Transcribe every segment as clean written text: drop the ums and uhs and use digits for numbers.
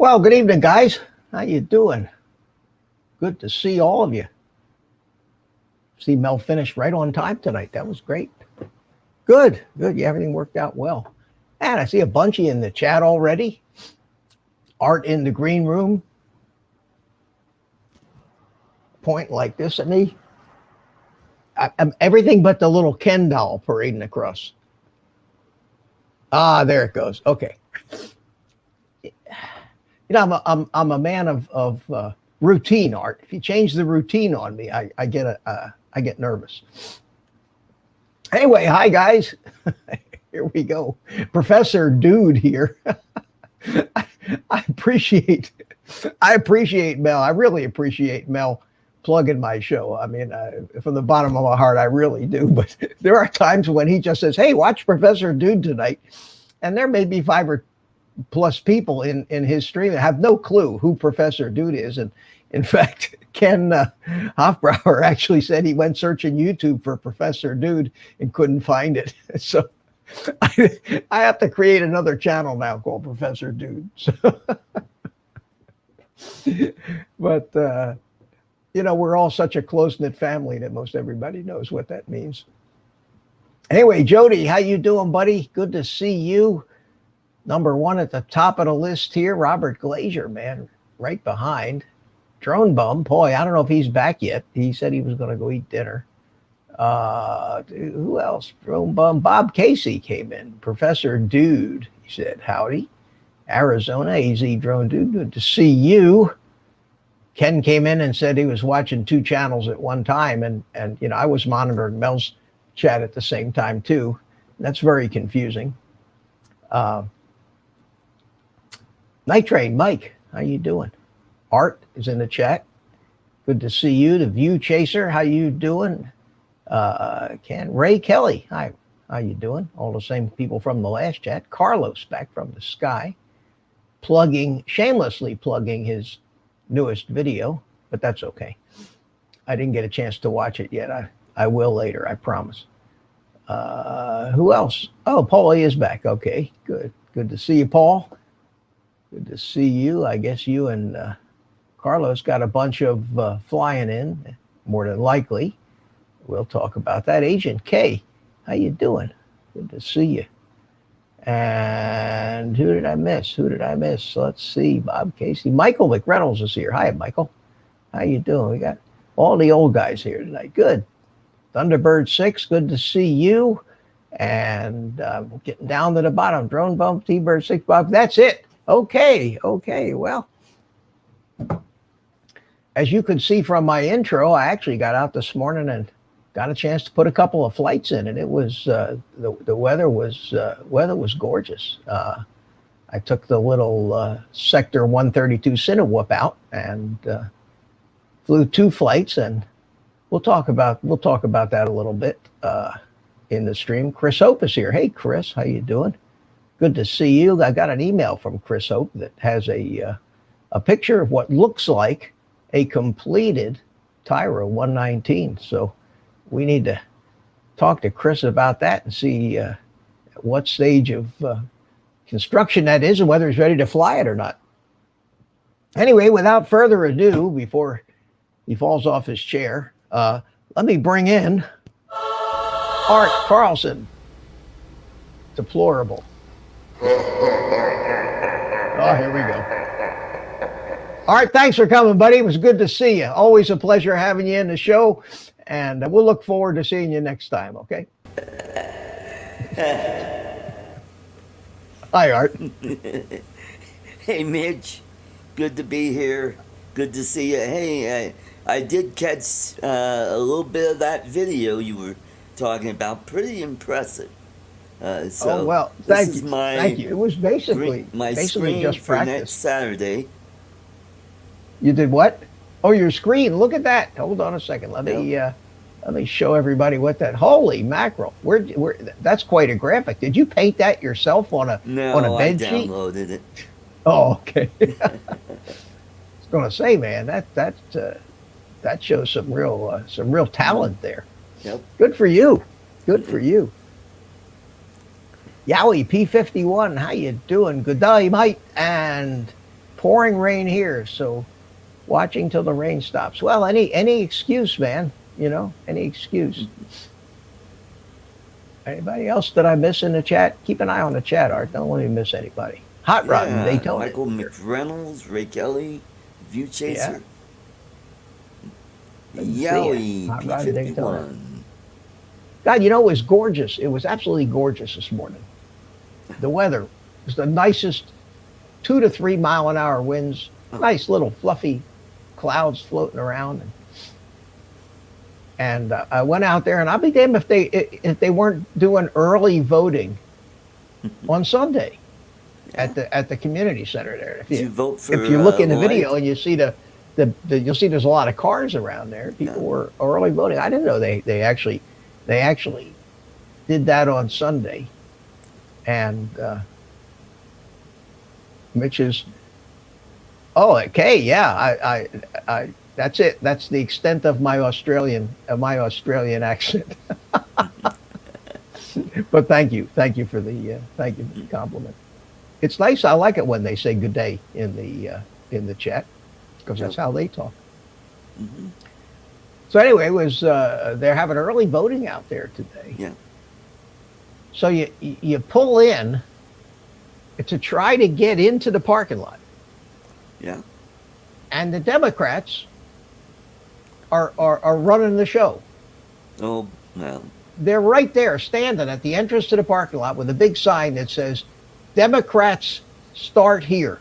Well, good evening, guys. How you doing? Good to see all of you. See Mel finished right on time tonight. That was great. Good. Yeah, everything worked out well. And I see a bunch of you in the chat already. Art in the green room. Point like this at me. I'm everything but the little Ken doll parading across. Ah, there it goes. Okay. You know, I'm a man of routine, Art. If you change the routine on me, I get nervous. Anyway, hi guys. Here we go. Professor Dude here. I appreciate Mel. I really appreciate Mel plugging my show. I mean, from the bottom of my heart, I really do. But there are times when he just says, "Hey, watch Professor Dude tonight," and there may be 5 or plus people in his stream that have no clue who Professor Dude is. And in fact, Ken Hofbrauer actually said he went searching YouTube for Professor Dude and couldn't find it. So I have to create another channel now called Professor Dude. So, but, you know, we're all such a close-knit family that most everybody knows what that means. Anyway, Jody, how you doing, buddy? Good to see you. Number 1 at the top of the list here, Robert Glazier, man, right behind. Drone Bum, boy, I don't know if he's back yet. He said he was going to go eat dinner. Who else? Drone Bum, Bob Casey came in. Professor Dude, he said, howdy. Arizona, AZ Drone Dude, good to see you. Ken came in and said he was watching 2 channels at one time. And you know, I was monitoring Mel's chat at the same time too. That's very confusing. Night Train, Mike, how you doing? Art is in the chat. Good to see you. The View Chaser, how you doing? Ray Kelly, hi, how you doing? All the same people from the last chat. Carlos back from the sky, shamelessly plugging his newest video, but that's okay. I didn't get a chance to watch it yet. I will later, I promise. Who else? Oh, Paulie is back. Okay, good. Good to see you, Paul. Good to see you. I guess you and Carlos got a bunch of flying in, more than likely. We'll talk about that. Agent K, how you doing? Good to see you. And who did I miss? Who did I miss? Let's see. Bob Casey. Michael McReynolds is here. Hi, Michael. How you doing? We got all the old guys here tonight. Good. Thunderbird 6, good to see you. And getting down to the bottom. Drone Bump, T-Bird 6, Bob. That's it. Okay. Well, as you could see from my intro, I actually got out this morning and got a chance to put a couple of flights in, and it was the weather was gorgeous. I took the little Sector 132 Cinewhoop out and flew 2 flights, and we'll talk about that a little bit in the stream. Chris Hope is here. Hey, Chris, how you doing? Good to see you. I got an email from Chris Hope that has a picture of what looks like a completed Tyro 119. So we need to talk to Chris about that and see what stage of construction that is and whether he's ready to fly it or not. Anyway, without further ado, before he falls off his chair, let me bring in Art Carlson. Deplorable. Oh, here we go. Art, thanks for coming, buddy. It was good to see you. Always a pleasure having you in the show, and we'll look forward to seeing you next time, okay? Hi, Art. Hey, Mitch. Good to be here. Good to see you. Hey, I did catch a little bit of that video you were talking about. Pretty impressive. Oh, well, thank you. Thank you. It was basically just for practice. next Saturday. You did what? Oh, your screen. Look at that. Hold on a second. Let me show everybody what that. Holy mackerel! That's quite a graphic. Did you paint that yourself on a bed sheet? I downloaded it. Oh, okay. I was going to say, man, that shows some real talent there. Yep. Good for you. Good for you. Yowie P51, how you doing? Good day, mate. And pouring rain here, so watching till the rain stops. Well, any excuse, man. You know, any excuse. Anybody else that I miss in the chat? Keep an eye on the chat, Art. Don't let me miss anybody. Hot Rod in Daytona. Michael McReynolds, Ray Kelly, View Chaser. Yeah. Yowie P51. God, you know, it was gorgeous. It was absolutely gorgeous this morning. The weather was the nicest. 2 to 3 mile an hour winds. Nice little fluffy clouds floating around. And I went out there, and I'll be damned if they weren't doing early voting on Sunday at the community center there. If you look in the video and you see you'll see there's a lot of cars around there. People were early voting. I didn't know they actually did that on Sunday. And Mitch is, okay, yeah, I that's it. That's the extent of my Australian accent. But thank you for the compliment. It's nice. I like it when they say good day in the chat, because that's how they talk. Mm-hmm. So anyway, they're having early voting out there today. Yeah. So you pull in to try to get into the parking lot. Yeah. And the Democrats are running the show. Oh, well. They're right there standing at the entrance to the parking lot with a big sign that says, Democrats start here.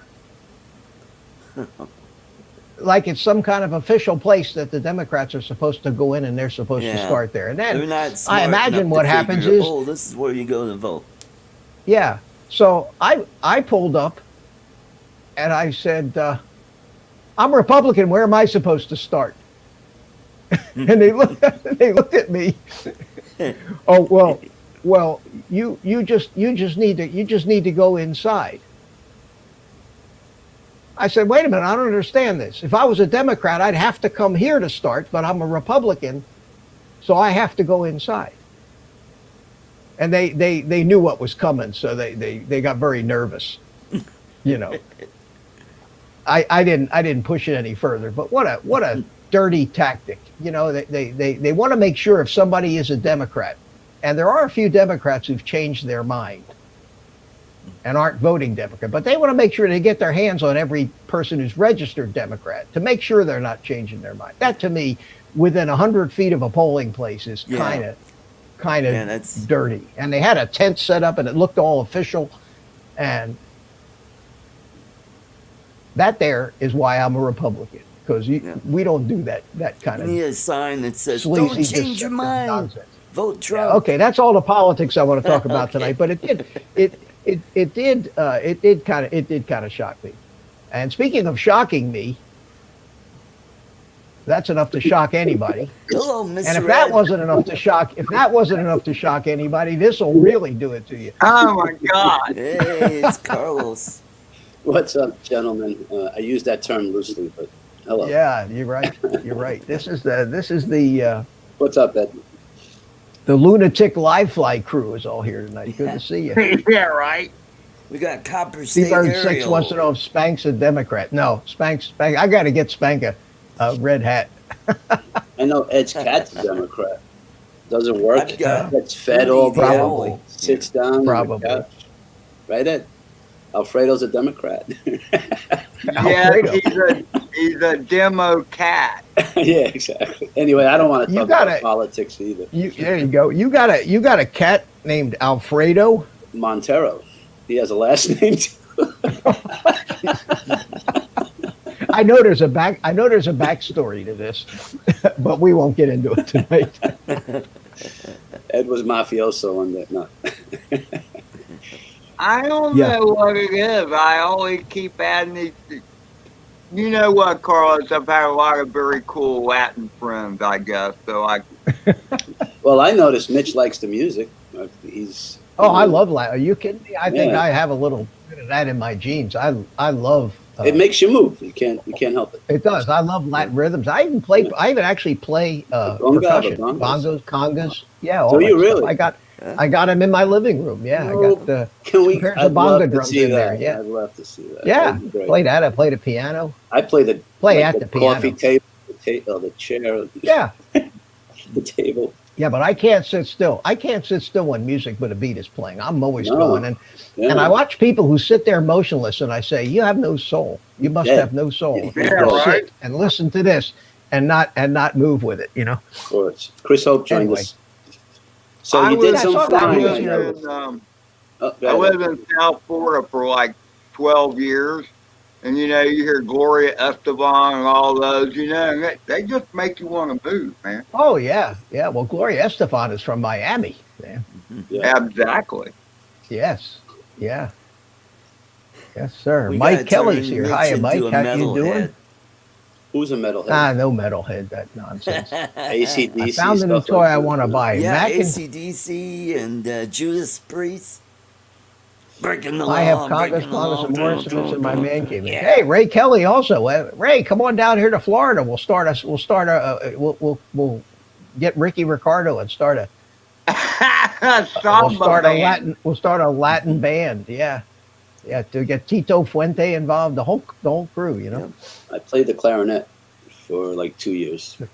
Like it's some kind of official place that the Democrats are supposed to go in and they're supposed to start there. And then I imagine what happens is, this is where you go to vote. Yeah. So I pulled up and I said, I'm Republican. Where am I supposed to start? And they looked at me. Oh, well, you just need to go inside. I said, wait a minute, I don't understand this. If I was a Democrat, I'd have to come here to start, but I'm a Republican. So I have to go inside. And they knew what was coming, so they got very nervous. You know. I didn't push it any further, but what a dirty tactic. You know, they want to make sure if somebody is a Democrat, and there are a few Democrats who've changed their mind and aren't voting Democrat, but they want to make sure they get their hands on every person who's registered Democrat to make sure they're not changing their mind. That to me, within 100 feet of a polling place, is kind of dirty. And they had a tent set up, and it looked all official, and that there is why I'm a Republican, because we don't do that kind of. You need a sign that says sleazy, "Don't change your mind, nonsense. Vote Trump." Yeah, okay, that's all the politics I want to talk about tonight. But it did kind of shock me. And speaking of shocking me, that's enough to shock anybody. Hello, Mr. And if Ed. that wasn't enough to shock anybody, this will really do it to you. Oh my God! Hey, it's Carlos. What's up, gentlemen? I use that term loosely, but hello. Yeah, you're right. You're right. This is the What's up, Ed? the lunatic live fly crew is all here tonight. Good to see you. Yeah, right. We got Copper State Steve Ariel. 6 wants to know if Spank's a Democrat. No, Spank. I got to get Spank a red hat. I know Ed's cat's a Democrat. Doesn't work. I've got Gets fed all day. Probably. Sits down on Probably. the couch. Right, Ed? Alfredo's a Democrat. Yeah, Alfredo. he's a demo cat. Yeah, exactly. Anyway, I don't want to You talk gotta- about politics either. There you go. You got a cat named Alfredo. Montero. He has a last name too. I know there's a backstory to this, but we won't get into it tonight. Ed was mafioso on that. No. I don't Yeah. know what it is. I always keep adding these. You know what, Carlos? I've had a lot of very cool Latin friends, I guess. So Well, I noticed Mitch likes the music. He's. Oh, I love Latin. Are you kidding me? I think Yeah. I have a little bit of that in my genes. I love. It makes you move. You can't help it. It does. I love Latin rhythms. I even actually play percussion, bongos, congas. Yeah. all Do you that stuff. really? I got them in my living room. Yeah, Oh, I got the Can we? pairs I'd of bongo love to drums see in there. that. Yeah, I'd love to see that. yeah. That'd be great. Play that. I play the piano. I play the At the piano. coffee table, the chair, Yeah, the table. yeah. But I can't sit still. I can't sit still when music but a beat is playing. I'm always No. going. And Yeah. I watch people who sit there motionless, and I say, "You have no soul. You must Yeah. have no soul. Yeah, If you just right. sit and listen to this, and not move with it." You know. Of course. Chris Hope joined Anyway. us. So I you did was- some I saw that. flying. He I was, lived in, Oh, I lived in South Florida for like 12 years. And, you hear Gloria Estefan and all those, and they just make you want to move, man. Oh yeah, yeah. Well, Gloria Estefan is from Miami. Yeah. Yeah. Exactly. Yes. Yeah. Yes, sir. We gotta Mike Kelly's turn here. Mitch Hiya, into Mike. a How you doing? metalhead. Who's a metalhead? No metalhead. That nonsense. ACDC. I found a new stuff toy like I that. want to buy. Yeah, Mac and AC/DC and Judas Priest. Breaking the law. I have breaking congas, the congas, law, and more instruments in my man cave. Yeah. Hey, Ray Kelly also. Ray, come on down here to Florida. We'll get Ricky Ricardo and start a we'll start a Latin band. Yeah. Yeah, to get Tito Fuente involved, the whole crew, you know. I played the clarinet for like 2 years. They're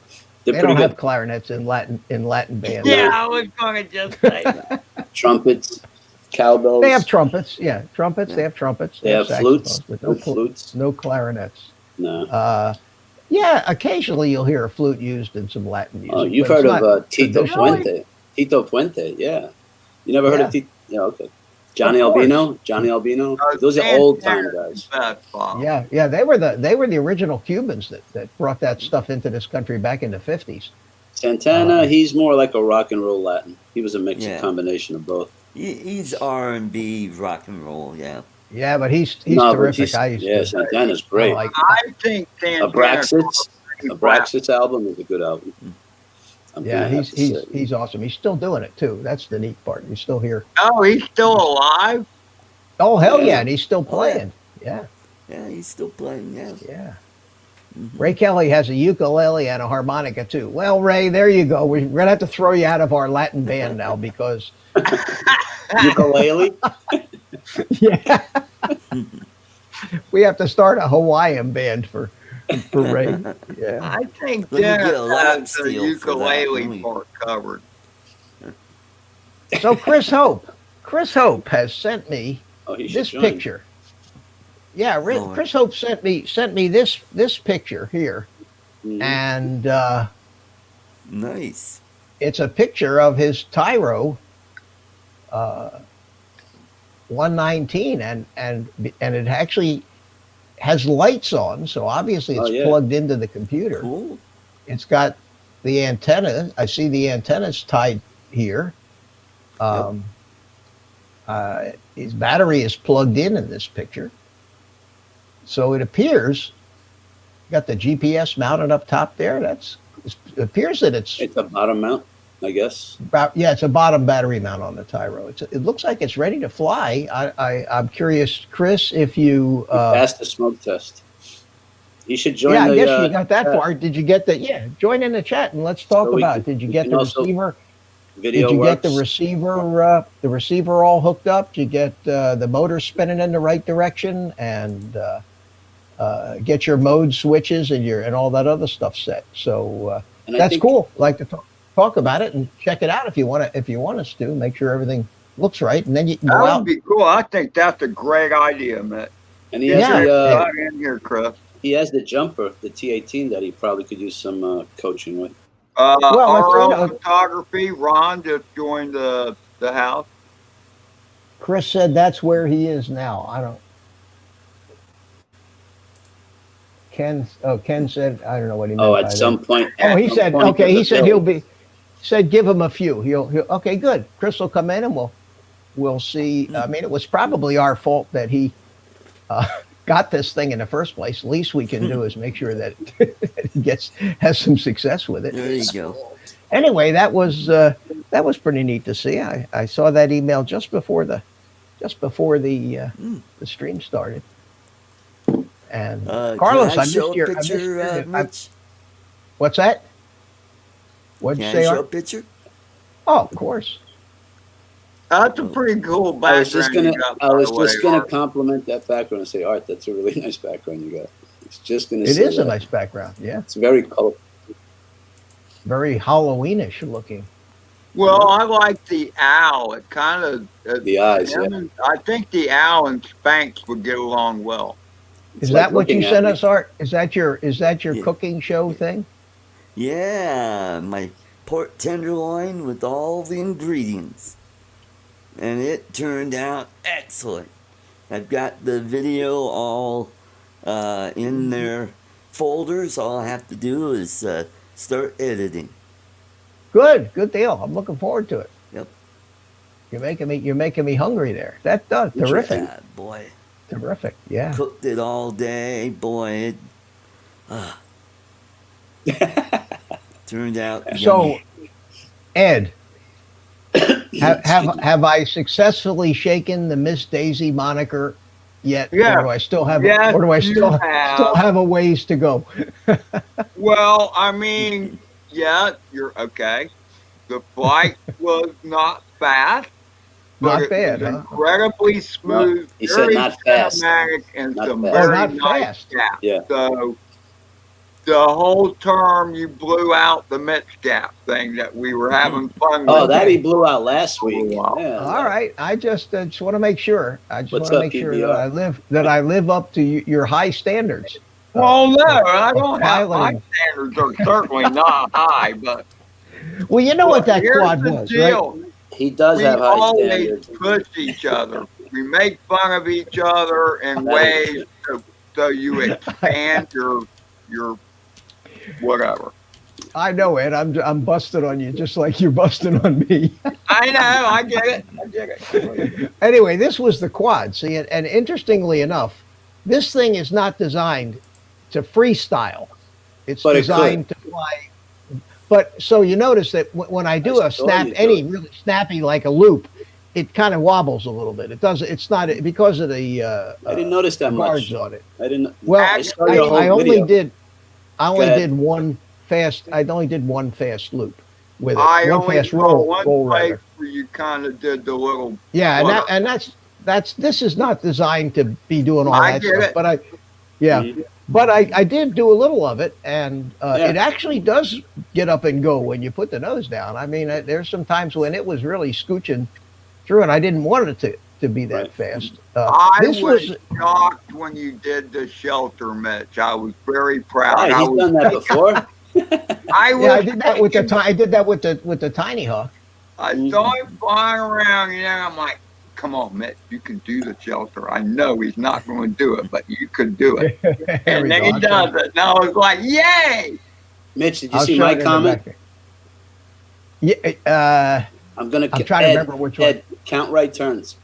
They pretty don't good. have clarinets in Latin bands. Yeah, I was going to just say that. Trumpets, cowbells. They have trumpets. Yeah, trumpets. They have trumpets. They have flutes. saxophones, but With flutes. no clarinets. No. Yeah, occasionally you'll hear a flute used in some Latin music. Oh, you've but heard it's of not Tito traditional. Puente. Tito Puente, yeah. You never heard Yeah. of Tito? Yeah, okay. Johnny Of course. Albino? Johnny Albino? Those are old time guys. Yeah, they were the original Cubans that brought that stuff into this country back in the 50s. Santana, he's more like a rock and roll Latin. He was a mix, Yeah. a combination of both. He's R&B, rock and roll, yeah. Yeah, but he's No, but terrific. he's- I used yeah, to Santana's great. like I think Abraxas album is a good album. I'm yeah, gonna have to say. he's awesome. He's still doing it too. That's the neat part. He's still here. Oh, he's still alive? Oh hell Yeah. yeah, and he's still playing. Yeah, Yeah, he's still playing, yeah. yeah. Ray Kelly has a ukulele and a harmonica too. Well, Ray, there you go. We're gonna have to throw you out of our Latin band now because Ukulele. yeah, we have to start a Hawaiian band for Ray. Yeah. I think Let me get Dennis a lap has the steel for that. ukulele part covered. So Chris Hope has sent me Oh, he should this join. picture. Yeah, Lord. Chris Hope sent me this picture here, Mhm. and Nice. it's a picture of his Tyro 119, and it actually has lights on, so obviously it's Oh, yeah. plugged into the computer. Cool. It's got the antenna. I see the antenna's tied here. His battery is plugged in this picture. So it appears, got the GPS mounted up top there. It appears that it's It's a bottom mount, I guess. about, yeah, it's a bottom battery mount on the Tyro. It looks like it's ready to fly. I'm curious, Chris, if you He passed the smoke test. He should join yeah, I the. guess you got that chat. far. Did you get the? Yeah, join in the chat and let's talk So we about can- it. Did you we get can the also- receiver? Video Did you get works. the receiver all hooked up? Did you get the motor spinning in the right direction and get your mode switches and all that other stuff set? So And I that's think- cool. I'd like to talk about it and check it out if you want us to. Make sure everything looks right, and then you can That go would out. be cool. I think that's a great idea, Mitt. And he has Yeah. Right in here, Chris. he has the jumper, the T18 that he probably could use some coaching with. Well, let's, RO you know- Photography, Ron just joined the house. Chris said that's where he is now. I don't. Ken said I don't know what he meant. Oh, by at that. some point. Oh, at he some said point okay. of He the said build. he'll be. Said give him a few. He'll okay. Good. Chris will come in and we'll see. I mean, it was probably our fault that he got this thing in the first place. Least we can do is make sure that he has some success with it. There you go. Anyway, that was pretty neat to see. I saw that email just before the stream started. And Carlos, can I I show missed a your. picture, Mitch? What's that? What'd you Can I say? show a Art? picture? Oh, of course. That's a pretty cool I background. was just gonna, you got, I by was the way, just gonna Art. compliment that background and say, Art, that's a really nice background you got. It's just gonna. It say is a that. nice background. Yeah, It's very colorful. very Halloweenish looking. Well, I like the owl. It kind of The eyes, yeah. I think the owl and Spanx would get along well. It's Is like that what you looking at sent me. us, Art? Is that your Yeah. cooking show thing? Yeah, my pork tenderloin with all the ingredients. And it turned out excellent. I've got the video all in their folders. All I have to do is start editing. Good deal. I'm looking forward to it. Yep. You're making me hungry there. That does terrific. Yeah, boy. Terrific. Yeah. Cooked it all day. Boy, turned out So, yummy. Ed, have I successfully shaken the Miss Daisy moniker yet? Yeah. Or do I still have? Yes, or do I you still have. have a ways to go? Well, I mean, yeah, you're okay. The flight was not fast. Not but bad, it was huh? incredibly smooth. he said very not fast. cinematic, and Not some fast. very not nice fast. gaps. Yeah. So the whole term you blew out the Mitch gap thing that we were having fun Oh, with. that he blew out last week. Wow. Yeah. All right. I just want to make sure. I just What's want to up, make sure PBR? that I live up to your high standards. Well, no, I don't have my piloting. standards are certainly not high, but Well, you know what that here's quad the was, deal. right? He does We have high always standards. push each other. We make fun of each other in That ways so you expand your whatever. I know, Ed. I'm busting on you just like you're busting on me. I know, I get it. Anyway, this was the quad. See, and interestingly enough, this thing is not designed to freestyle. It's But it designed to fly. But so you notice that when I do I a saw snap, you do any it. really snappy like a loop, it kind of wobbles a little bit. It does. It's not because of the I didn't notice that guards much. on it. I didn't. Well, I saw your whole I only video. did. I only ahead. did one fast. I only did one fast loop with it. I One only fast saw roll. one Roll place rather. where you kind of did the little. Yeah, flutter. and that's this is not designed to be doing all I that get stuff. it. But yeah, Mhm. but I did do a little of it, and Yeah. it actually does get up and go when you put the nose down. I mean, there's some times when it was really scooching through, and I didn't want it to be that Right. fast. I This was shocked when you did the shelter, Mitch. I was very proud. Why? He's done that before. I was yeah, I did that with the thinking- I did that with the Tinyhawk. I saw him flying around, I'm like, come on, Mitch, you can do the shelter. I know he's not going to do it, but you could do it. There And we then go. he I'll does show- it. And I was like, yay! Mitch, did you I'll see show my it in the comment? back. Yeah, I'm gonna I'm trying to remember which one. Ed, count right turns.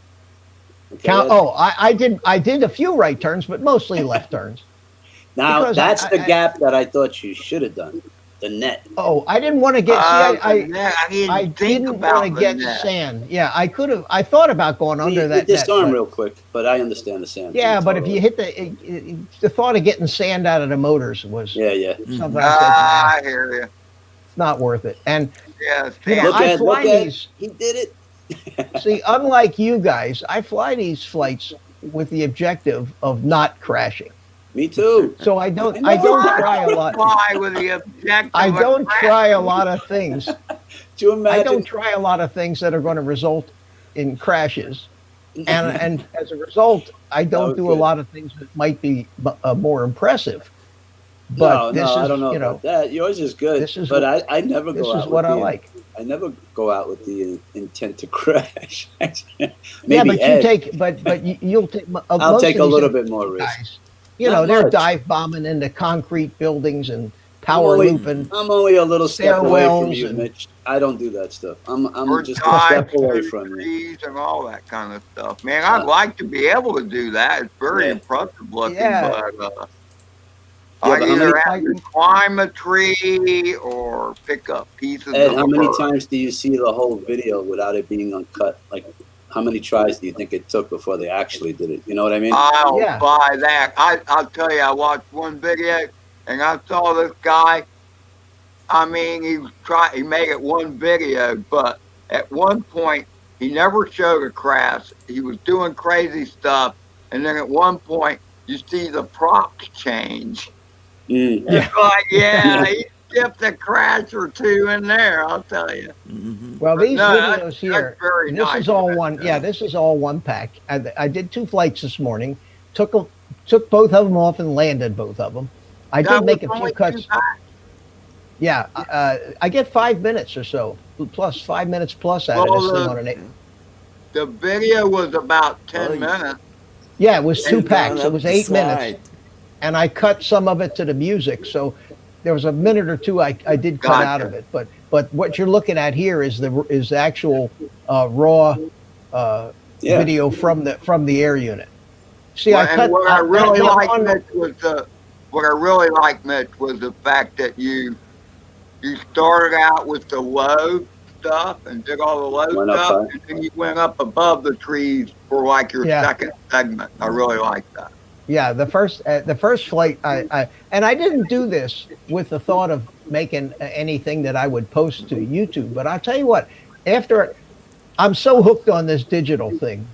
Okay, count. Ed? Oh, I did a few right turns, but mostly left turns. Now because that's the I- gap that I thought you should have done. The net. Oh, I didn't want to get. I I didn't think didn't about want to the get net. sand. Yeah, I could have. I thought about going under You that net. disarm but- real quick, but I understand the sand. Yeah, thing but if totally. you hit the thought of getting sand out of the motors was Yeah. something I said, nah, I hear you. it's not worth it. And Yes, You know, Pam. Look I at fly look at these- he did it. see, unlike you guys, I fly these flights with the objective of not crashing. Me too. So I don't try a lot. Fly with the objective I of don't crashing. try a lot of things. Do you I imagine? don't try a lot of things that are going to result in crashes. And as a result, I don't do a Okay. lot of things that might be more impressive. But no, this is, I don't know you know, about that. Yours is good, this is but what- I never this go out is what with I the, like. I never go out with the intent to crash. Maybe Yeah, but Ed. you take, but you'll take. I'll most take of a these little bit more risk. guys, you Not know, they're much. dive bombing into concrete buildings and power looping. I'm only a little step away from Stairwells you, and- Mitch. I don't do that stuff. I'm Or just a dive step away through from you. trees and all that kind of stuff. Man, I'd like to be able to do that. It's very Yeah. impressive looking, Yeah. but Yeah, I but how either many have to climb a tree or pick up pieces Ed, of how a many bird. times do you see the whole video without it being uncut? Like, how many tries do you think it took before they actually did it? You know what I mean? I'll Yeah. buy that. I'll tell you, I watched one video and I saw this guy. I mean, he made it one video, but at one point he never showed a crash. He was doing crazy stuff, and then at one point you see the props change. Mm. Yeah. It's like, yeah, he skipped a crash or two in there. I'll tell you. Mm-hmm. Well, these No, videos that's here, very and this nice. is all one. Yeah, this is all one pack. I did 2 flights this morning. Took both of them off and landed both of them. I That did make was a few only cuts. 2 packs. Yeah, I get 5 minutes or so, plus 5 minutes plus out Well, of this thing the- on an 8. The video was about 10 Oh, yeah. minutes. Yeah, it was 2 And packs. going It up was the 8 minutes, slide. and I cut some of it to the music. So there was a minute or two I did cut out Gotcha. of it. But what you're looking at here is the actual raw Yeah. video from the air unit. See, Well, I cut. and what I really that liked, one- Mitch, was the fact that you started out with the low stuff and did all the low Went up stuff, high. and then you went up above the trees for like your Yeah. second segment. I really like that. Yeah, the first flight, I didn't do this with the thought of making anything that I would post to YouTube. But I'll tell you what, I'm so hooked on this digital thing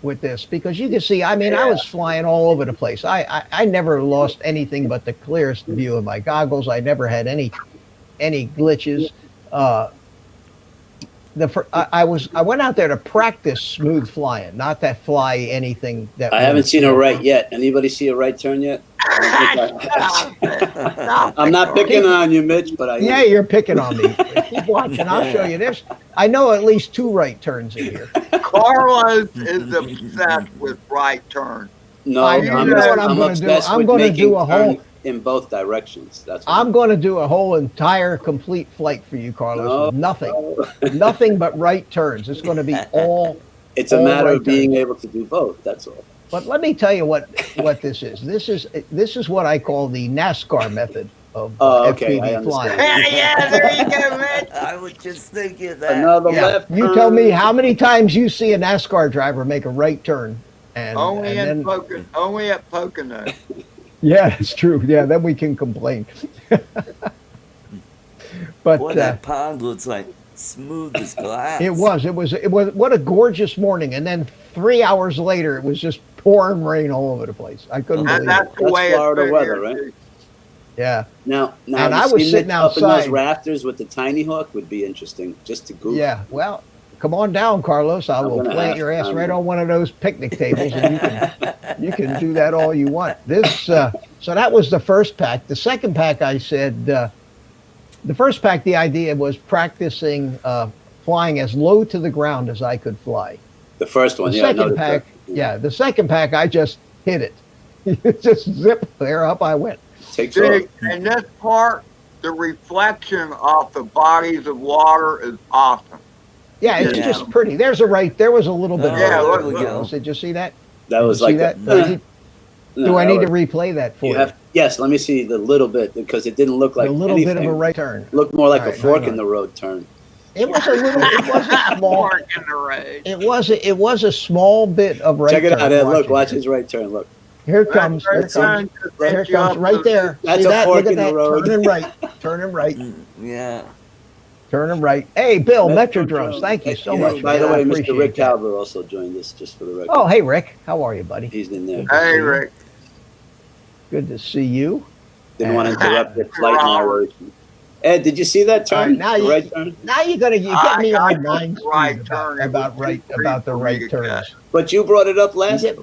with this, because you can see, I mean, I was flying all over the place. I never lost anything but the clearest view of my goggles. I never had any glitches. I went out there to practice smooth flying, not to fly anything that I haven't seen a right yet. Anybody see a right turn yet? I'm not picking on you, Mitch, but I Yeah, you're picking on me. Keep watching. I'll show you this. I know at least 2 right turns in here. Carlos is obsessed with right turn. No, I know I'm, what I'm I'm gonna do. obsessed I'm with gonna making do a whole- turn in both directions. That's what I'm going to do a whole entire complete flight for you, Carlos. with nothing but right turns. It's going to be all. It's a all matter right of being able to do both. That's all. But let me tell you what this is. This is what I call the NASCAR method of Okay, I FPV understand. flying. Yeah, there you go, Mitch. I was just thinking that. Another Yeah, left. you turn. tell me how many times you see a NASCAR driver make a right turn, and Only then at Pocono. Yeah, that's true. Yeah, then we can complain. But Boy, that pond looks like smooth as glass. it was. What a gorgeous morning. And then 3 hours later, it was just pouring rain all over the place. I couldn't And believe that's it. the That's way Florida it's been weather, here, right? too. Yeah. Now, And you I was seen sitting it up in those outside. rafters with the Tinyhawk would be interesting, just to goof. Yeah. Well, come on down, Carlos. I I'm will gonna plant have your ass to. right on one of those picnic tables, and you can do that all you want. So that was the first pack. The second pack, I said, the first pack, the idea was practicing flying as low to the ground as I could fly. The first one, The yeah. I know second the pack, first- yeah, the second pack, I just hit it. Just zip there, up I went. Takes See, off. in this part, the reflection off the bodies of water is awesome. Yeah, it's Yeah. just pretty. There was a little bit. Oh, of Yeah, it. look, there we go. Did you see that? That was Did you like see a- that? No, Do I that need to was- replay that for You you? have, yes, let me see the little bit because it didn't look like A little anything. bit of a right turn. Looked more like All a right, fork hang in the road turn. It was a little. It was a small. Mark in the road. It was a small bit of right Check it turn. out, Ed. Look, watch it. his right turn. Look. Here it comes. Here it That's comes. right, Here it comes. Right there. That's See a that? fork Look at in the that. road. Turning right. Turning right. Yeah. Turning right. Hey, Bill, Metro Metro Drones. Thank you so Yeah, much. By man. the I way, Mr. appreciate Rick that. Calver also joined us, just for the record. Oh, hey, Rick. How are you, buddy? He's in there. Hey, Rick. Good to see you. Didn't want to interrupt the flight narration. Ed, did you see that All right, turn? now The you- right turn? Now you get me I on nine took the right speed turn. about It was right too about the free for right me to turns. cut. But you brought it up last get-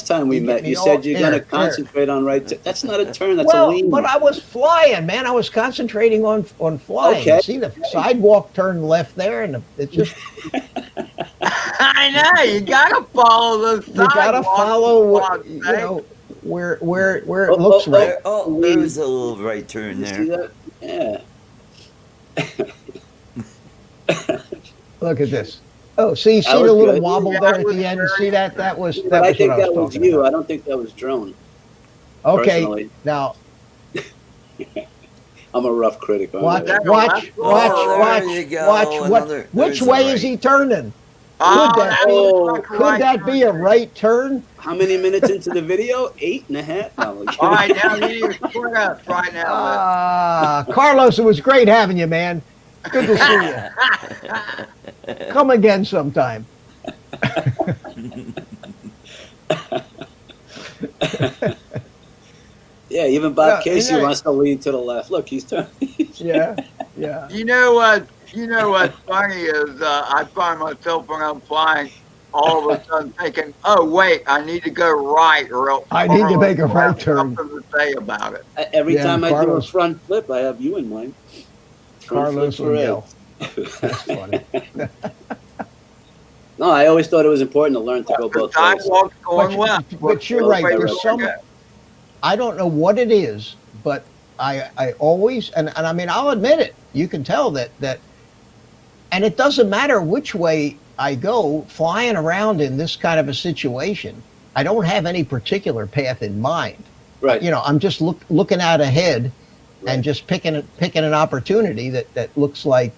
time we you met. get me You said all- you're going to here. concentrate on right turn. That's not a turn. That's a Well, lean. but I was flying, man. I was concentrating on flying. Okay. See the sidewalk turn left there, and it's just I know, you gotta follow those you gotta sidewalks, follow for what God's you sake. know where it Oh, looks oh, right. There, oh, there's a little right turn You see there. that? Yeah. Look at this. Oh, see That the was little good. wobble Yeah, there that at was the end. very See that? That was But that I was think what I that was was talking you. about. I don't think that was drone. Okay, Personally. now I'm a rough critic on watch, that. watch, Oh, watch, there you watch, go. watch. What? Another- Which there's a way right. is he turning? Oh, Could that that be- looks like a Could right that be a turn. right turn? How many minutes into the video? 8.5? No, I'm kidding. All right, now you need to split up right now. Carlos, it was great having you, man. Good to see you. Come again sometime. Yeah, even Bob Yeah, Casey yeah. wants to lean to the left. Look, he's turning. Yeah, yeah. You know what? You know what's funny is I find myself when I'm flying, all of a sudden thinking, "Oh wait, I need to go right, or else I need to make a I'll right have turn." Something to say about it. Every Yeah, time I do a Carlos- front flip, I have you in mind. Front Carlos flip for Ed. Miguel. That's funny. No, I always thought it was important to learn to go The both ways. sidewalk's going But- left. but you're Which right, way there's we're some- gonna go? I don't know what it is, but I always and I mean I'll admit it. You can tell that and it doesn't matter which way I go flying around in this kind of a situation. I don't have any particular path in mind. Right. You know, I'm just looking out ahead Right. and just picking an opportunity that looks like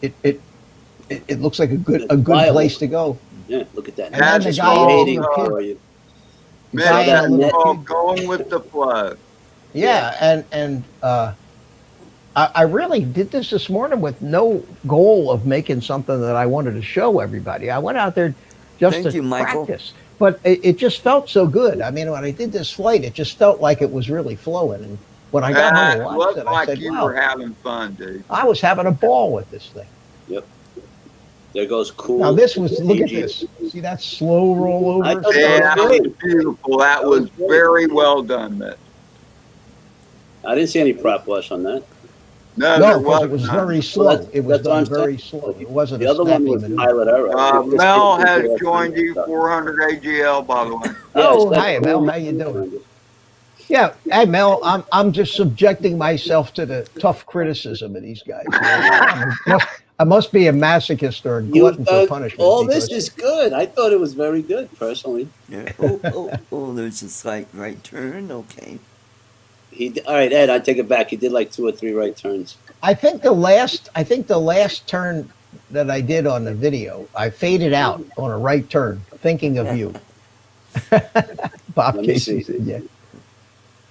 it looks like a good viable. place to go. Yeah, look at that. And then the Just guy waiting also- for you. Man, Guy in a that's little all kid. going with the flow. Yeah, and I really did this morning with no goal of making something that I wanted to show everybody. I went out there just Thank to you, Michael. practice, but it just felt so good. I mean, when I did this flight, it just felt like it was really flowing. And when I got home and It watched looked it, I like said, you "Wow, were having fun, dude. I was having a ball with this thing." There goes cool. Now this was look at this. See that slow roll I over? thought Yeah, that that was was beautiful. That was very well done, Mitch. I didn't see any prop wash on that. No, No, there because it wasn't. was very Well, slow. that's- It was that's what I'm done very saying. slow. It wasn't The a other one snappy was maneuver. pilot error. This Mel kid- has joined you 400 AGL, by the way. Oh, it's hi, like- Mel. How you doing? Yeah, hey Mel, I'm just subjecting myself to the tough criticism of these guys. I must be a masochist or a glutton You've for done, punishment. all this because- is good. I thought it was very good, personally. Yeah. Oh, there's a slight right turn. Okay. All right, Ed, I take it back. He did like 2 or 3 right turns. I think the last turn that I did on the video, I faded out on a right turn, thinking of you. Bob Let me Casey see. said, "Yeah."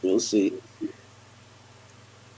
You'll see.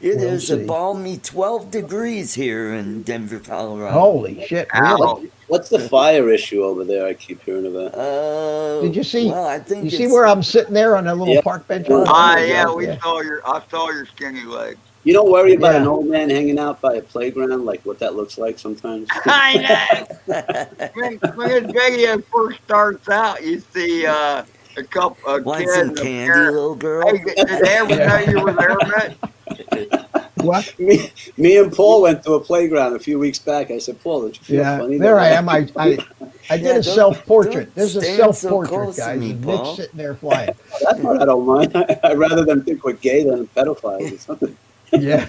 It We'll is a see. balmy 12 degrees here in Denver, Colorado. Holy shit! Really? What's the fire issue over there? I keep hearing about. Did you see? Well, I think You see it's- where I'm sitting there on a little Yeah. park bench? Oh, Ah, there you yeah, go. we Yeah. saw I saw your skinny legs. You don't worry about Yeah. an old man hanging out by a playground, like what that looks like sometimes. I know. When this video first starts out, you see a couple of Want kids some and a candy, parent. little girl? Hey, did they ever know you were there, Mitch? What? me and Paul went to a playground a few weeks back. I said, Paul, don't you feel Yeah, funny? there I am. I did Yeah, a don't- self-portrait. don't This is a stand so self-portrait, close to guys. me, And Paul. Nick's sitting there flying. That part I don't mind. I'd rather them think we're gay than pedophiles or something. Yeah.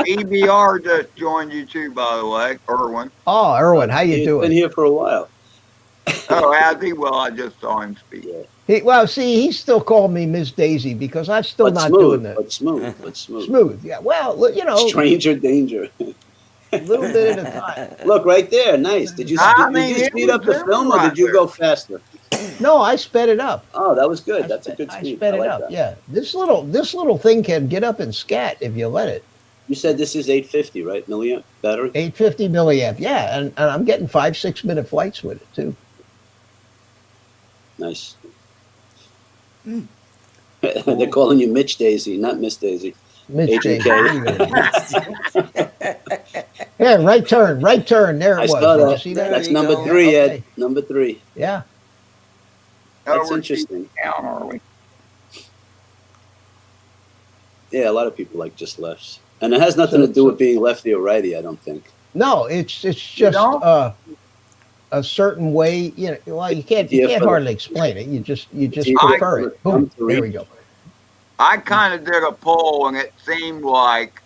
EBR just joined you too, by the way, Erwin. Oh, Erwin, how you He's been doing? here for a while. Oh, has he? Well, I just saw him speak. Yeah. Well, see, he's still calling me Miss Daisy because I'm still But not smooth, doing that. but smooth, but smooth. Smooth. Yeah. Well, look, you know, Stranger danger. a little bit at a time. Look right there, nice. Did you it speed up the was film or right did you there. go faster? No, I sped it up. Oh, that was good. That's a good I speed. sped I it like up. that. Yeah. This little thing can get up and scat if you let it. You said this is 850, right? Milliamp battery? 850 milliamp. Yeah, and I'm getting 5-6 minute flights with it too. Nice. They're calling you Mitch Daisy, not Miss Daisy. Mitch Agent Daisy. Yeah, right turn. There I it was. saw Did you that. see that? That's you number go. 3, Okay. Ed. Number 3. Yeah. That's we're interesting. Down, are we? Yeah, a lot of people like just lefts. And it has nothing to do with being lefty or righty, I don't think. No, it's just don't? a certain way. You know, well, you can't Yeah, but- hardly explain it. You just Yeah, prefer but it. Boom. to There we reach- go. I kind of did a poll, and it seemed like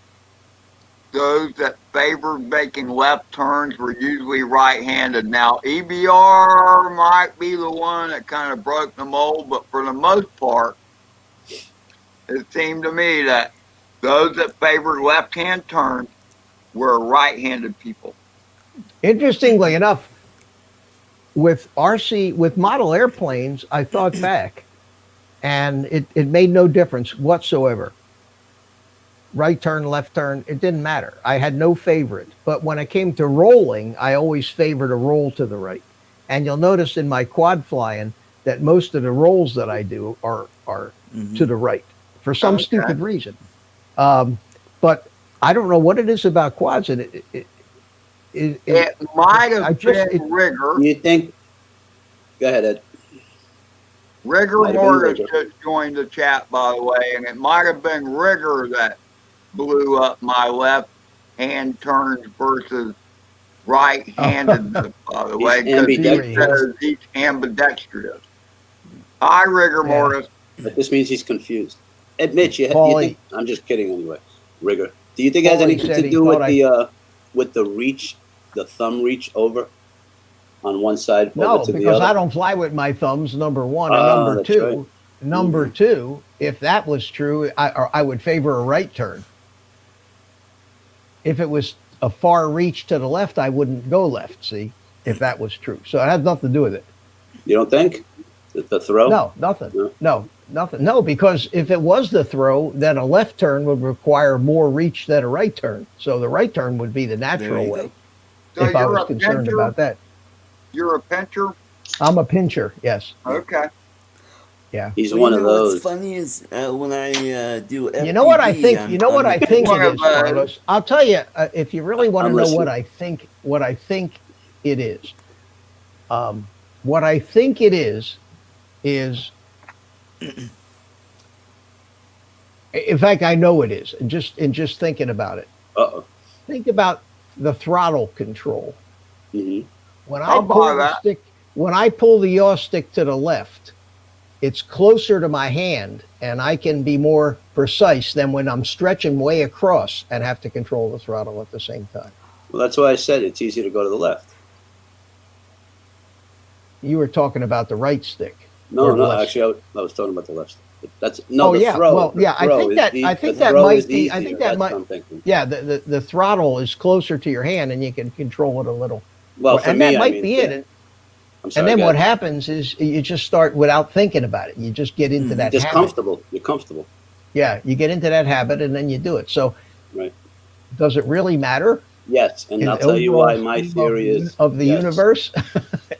those that favored making left turns were usually right-handed. Now, EBR might be the one that kind of broke the mold, but for the most part, it seemed to me that those that favored left-hand turns were right-handed people. Interestingly enough, with model airplanes, I thought back, and it made no difference whatsoever. Right turn, left turn, it didn't matter. I had no favorite. But when it came to rolling, I always favored a roll to the right. And you'll notice in my quad flying that most of the rolls that I do are to the right for some Okay. stupid reason. But I don't know what it is about quads, and It might I have just- been Rigger. You think? Go ahead, Ed. Rigger Might have been Morris Rigger. just joined the chat, by the way, and it might have been Rigger that blew up my left hand turns versus right-handed, by the way, because he ambidextrous. says he's ambidextrous. Hi, Rigger Yeah. Morris. But this means he's confused. Admit you Paulie. think, I'm just kidding anyway. Rigor. Do you think it has Paulie anything said to he do thought with the reach, the thumb reach over on one side No, over to the because other? I don't fly with my thumbs, number one. And Ah, number that's two, right. number two, if that was true, I would favor a right turn. If it was a far reach to the left, I wouldn't go left, see, if that was true. So it has nothing to do with it. You don't think? The throw? No, nothing. No? No, nothing. No, because if it was the throw, then a left turn would require more reach than a right turn. So the right turn would be the natural you way go. So if I you're was a concerned pincher? about that. You're a pincher? I'm a pincher, yes. Okay. Yeah. He's Well, one you of know those. What's funny is when I do FPV, You know what I think? I'm- You know what I'm I think one it of is, those. Carlos. I'll tell you if you really want to I'm know listening. what I think it is. What I think it is, in fact, I know it is, and just thinking about it. Uh-oh. Think about the throttle control. hmm When I'll I buy pull the that. stick, when I pull the yaw stick to the left, it's closer to my hand, and I can be more precise than when I'm stretching way across and have to control the throttle at the same time. Well, that's why I said it's easy to go to the left. You were talking about the right stick. No, Or the no, left. actually, I was talking about the left. That's no, Oh, the yeah. throw. Well, the yeah, I throw think is that- e- I think the that throw might is be- I think easier, that that's might- what I'm thinking. Yeah, the throttle is closer to your hand, and you can control it a little. Well, for and me, that I might mean, be it. And, I'm sorry, and then go what ahead. happens is you just start without thinking about it. You just get into that Just habit. comfortable. You're comfortable. Yeah, you get into that habit and then you do it. So Right. does it really matter Yes, and in I'll the tell you why overall my scheme theory is of the yes. universe?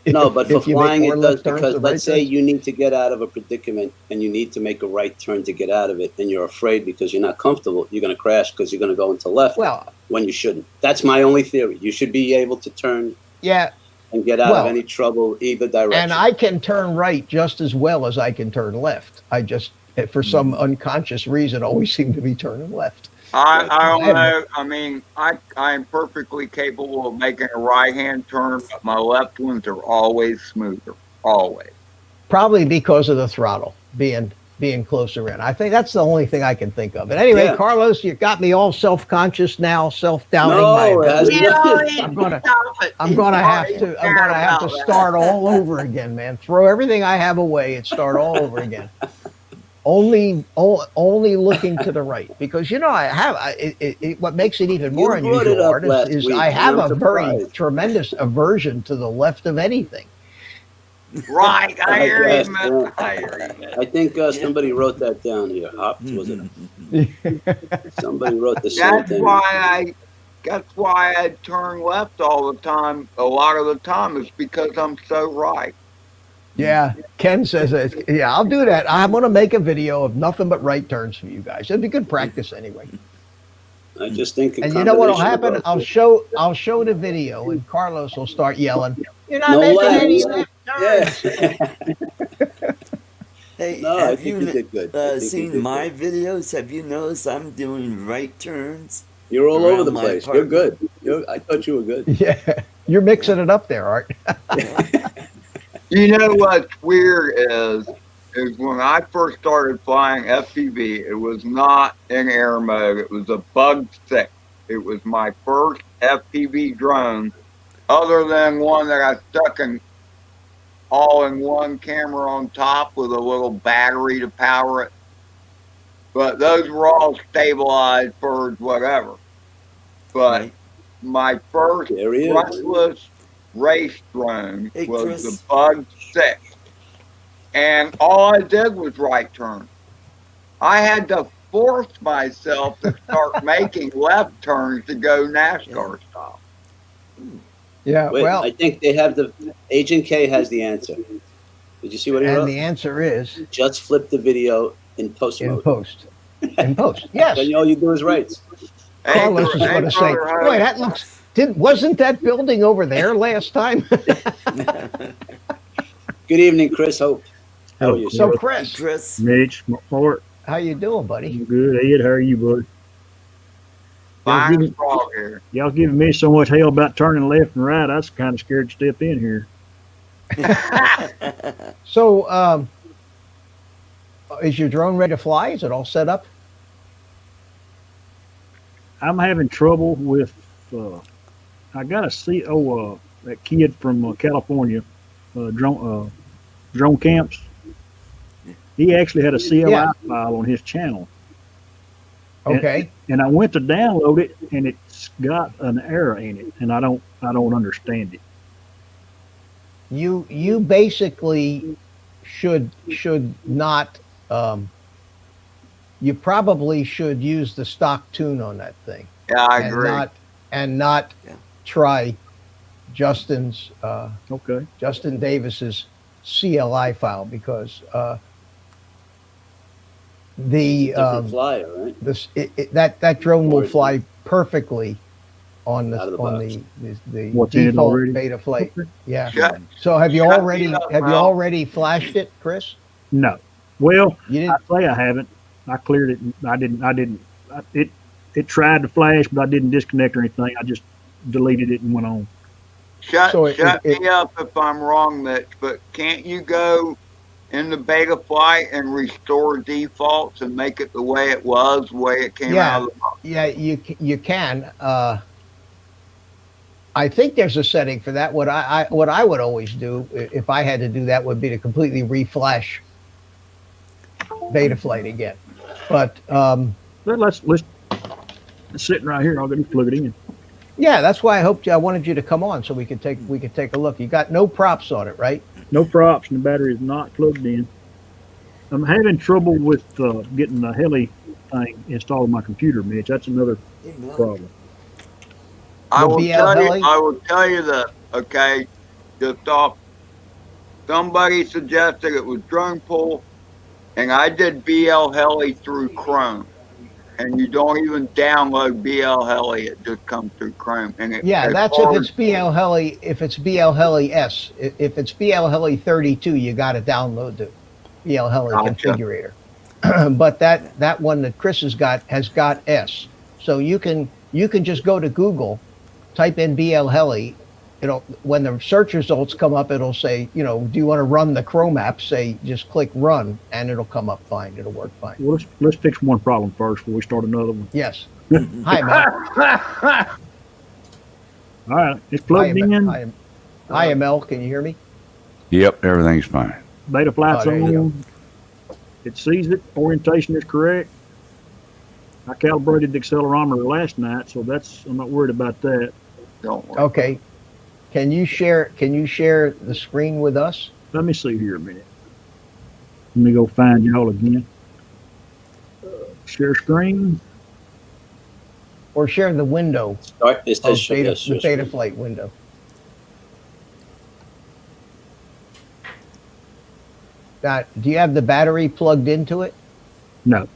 No, but for if you make flying more it left does, turns because than let's right say turns? you need to get out of a predicament and you need to make a right turn to get out of it, and you're afraid because you're not comfortable, you're going to crash because you're going to go into left Well, when you shouldn't. That's my only theory. You should be able to turn yeah. and get out of Well, any trouble either and direction. I can turn right just as well as I can turn left. I just, for some unconscious reason, always seem to be turning left. I don't have no- know. I mean, I'm perfectly capable of making a right-hand turn, but my left ones are always smoother. Always. Probably because of the throttle being closer in. I think that's the only thing I can think of. And anyway, Yeah. Carlos, you got me all self-conscious now, self-doubting my No, it has ability. nothing. I'm gonna have to start all over again, man. Throw everything I have away and start all over again. Only looking to the right, because I have what makes it even more You brought it unusual, up Art, last is week, I and have I'm a very surprised. tremendous aversion to the left of anything. Right. I hear Yes, you, man. yeah. I hear you, man. I think somebody wrote that down here. Hops, was it? Somebody wrote the same That's thing. why I turn left all the time. A lot of the time is because I'm so right. Yeah, Ken says that. Yeah, I'll do that. I'm going to make a video of nothing but right turns for you guys. It'd be good practice anyway. I just think a And you know what'll combination happen? of both. I'll show the video, and Carlos will start yelling, "You're not No making left. any left turns." Yeah. Hey, No, I have think you you did good. I think you seen did my good. videos? Have you noticed I'm doing right turns? You're all over around the my place. You're apartment? good. I thought you were good. Yeah, you're mixing it up there, Art. You know what's weird is when I first started flying FPV, it was not in air mode. It was a Bug 6. It was my first FPV drone, other than one that I stuck in all-in-one camera on top with a little battery to power it. But those were all stabilized birds, whatever. But Right. my first There he is. brushless race drone Hey, was Chris. the Bug 6. And all I did was right turn. I had to force myself to start making left turns to go NASCAR style. Yeah, Wait, well, I think they have Agent K has the answer. Did you see what he and wrote? the answer is Just flip the video in post in mode. post. In post, yes. Then all you do is rights. Carlos is going to say, "Boy, that looks. Wasn't that building over there last time?" Good evening, Chris Hope. How are you? So, sir? Chris, Chris, Mitch, Mort, how you doing, buddy? I'm good. Ed, how are you, bud? Fine frog here. Y'all giving me so much hell about turning left and right, I was kind of scared to step in here. So, is your drone ready to fly? Is it all set up? I'm having trouble with, I got to see, that kid from California, drone camps. He actually had a CLI Yeah. file on his channel. Okay. And I went to download it, and it's got an error in it, and I don't understand it. You basically should not. You probably should use the stock tune on that thing. Yeah, I and agree. not Yeah. try Justin Okay. Davis's CLI file, because the Different flyer, right? that drone will Or- fly perfectly on Out of the the What's in it default already? beta flight. Yeah. Shut, So have you Shut already me up, have you Ralph. already flashed it, Chris? No. Well, You I didn't. say I haven't. I cleared it. It tried to flash, but I didn't disconnect or anything. I just deleted it and went on. shut So it- me up if I'm wrong, Mitch, but can't you go in the beta flight and restore defaults and make it the way it was, the way it came Yeah. out of the box? Yeah, you can. I think there's a setting for that. What I would always do if I had to do that would be to completely reflash beta flight again. But But let's it's sitting right here. I'll go plug it in. yeah, that's why I wanted you to come on so we could take a look. You got no props on it, right? No props, and the battery is not plugged in. I'm having trouble with getting the heli thing installed on my computer, Mitch. That's another Hey, Mel. problem. I The will BL tell you. heli? I will tell you that. Okay, just off. Somebody suggested it was drone pool, and I did BL Heli through Chrome. And you don't even download BL Heli; it just comes through Chrome. And Yeah, as that's far if as it's BL Heli. If it's BL Heli S, if it's BL Heli 32, you got to download the BL Heli Gotcha. configurator. But that one that Chris has got S. So you can just go to Google, type in BL Heli. It'll, when the search results come up, it'll say, do you want to run the Chrome app? Say, just click run, and it'll come up fine. It'll work fine. Well, let's fix one problem first before we start another one. Yes. Hi, Mel. All right, it's plugged in. Hi, Mel. Can you hear me? Yep, everything's fine. Beta flight's there you on. It sees it. Orientation is correct. I calibrated the accelerometer last night, so I'm not worried about that. don't worry. Okay. Can you share the screen with us? Let me see here a minute. Let me go find y'all again. Share screen. Or share the window Start. It of says beta, yes, the yes, beta yes. flight window. Now, do you have the battery plugged into it? No.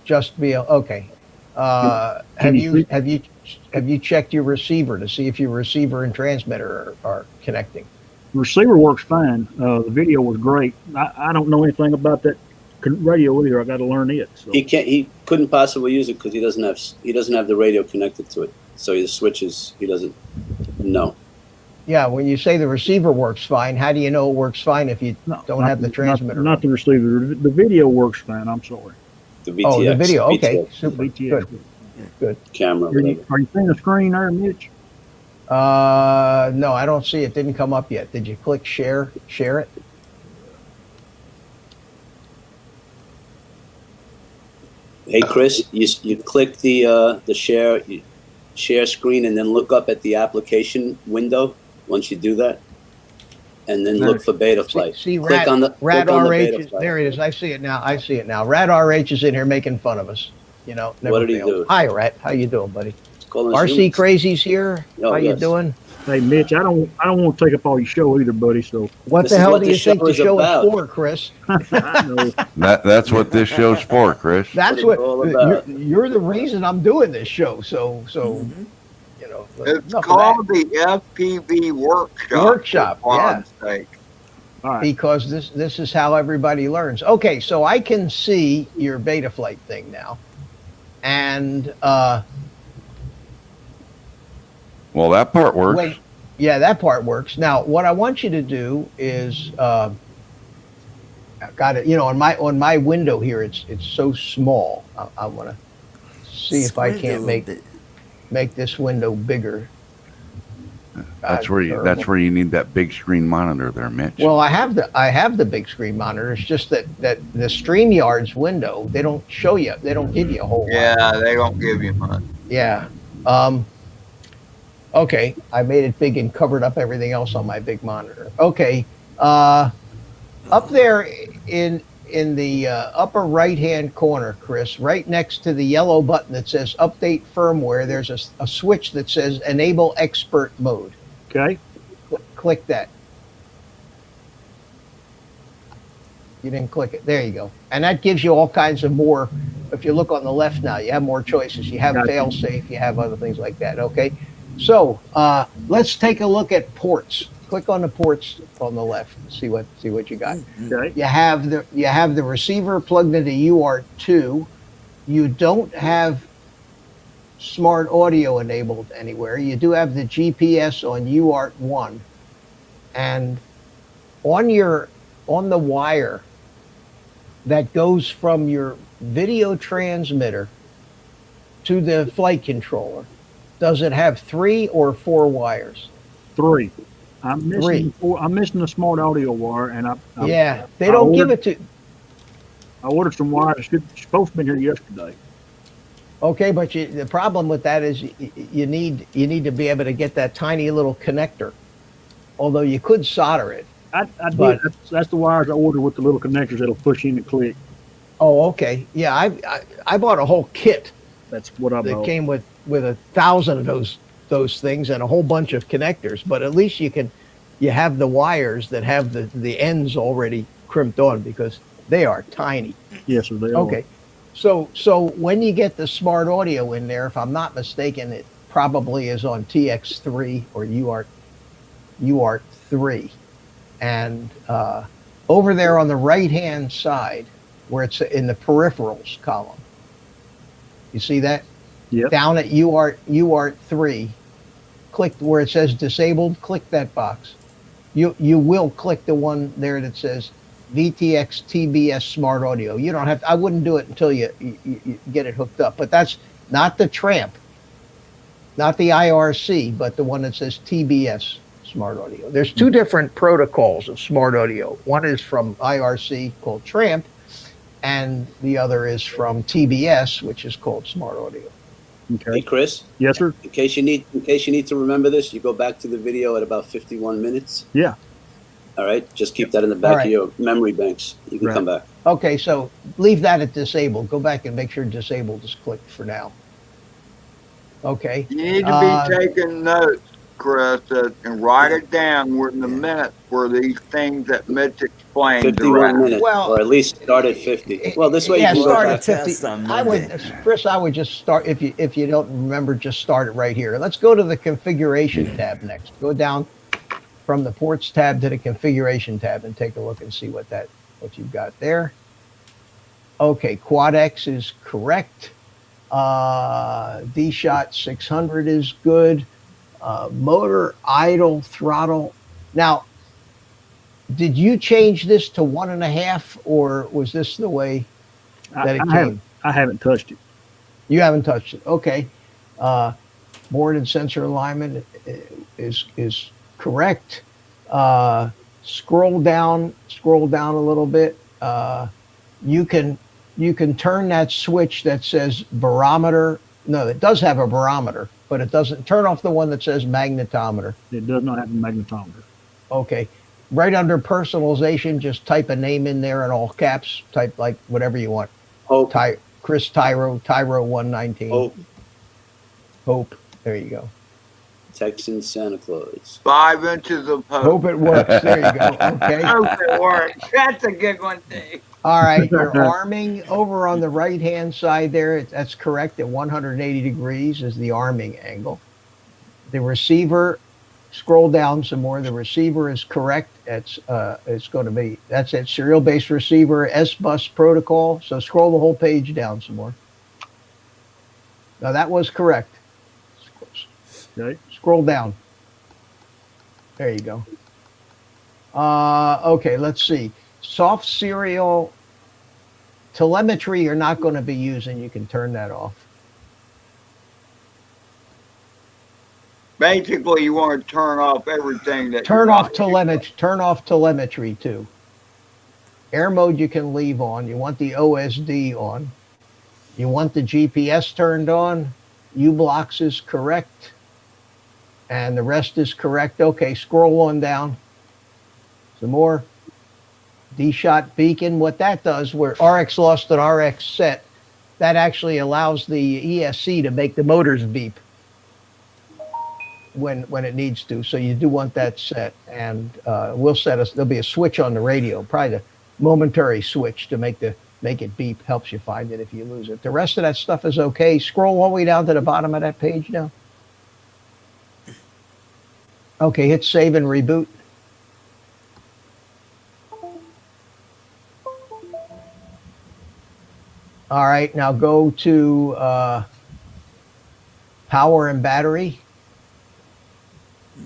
Just be okay. Can Have you you checked your receiver to see if your receiver and transmitter are connecting? The receiver works fine. The video was great. I don't know anything about that radio either. I got to learn it. So. He couldn't possibly use it because he doesn't have the radio connected to it. So the switches he doesn't know. Yeah, when you say the receiver works fine, how do you know it works fine if you don't have the transmitter? Not the receiver. The video works fine. I'm sorry. The VTX. Oh, the video. Okay, VTX super. VTX. Good. camera. Are you seeing the screen there, Mitch? No, I don't see it. Didn't come up yet. Did you click share? Share it. Hey Chris, you click the share screen and then look up at the application window once you do that, and then look for beta flight. See click on the RH. beta flight. There it is. I see it now. Rad RH is in here making fun of us. Never What did he fails. do? Hi, Rat. How you doing, buddy? It's calling us RC humans. Crazy's here. Oh, How you yes. doing? Hey, Mitch, I don't want to take up all your show either, buddy. So What This the is hell what do the you think show the is show about. is for, Chris? I know. That's what this show's for, Chris. That's what what it's all about. you're the reason I'm doing this show. So It's enough of called the FPV Workshop. Workshop, for yeah. God's sake. All right. because this is how everybody learns. Okay, so I can see your beta flight thing now, and Well, that part works. wait, yeah, that part works. Now, what I want you to do is, got it. On my window here, it's so small. I want to see if I Squint a can't little make this window bigger. That's where you need that big screen monitor there, Mitch. Well, I have the big screen monitor. It's just that the StreamYard's window, they don't show you. They don't give you a whole lot. Yeah, they don't give you much. Yeah. Okay, I made it big and covered up everything else on my big monitor. Okay. Up there in the upper right-hand corner, Chris, right next to the yellow button that says Update Firmware, there's a switch that says Enable Expert Mode. Okay. Click that. You didn't click it. There you go. And that gives you all kinds of more. If you look on the left now, you have more choices. You have Gotcha. fail-safe. You have other things like that. Okay. So let's take a look at ports. Click on the ports on the left. See what you got. Okay. You have the receiver plugged into UART2. You don't have smart audio enabled anywhere. You do have the GPS on UART1, and on the wire that goes from your video transmitter to the flight controller, does it have 3 or 4 wires? 3. I'm missing. Three. I'm missing the smart audio wire, and Yeah, they I don't give ordered- it to. I ordered some wires. It's supposed to be here yesterday. Okay, but the problem with that is you need to be able to get that tiny little connector. Although you could solder it. I But- did. That's the wires I ordered with the little connectors that'll push in and click. Oh, okay. Yeah, I bought a whole kit That's what I that bought. came with 1,000 of those things and a whole bunch of connectors. But at least you have the wires that have the ends already crimped on because they are tiny. Yes, sir. They are. Okay. So when you get the smart audio in there, if I'm not mistaken, it probably is on TX3 or UART3. And over there on the right-hand side, where it's in the peripherals column, you see that? Yep. Down at UART3, click where it says disabled, click that box. You will click the one there that says VTX TBS Smart Audio. You don't have to, I wouldn't do it until you get it hooked up. But that's not the Tramp, not the IRC, but the one that says TBS Smart Audio. There's two different protocols of smart audio. One is from IRC called Tramp, and the other is from TBS, which is called Smart Audio. Okay. Hey, Chris. Yes, sir. In case you need to remember this, you go back to the video at about 51 minutes. Yeah. All right. Just keep that in the back Right. of your memory banks. You can Right. come back. Okay, so leave that at disabled. Go back and make sure disabled is clicked for now. Okay. You need to be taking notes, Chris, and write it down where in the minutes where these things that Mitch explained are 51 at. minutes, Well, or at least start at 50. Well, this way yeah, you can go start back. at 50. Test on I would, Monday. Chris, I would just start if you don't remember, just start it right here. Let's go to the configuration tab next. Go down from the ports tab to the configuration tab and take a look and see what you've got there. Okay, quad X is correct. D-Shot 600 is good. Motor idle throttle. Now, did you change this to 1.5, or was this the way that it came? I haven't touched it. You haven't touched it. Okay. Board and sensor alignment is correct. Scroll down a little bit. You can turn that switch that says barometer. No, it does have a barometer, but it doesn't. Turn off the one that says magnetometer. It does not have a magnetometer. Okay. Right under personalization, just type a name in there in all caps. Type like whatever you want. Hope. Chris Tyro 119. Hope. There you go. Texan Santa Claus. 5 inches of hope. Hope it works. There you go. Okay. Hope it works. That's a good one, Dave. All right. Your arming over on the right-hand side there, that's correct. At 180 degrees is the arming angle. The receiver, scroll down some more. The receiver is correct. It's going to be, that's it. Serial-based receiver, S-bus protocol. So scroll the whole page down some more. Now that was correct. Okay. Scroll down. There you go. Okay, let's see. Soft serial telemetry you're not going to be using. You can turn that off. Basically, you want to turn off everything that. Turn off telemetry too. Air mode you can leave on. You want the OSD on. You want the GPS turned on. U-blocks is correct. And the rest is correct. Okay, scroll on down. Some more. D-Shot beacon. What that does, where RX lost and RX set, that actually allows the ESC to make the motors beep when it needs to. So you do want that set. And we'll set us, there'll be a switch on the radio, probably the momentary switch to make it beep. Helps you find it if you lose it. The rest of that stuff is okay. Scroll all the way down to the bottom of that page now. Okay, hit save and reboot. All right, now go to power and battery.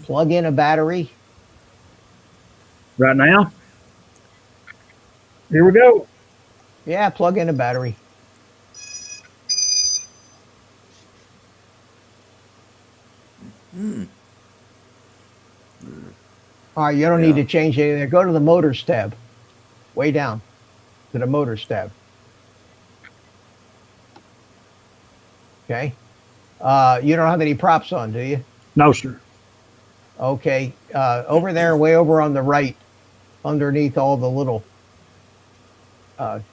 Plug in a battery. Right now. Here we go. Yeah, plug in a battery. All right, you don't need to change anything there. Go to the motors tab. Way down to the motors tab. Okay. You don't have any props on, do you? No, sir. Okay. Over there, way over on the right, underneath all the little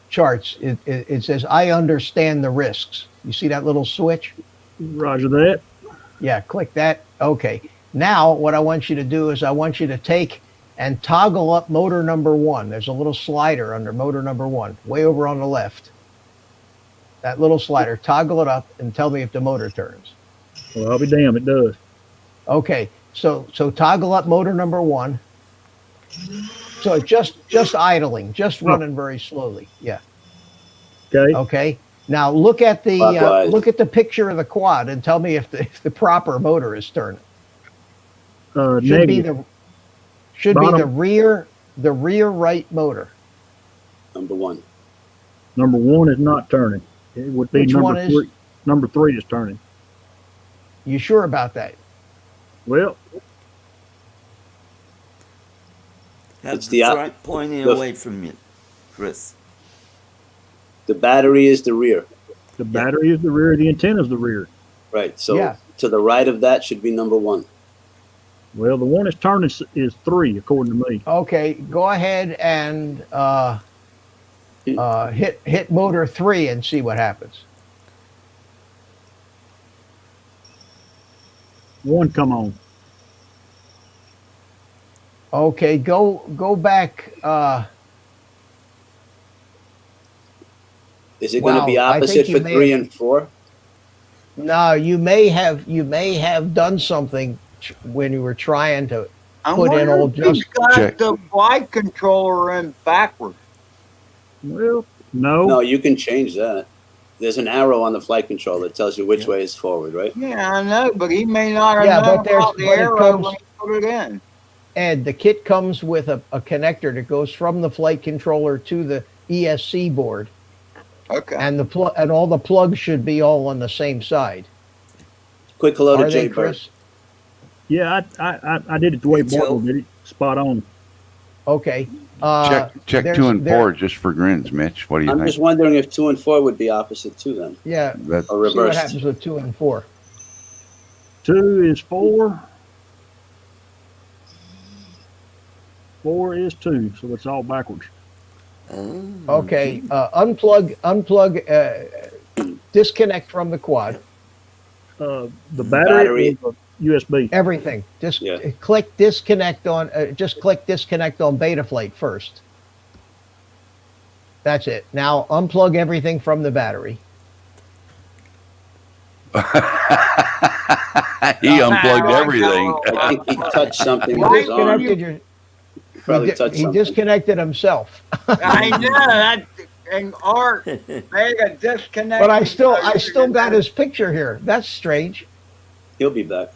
charts, it says, I understand the risks. You see that little switch? Roger that. Yeah, click that. Okay. Now, what I want you to do is I want you to take and toggle up motor number 1. There's a little slider under motor number 1, way over on the left. That little slider, toggle it up and tell me if the motor turns. Well, I'll be damned, it does. Okay, so toggle up motor number 1. So it's just idling, just running very slowly. Yeah. Okay. Okay. Now look at the Clockwise. picture of the quad and tell me if the proper motor is turning. Should Negative. be Bottom. the rear right motor. Number 1. Number 1 is not turning. It would be Which number one is? 3. Number 3 is turning. You sure about that? Well, Have It's the the front pointing the- away from you, Chris. The battery is the rear. the battery is the rear, the antenna is the rear. Right. So Yeah. to the right of that should be number 1. Well, the one that's turning is 3, according to me. Okay, go ahead and hit motor 3 and see what happens. 1 come on. Okay, go back. Is it going to Wow, be I think opposite you for may 3 have- and 4? No, you may have done something when you were trying to I'm put in wondering old if he's just got check. the flight controller in backwards. Well, no. No, you can change that. There's an arrow on the flight control that tells you which way is forward, right? Yeah, I know, but he may not have Yeah, known but there's- about the but it arrow comes- when he put it in. and the kit comes with a connector that goes from the flight controller to the ESC board, Okay. and and all the plugs should be all on the same side. Quick hello to Are they, Jay Bird. Chris? Yeah, I did it the way Hey, Joe. Bartle did it. Spot on. Okay. Check there's- 2 and there- 4 just for grins, Mitch. What do you I'm think? just wondering if 2 and 4 would be opposite too then, Yeah. That, See or what reversed. happens with 2 and 4. 2 is 4. 4 is 2, so it's all backwards. Oh, Okay. Unplug. Disconnect from the quad. The battery is a USB. Everything. Just Yeah. click disconnect on. Just click disconnect on Betaflight first. That's it. Now unplug everything from the battery. he unplugged everything. I think he touched something He with his arm. disconnected your. Probably he touched he something. disconnected himself. I know that, and Art made a disconnect. But I still got his picture here. That's strange. He'll be back.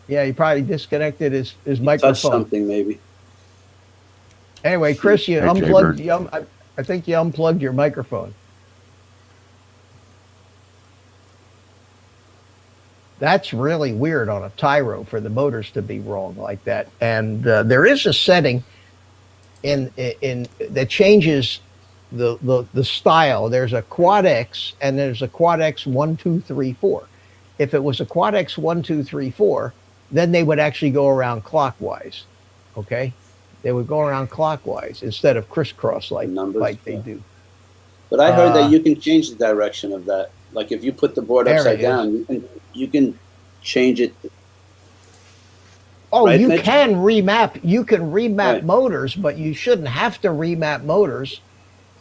Yeah, he probably disconnected his Touched microphone. something maybe. Anyway, Chris, you Hey, unplugged. Jaybird. I think you unplugged your microphone. That's really weird on a Tyro for the motors to be wrong like that. And there is a setting in that changes the style. There's a Quad X and there's a Quad X 1, 2, 3, 4. If it was a Quad X 1, 2, 3, 4, then they would actually go around clockwise. Okay, they would go around clockwise instead of crisscross like Numbers, they yeah. do. But I heard Uh, that you can change the direction of that. Like if you put the board There it upside is. down, you can change it. Oh, Right, you Mitch? can remap. You can remap Right. motors, but you shouldn't have to remap motors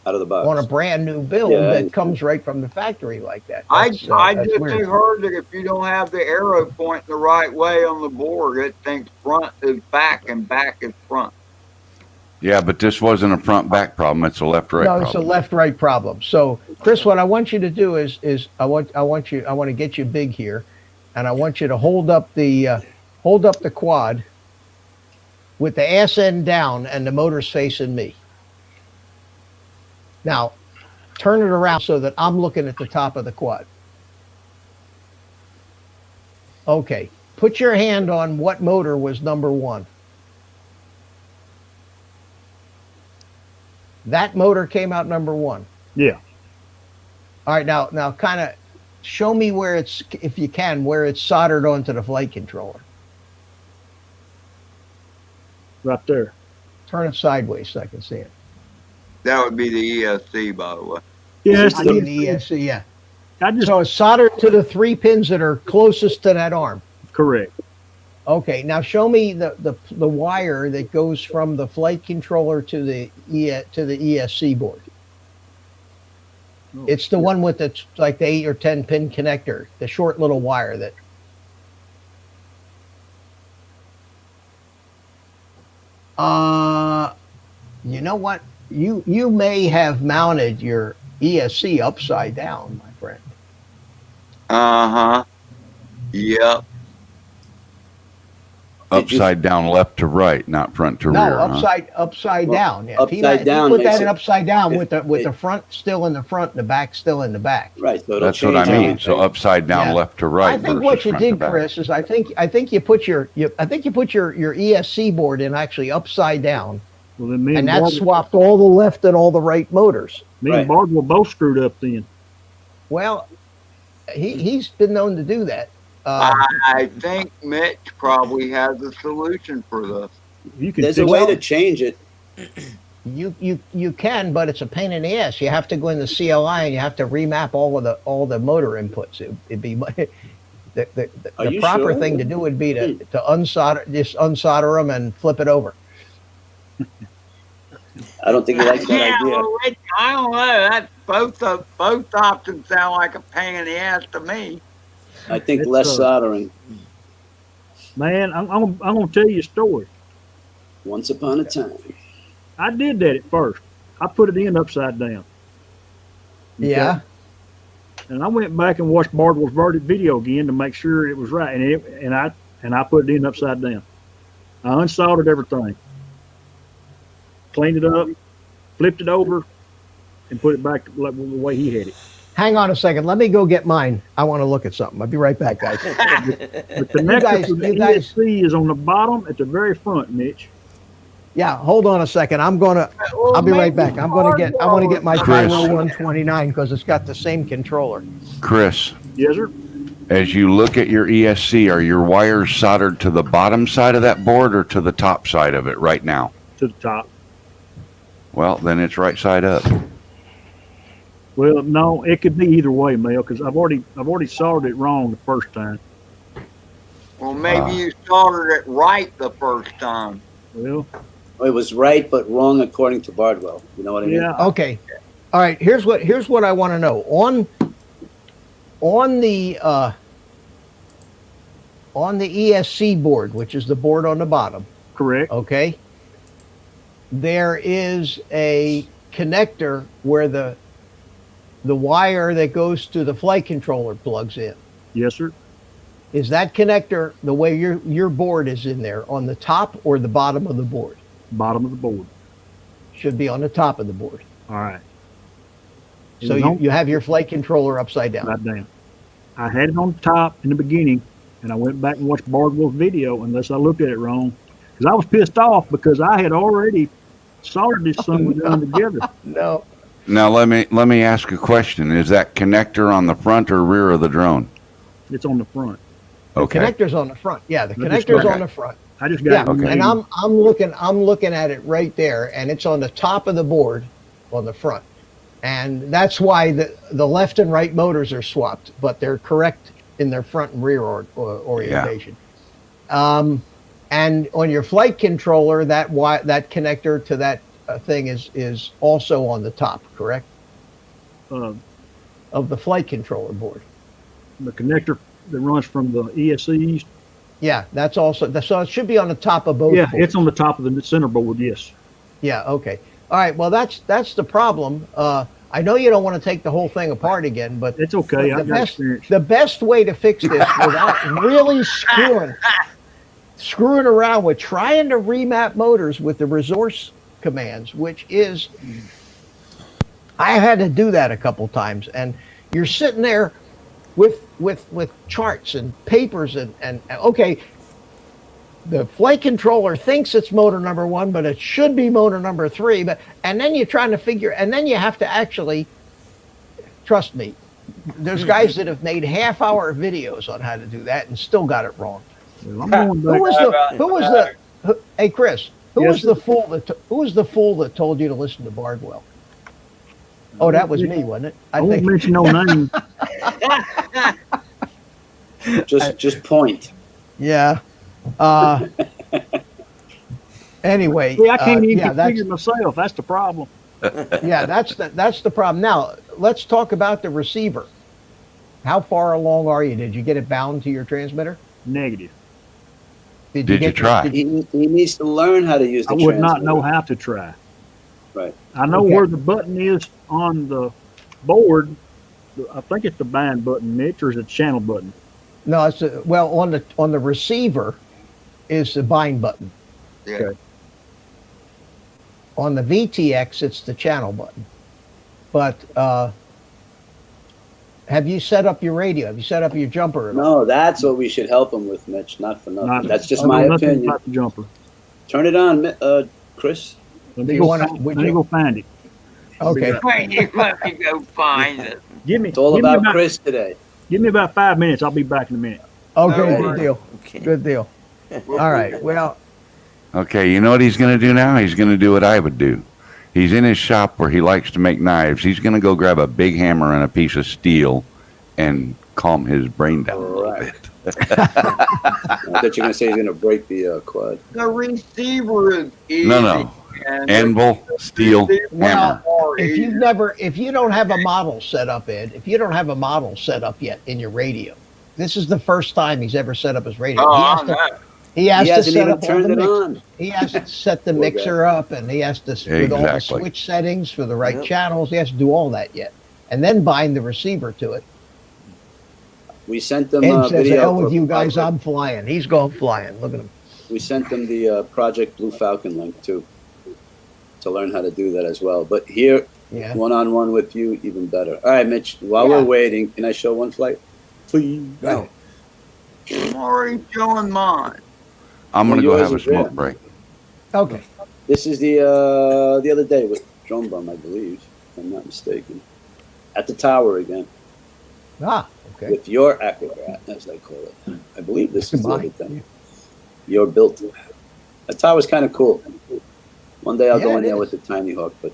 Out of the box. on a brand new build Yeah, that comes right from the factory like that. I That's just weird. heard that if you don't have the arrow pointing the right way on the board, it thinks front is back and back is front. Yeah, but this wasn't a front back problem. It's a left right No, problem. it's a left-right problem. So, Chris, what I want you to do is I want to get you big here, and I want you to hold up the quad with the ass end down and the motor's facing me. Now, turn it around so that I'm looking at the top of the quad. Okay, put your hand on what motor was number 1. That motor came out number 1. Yeah. All right, now kind of show me where it's, if you can, where it's soldered onto the flight controller. Right there. Turn it sideways so I can see it. That would be the ESC, by the way. Yes, I mean the ESC, yeah. I just So it's soldered to the 3 pins that are closest to that arm. correct. Okay, now show me the wire that goes from the flight controller to the ESC board. Oh, It's the one with the like the 8 or 10 pin connector, the short little wire that. You know what? You may have mounted your ESC upside down, my friend. Uh-huh. Yep. Upside down, left to right, not front to No, rear. upside Well, down. Yeah. upside down If you put makes that in it- upside down with the it- front still in the front and the back still in the back. Right. So it'll That's what I change mean. everything. So upside down, Yeah. left to right. I think versus what you front to did, back. Chris, is I think you put your ESC board in actually upside down, Well, then me and and that Barbara, swapped all the left and all the right motors. me Right. and Barbara were both screwed up then. Well, he's been known to do that. I think Mitch probably has a solution for this. You can There's a fix way Well- to change it. You can, but it's a pain in the ass. You have to go in the CLI and you have to remap all the motor inputs. It'd be the Are you proper sure? thing to do would be to unsolder them and flip it over. I don't think he likes that Yeah, idea. well, I don't know. That both options sound like a pain in the ass to me. I think It's, less soldering. Man, I'm gonna tell you a story. Once upon a time. I did that at first. I put it in upside down. Okay? Yeah. And I went back and watched Bardwell's verdict video again to make sure it was right, and I put it in upside down. I unsoldered everything, cleaned it up, flipped it over, and put it back like the way he had it. Hang on a second. Let me go get mine. I want to look at something. I'll be right back, guys. The connector guys- for the you guys- ESC is on the bottom at the very front, Mitch. Yeah, hold on a second. I'll be right back. I want to get my Chris. Pyro 129 because it's got the same controller. Chris, Yes, sir. as you look at your ESC, are your wires soldered to the bottom side of that board or to the top side of it right now? To the top. Well, then it's right side up. Well, no, it could be either way, Mel, because I've already soldered it wrong the first time. Well, maybe you soldered it right the first time. Well, It was right, but wrong according to Bardwell. You know what I mean? yeah, Okay. All right. Here's what I want to know. On the ESC board, which is the board on the bottom, correct. okay, there is a connector where the wire that goes to the flight controller plugs in. Yes, sir. Is that connector the way your board is in there on the top or the bottom of the board? Bottom of the board. Should be on the top of the board. All right. It So was on- you have your flight controller upside down. right down. I had it on the top in the beginning, and I went back and watched Bardwell's video, unless I looked at it wrong, because I was pissed off because I had already soldered this thing down together. No. Now let me ask a question. Is that connector on the front or rear of the drone? It's on the front. Okay. Connector's on the front. Yeah, the I just connector's got on the front. I just Yeah, got it. Okay. and I'm looking at it right there, and it's on the top of the board on the front, and that's why the left and right motors are swapped, but they're correct in their front and rear orientation. And on your flight controller, that connector to that thing is also on the top, correct, uh, of the flight controller board. the connector that runs from the ESCs. Yeah, that's also so it should be on the top of both. Yeah, boards. it's on the top of the center board. Yes. Yeah. Okay. All right. Well, that's the problem. I know you don't want to take the whole thing apart again, but It's okay. I the got best experience. the best way to fix this without really screwing around with trying to remap motors with the resource commands, which is I had to do that a couple times, and you're sitting there with charts and papers and okay, the flight controller thinks it's motor number 1, but it should be motor number 3. And then you're trying to figure, and then you have to actually, trust me, there's guys that have made half-hour videos on how to do that and still got it wrong. Well, I'm going Who back. was hey Chris? Who Yes, was the fool that told you to listen to Bardwell? Oh, that was me, wasn't it? I won't mention no name. Just point. Yeah. Anyway, See, I can't even yeah, that's configure myself. That's the problem. that's the problem. Now let's talk about the receiver. How far along are you? Did you get it bound to your transmitter? Negative. Did you try? He needs to learn how to use the I would not transmitter. know how to try. Right. I know Okay. where the button is on the board. I think it's the bind button, Mitch, or is it channel button? No, it's well on the receiver is the bind button. Yeah. Okay. On the VTX, it's the channel button. But have you set up your radio? Have you set up your jumper? No, that's what we should help him with, Mitch. Not for nothing. That's just I know my nothing opinion. about the jumper. Turn it on, Chris. Let Do me you go, wanna- find, would let me you- go find it. Okay. When you let me go find it. Give me, It's all give me about about, Chris today. give me about 5 minutes. I'll be back in a minute. Okay. All Good right. deal. Okay. Good deal. All right. Well, Okay, you know what he's going to do now? He's going to do what I would do. He's in his shop where he likes to make knives. He's going to go grab a big hammer and a piece of steel and calm his brain down a little Right. bit. I thought you were going to say he's going to break the quad. The receiver is easy. No. And Anvil, steel, hammer. if you don't have a model set up, Ed, if you don't have a model set up yet in your radio, this is the first time he's ever set up his radio. Oh, I know. He has He to hasn't set even up all turned the it mix. on. He has to set the Poor mixer up, and he has to with all the Exactly. switch settings for the right Yep. channels. He has to do all that yet, and then bind the receiver to it. We sent them Ed a says, video. "Hell with for you guys, Project- I'm flying." He's going flying. Look at him. We sent them the Project Blue Falcon link too, to learn how to do that as well. But here, Yeah. one-on-one with you, even better. All right, Mitch. While Yeah. we're waiting, can I show one flight? Please. Go. I'm already showing mine. I'm going to Well, go yours have a is there. smoke break. Okay. This is the other day with Drone Bum, I believe, if I'm not mistaken. At the tower again, Ah. Okay. with your acrobrat, as I call it. I believe this is the other Mine. thing. Your built. That tower's kind of cool. One day I'll Yeah, go it in there is. with the Tinyhawk, but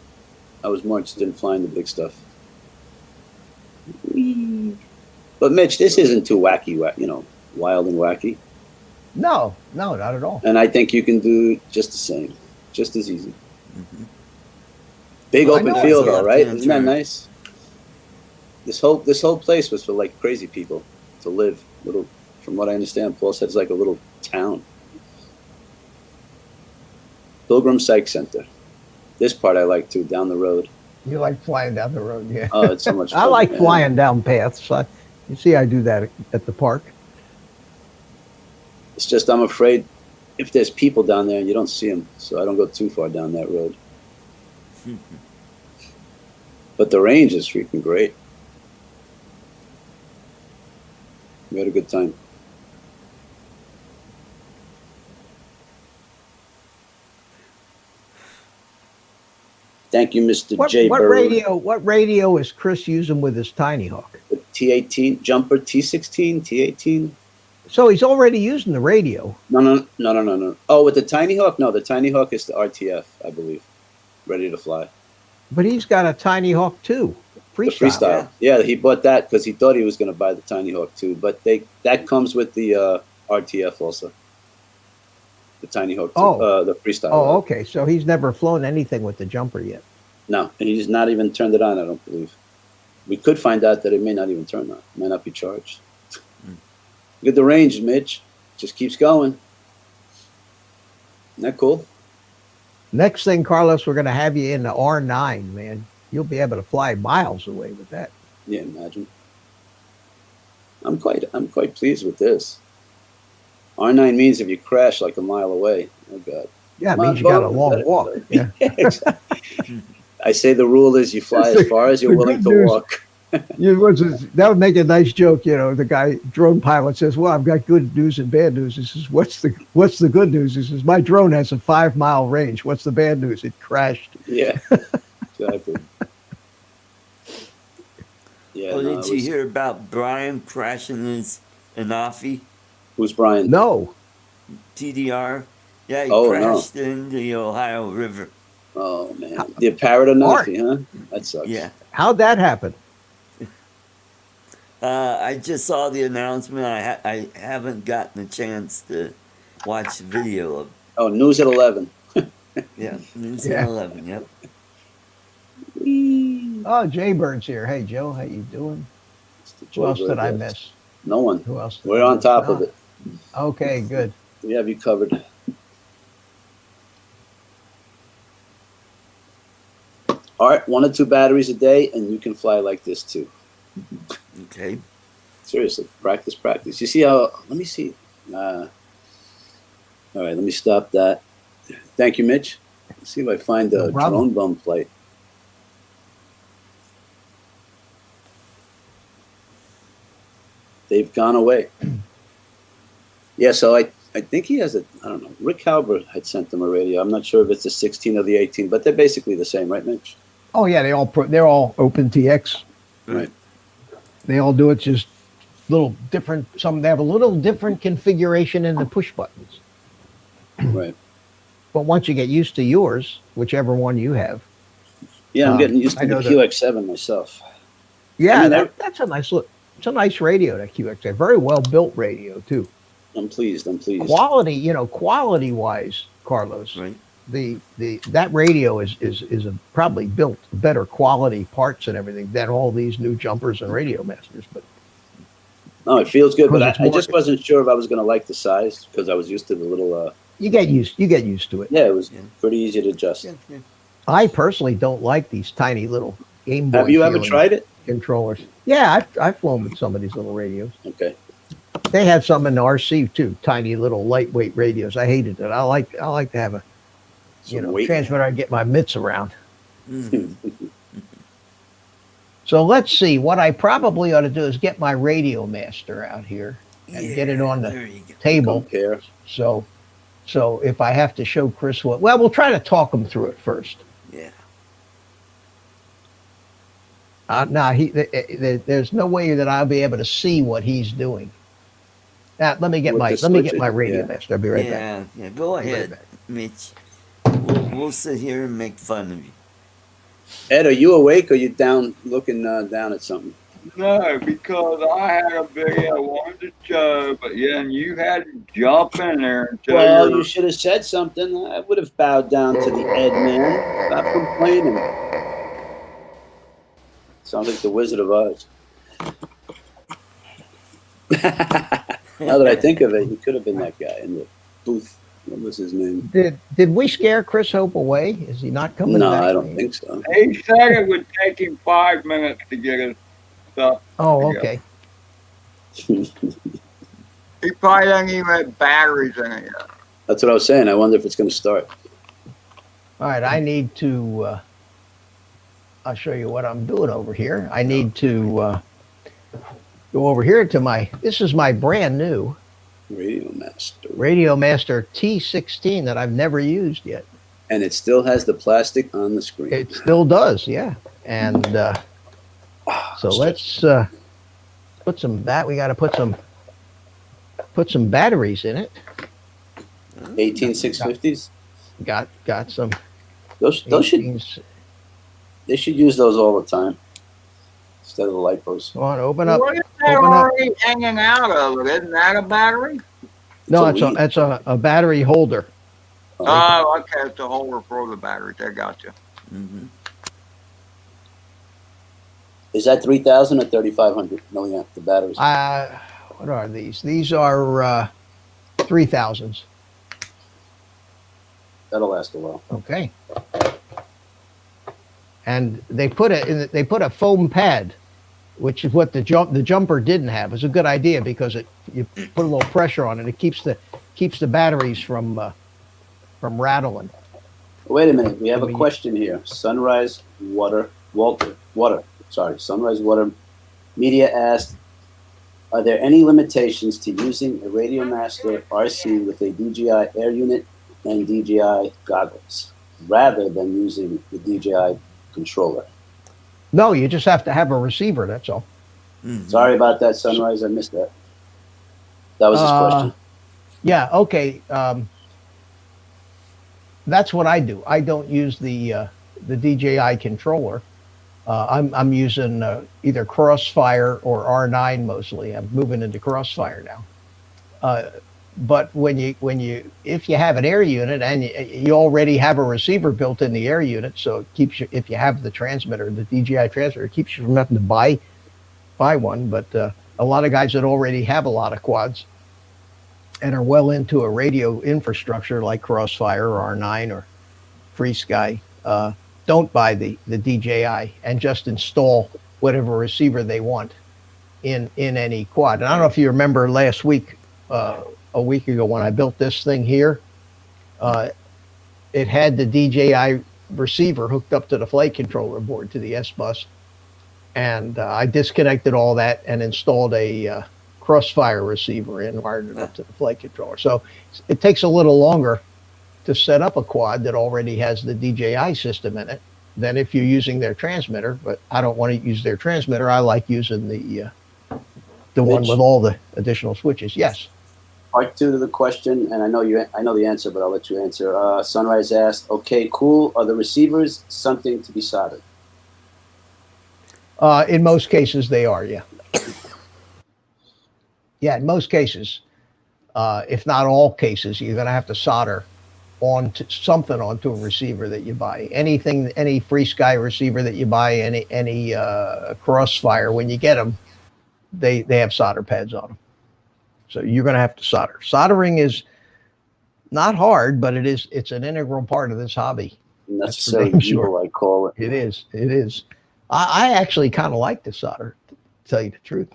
I was more interested in flying the big stuff. But Mitch, this isn't too wacky, wild and wacky. No, not at all. And I think you can do just the same, just as easy. Big Well, I open know field, it's all right? left-hand Isn't that turn. nice? This whole place was for like crazy people to live. Little, from what I understand, Paul said it's like a little town. Pilgrim Psych Center. This part I like too, down the road. You like flying down the road, yeah. Oh, it's so much fun. I like man. flying down paths. You see, I do that at the park. It's just I'm afraid if there's people down there, you don't see them, so I don't go too far down that road. But the range is freaking great. We had a good time. Thank you, Mr. What J. Bird. radio is Chris using with his Tinyhawk? The T18 jumper, T16, T18. So he's already using the radio. No. Oh, with the Tinyhawk? No, the Tinyhawk is the RTF, I believe. Ready to fly. But he's got a Tinyhawk too. The Freestyle. freestyle. Yeah, he bought that because he thought he was going to buy the Tinyhawk too. But that comes with the RTF also. The Tinyhawk too. Oh. The freestyle. Oh, okay. So he's never flown anything with the jumper yet. No, and he's not even turned it on, I don't believe. We could find out that it may not even turn on. It may not be charged. Look at the range, Mitch. Just keeps going. Isn't that cool? Next thing, Carlos, we're going to have you in the R9, man. You'll be able to fly miles away with that. Yeah, imagine. I'm quite pleased with this. R9 means if you crash like a mile away. Oh God. Yeah, it Come means on, you got a Bo. long walk. Yeah. I say the rule is you fly as far as you're The willing good to news- walk. That would make a nice joke, The guy drone pilot says, "Well, I've got good news and bad news." He says, "What's the good news?" He says, "My drone has a 5-mile range. What's the bad news? It crashed." Yeah, exactly. Yeah. Oh, no, did it you was- hear about Brian crashing his Anafi Who's Brian? No. TDR? Yeah, he Oh, no. crashed in the Ohio River. Oh man, the parrot or nothing, huh? That sucks. Yeah. How'd that happen? I just saw the announcement. I haven't gotten a chance to watch the video of. Oh, news at 11. Yeah, News Yeah. 11. Yep. Oh, Jaybird's here. Hey, Joe, how you doing? Who else did I miss? No one. Who else? did We're I on miss? top No. of it. Okay, good. We have you covered. All right, 1 or 2 batteries a day, and you can fly like this too. Okay. Seriously, practice, practice. You see how? Let me see. All right, let me stop that. Thank you, Mitch. Let's see if I find No a problem. drone bum plate. They've gone away. Yeah, so I think he has a, I don't know, Rick Halber had sent them a radio. I'm not sure if it's the 16 or the 18, but they're basically the same, right, Mitch? Oh yeah, they're all open TX. Right. They all do it just little different. Some they have a little different configuration in the push buttons. Right. But once you get used to yours, whichever one you have, Yeah, I'm getting used I to the know that- QX7 myself. yeah, I mean, that's a nice look. It's a nice radio, that QX. Very well built radio too. I'm pleased. I'm pleased. Quality wise, Carlos, Right. that radio is probably built better quality parts and everything than all these new jumpers and Radio Masters. But No, it feels good, but Because it's I more- just wasn't sure if I was going to like the size because I was used to the little. you get used to it. Yeah, it was Yeah. pretty easy to adjust. Yeah, yeah. I personally don't like these tiny little Game Boy. Have you ever feeling tried it? controllers? Yeah, I've flown with some of these little radios. Okay. They had some in the RC too, tiny little lightweight radios. I hated it. I like to have a Some weight. transmitter I can get my mitts around. Mhm. So let's see. What I probably ought to do is get my Radio Master out here and get it on the There you go. table. Compare. So if I have to show Chris we'll try to talk him through it first. Yeah. There's no way that I'll be able to see what he's doing. Now, let me get With my the Radio switches, yeah. Master. I'll be right back. Yeah. Yeah. Go Be right ahead, back. Mitch. We'll sit here and make fun of you. Ed, are you awake or you down looking down at something? No, because I had a video I wanted to show, but yeah, and you had to jump in there and tell Well, your you should have said something. I would have bowed down to the Ed man. Stop complaining. Sounds like the Wizard of Oz. Now that I think of it, he could have been that guy in the booth. What was his name? Did we scare Chris Hope away? Is he not coming No, back? I don't think so. He said it would take him 5 minutes to get his stuff. Oh, okay. He probably doesn't even have batteries in it yet. That's what I was saying. I wonder if it's going to start. All right. I need to. I'll show you what I'm doing over here. I need to go over here to my. This is my brand new Radio Master. Radio Master T16 that I've never used yet. And it still has the plastic on the screen. It still does, yeah. And so let's put some we got to put some batteries in it. 18650s. Got some. Those should 18s. they should use those all the time instead of the lipos. Come on, open up. What is that Open up. already hanging out of it? Isn't that a battery? No, It's a lead. it's a battery holder. Oh, okay. It's a holder for the batteries. I got you. Mm-hmm. Is that 3,000 or 3,500 milliamp? The batteries. What are these? These are 3000s. That'll last a while. Okay. And they put a foam pad, which is what the jumper didn't have. It's a good idea because you put a little pressure on it. It keeps the batteries from rattling. Wait a minute. We have a We- question here. Sunrise Water Media asked, are there any limitations to using a Radio Master RC with a DJI Air unit and DJI goggles rather than using the DJI controller? No, you just have to have a receiver. That's all. Mm-hmm. Sorry about that, Sunrise. I missed that. That was his question. Yeah. Okay. That's what I do. I don't use the DJI controller. I'm using either Crossfire or R9 mostly. I'm moving into Crossfire now. But if you have an air unit and you already have a receiver built in the air unit, so it keeps you, if you have the transmitter, the DJI transmitter, it keeps you from having to buy one. But a lot of guys that already have a lot of quads and are well into a radio infrastructure like Crossfire or R9 or FreeSky, don't buy the DJI and just install whatever receiver they want in any quad. And I don't know if you remember last week, a week ago when I built this thing here, it had the DJI receiver hooked up to the flight controller board, to the S-Bus. And I disconnected all that and installed a Crossfire receiver and wired it up to the flight controller. So it takes a little longer to set up a quad that already has the DJI system in it than if you're using their transmitter. But I don't want to use their transmitter. I like using the one with all the additional switches. Yes. Part 2 to the question, and I know the answer, but I'll let you answer. Sunrise asked, "Okay, cool. Are the receivers something to be soldered?" In most cases, they are. Yeah. Yeah, in most cases, if not all cases, you're going to have to solder something onto a receiver that you buy. Any FreeSky receiver that you buy, any Crossfire, when you get them, they have solder pads on them. So you're going to have to solder. Soldering is not hard, but it's an integral part of this hobby. Necessary evil, I call it. It is. It is. I actually kind of like to solder, to tell you the truth.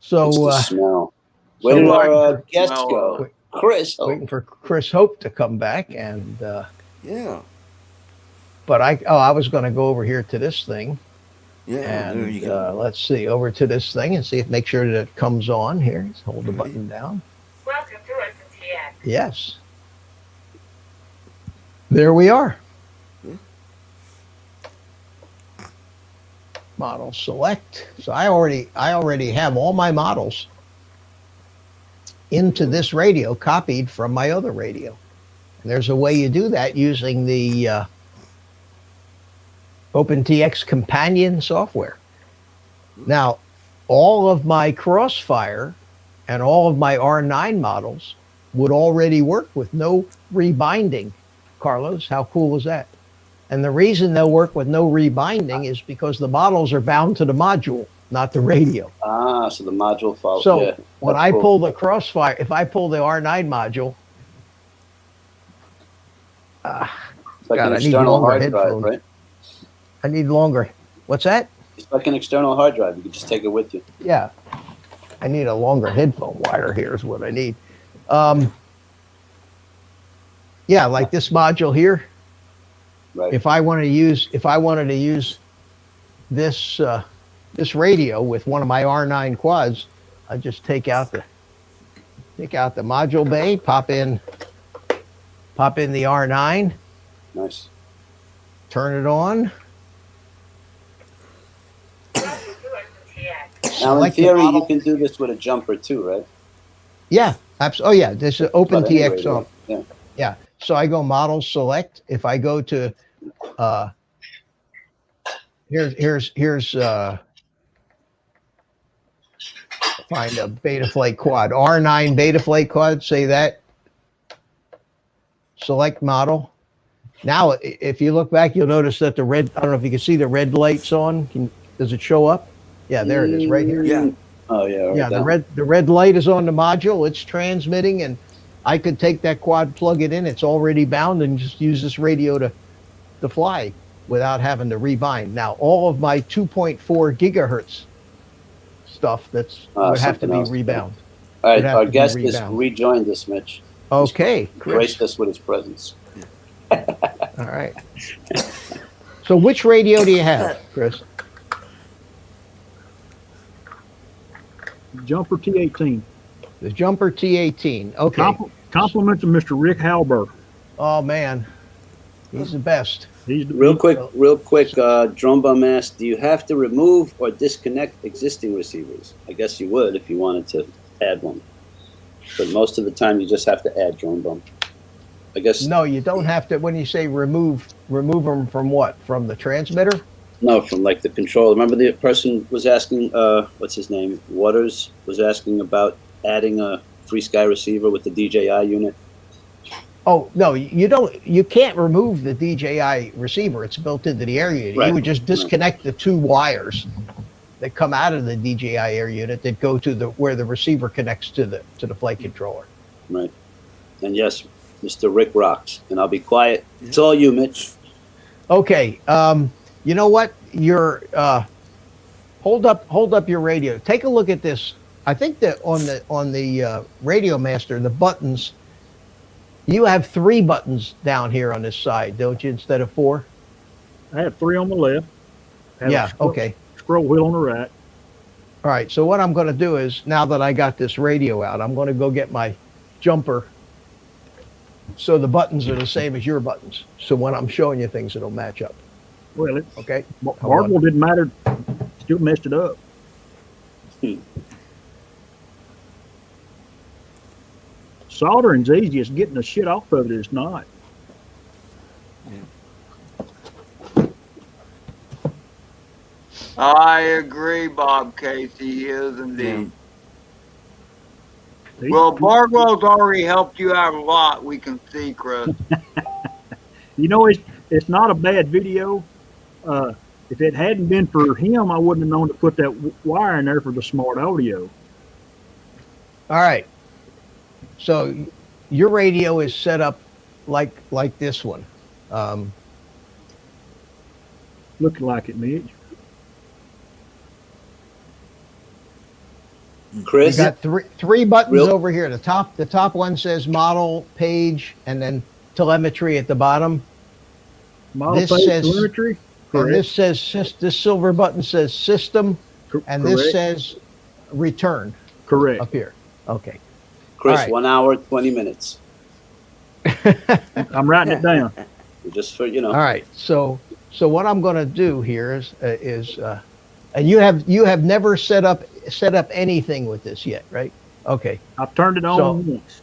So it's the smell. Where did our guests go? Chris. Waiting for Chris Hope to come back, and yeah. But I was going to go over here to this thing. Yeah, and there you go. Let's see, over to this thing and make sure that it comes on here. Let's hold the button down. Welcome to OpenTX. Yes. There we are. Model select. So I already have all my models into this radio copied from my other radio. And there's a way you do that using the OpenTX companion software. Now, all of my Crossfire and all of my R9 models would already work with no rebinding. Carlos, how cool is that? And the reason they'll work with no rebinding is because the models are bound to the module, not the radio. So the module follows. So when I pull the Crossfire, if I pull the R9 module, it's like God, an external hard drive, right? I need longer. What's that? It's like an external hard drive. You can just take it with you. Yeah. I need a longer headphone wire here is what I need. Yeah, like this module here. Right. If I wanted to use this radio with one of my R9 quads, I just take out the module bay, pop in the R9. Nice. Turn it on. Now, in theory, you can do this with a jumper too, right? Yeah, absolutely. Oh, yeah. This is OpenTX on. Yeah. Yeah. So I go model select. If I go to here's find a Betaflight quad, R9 Betaflight quad. Say that. Select model. Now, if you look back, you'll notice that the red. I don't know if you can see the red lights on. Does it show up? Yeah, there it is, right here. Yeah. Oh yeah. Right, yeah, the red light is on the module. It's transmitting, and I could take that quad, plug it in. It's already bound, and just use this radio to fly without having to rebind. Now, all of my 2.4 gigahertz stuff would have to be rebound. All right, our guest has rejoined us, Mitch. Okay, Chris. Graced us with his presence. All right. So, which radio do you have, Chris? Jumper T18. The Jumper T18. Okay. Compliment to Mr. Rick Halber. Oh man, he's the best. Real quick, Drone Bum asked, do you have to remove or disconnect existing receivers? I guess you would if you wanted to add one. But most of the time you just have to add Drone Bum. I guess. No, you don't have to. When you say remove them from what? From the transmitter? No, from like the control. Remember the person was asking, what's his name? Waters was asking about adding a free sky receiver with the DJI unit. Oh, no, you don't. You can't remove the DJI receiver. It's built into the air unit. Right. You would just disconnect the two wires that come out of the DJI air unit that go to where the receiver connects to the flight controller. Right. And yes, Mr. Rick rocks. And I'll be quiet. It's all you, Mitch. Okay. You know what? You're hold up your radio. Take a look at this. I think that on the Radio Master, the buttons, you have 3 buttons down here on this side, don't you, instead of 4? I have 3 on the left. I have Yeah, a scroll, okay. Scroll wheel on the right. All right, so what I'm going to do is, now that I got this radio out, I'm going to go get my jumper so the buttons are the same as your buttons. So when I'm showing you things, it'll match up. Well, it, Okay? Marble didn't matter. Still messed it up. Soldering's easy. It's getting the shit off of it. It's not. I agree, Bob Casey. He is indeed. Well, Bardwell's already helped you out a lot. We can see, Chris. You know, it's not a bad video. If it hadn't been for him, I wouldn't have known to put that wire in there for the smart audio. All right. So your radio is set up like this one. Looking like it, Mitch. Chris? You got three buttons Real- over here. The top one says model, page, and then telemetry at the bottom. Model This page says- telemetry. And Correct. this says this silver button says system, and this Correct. says return Correct. up here. Okay. Chris, All right. 1 hour, 20 minutes. I'm writing it down. Just for, you know. All right. So what I'm going to do here is and you have never set up anything with this yet, right? Okay. I've turned it on So- once.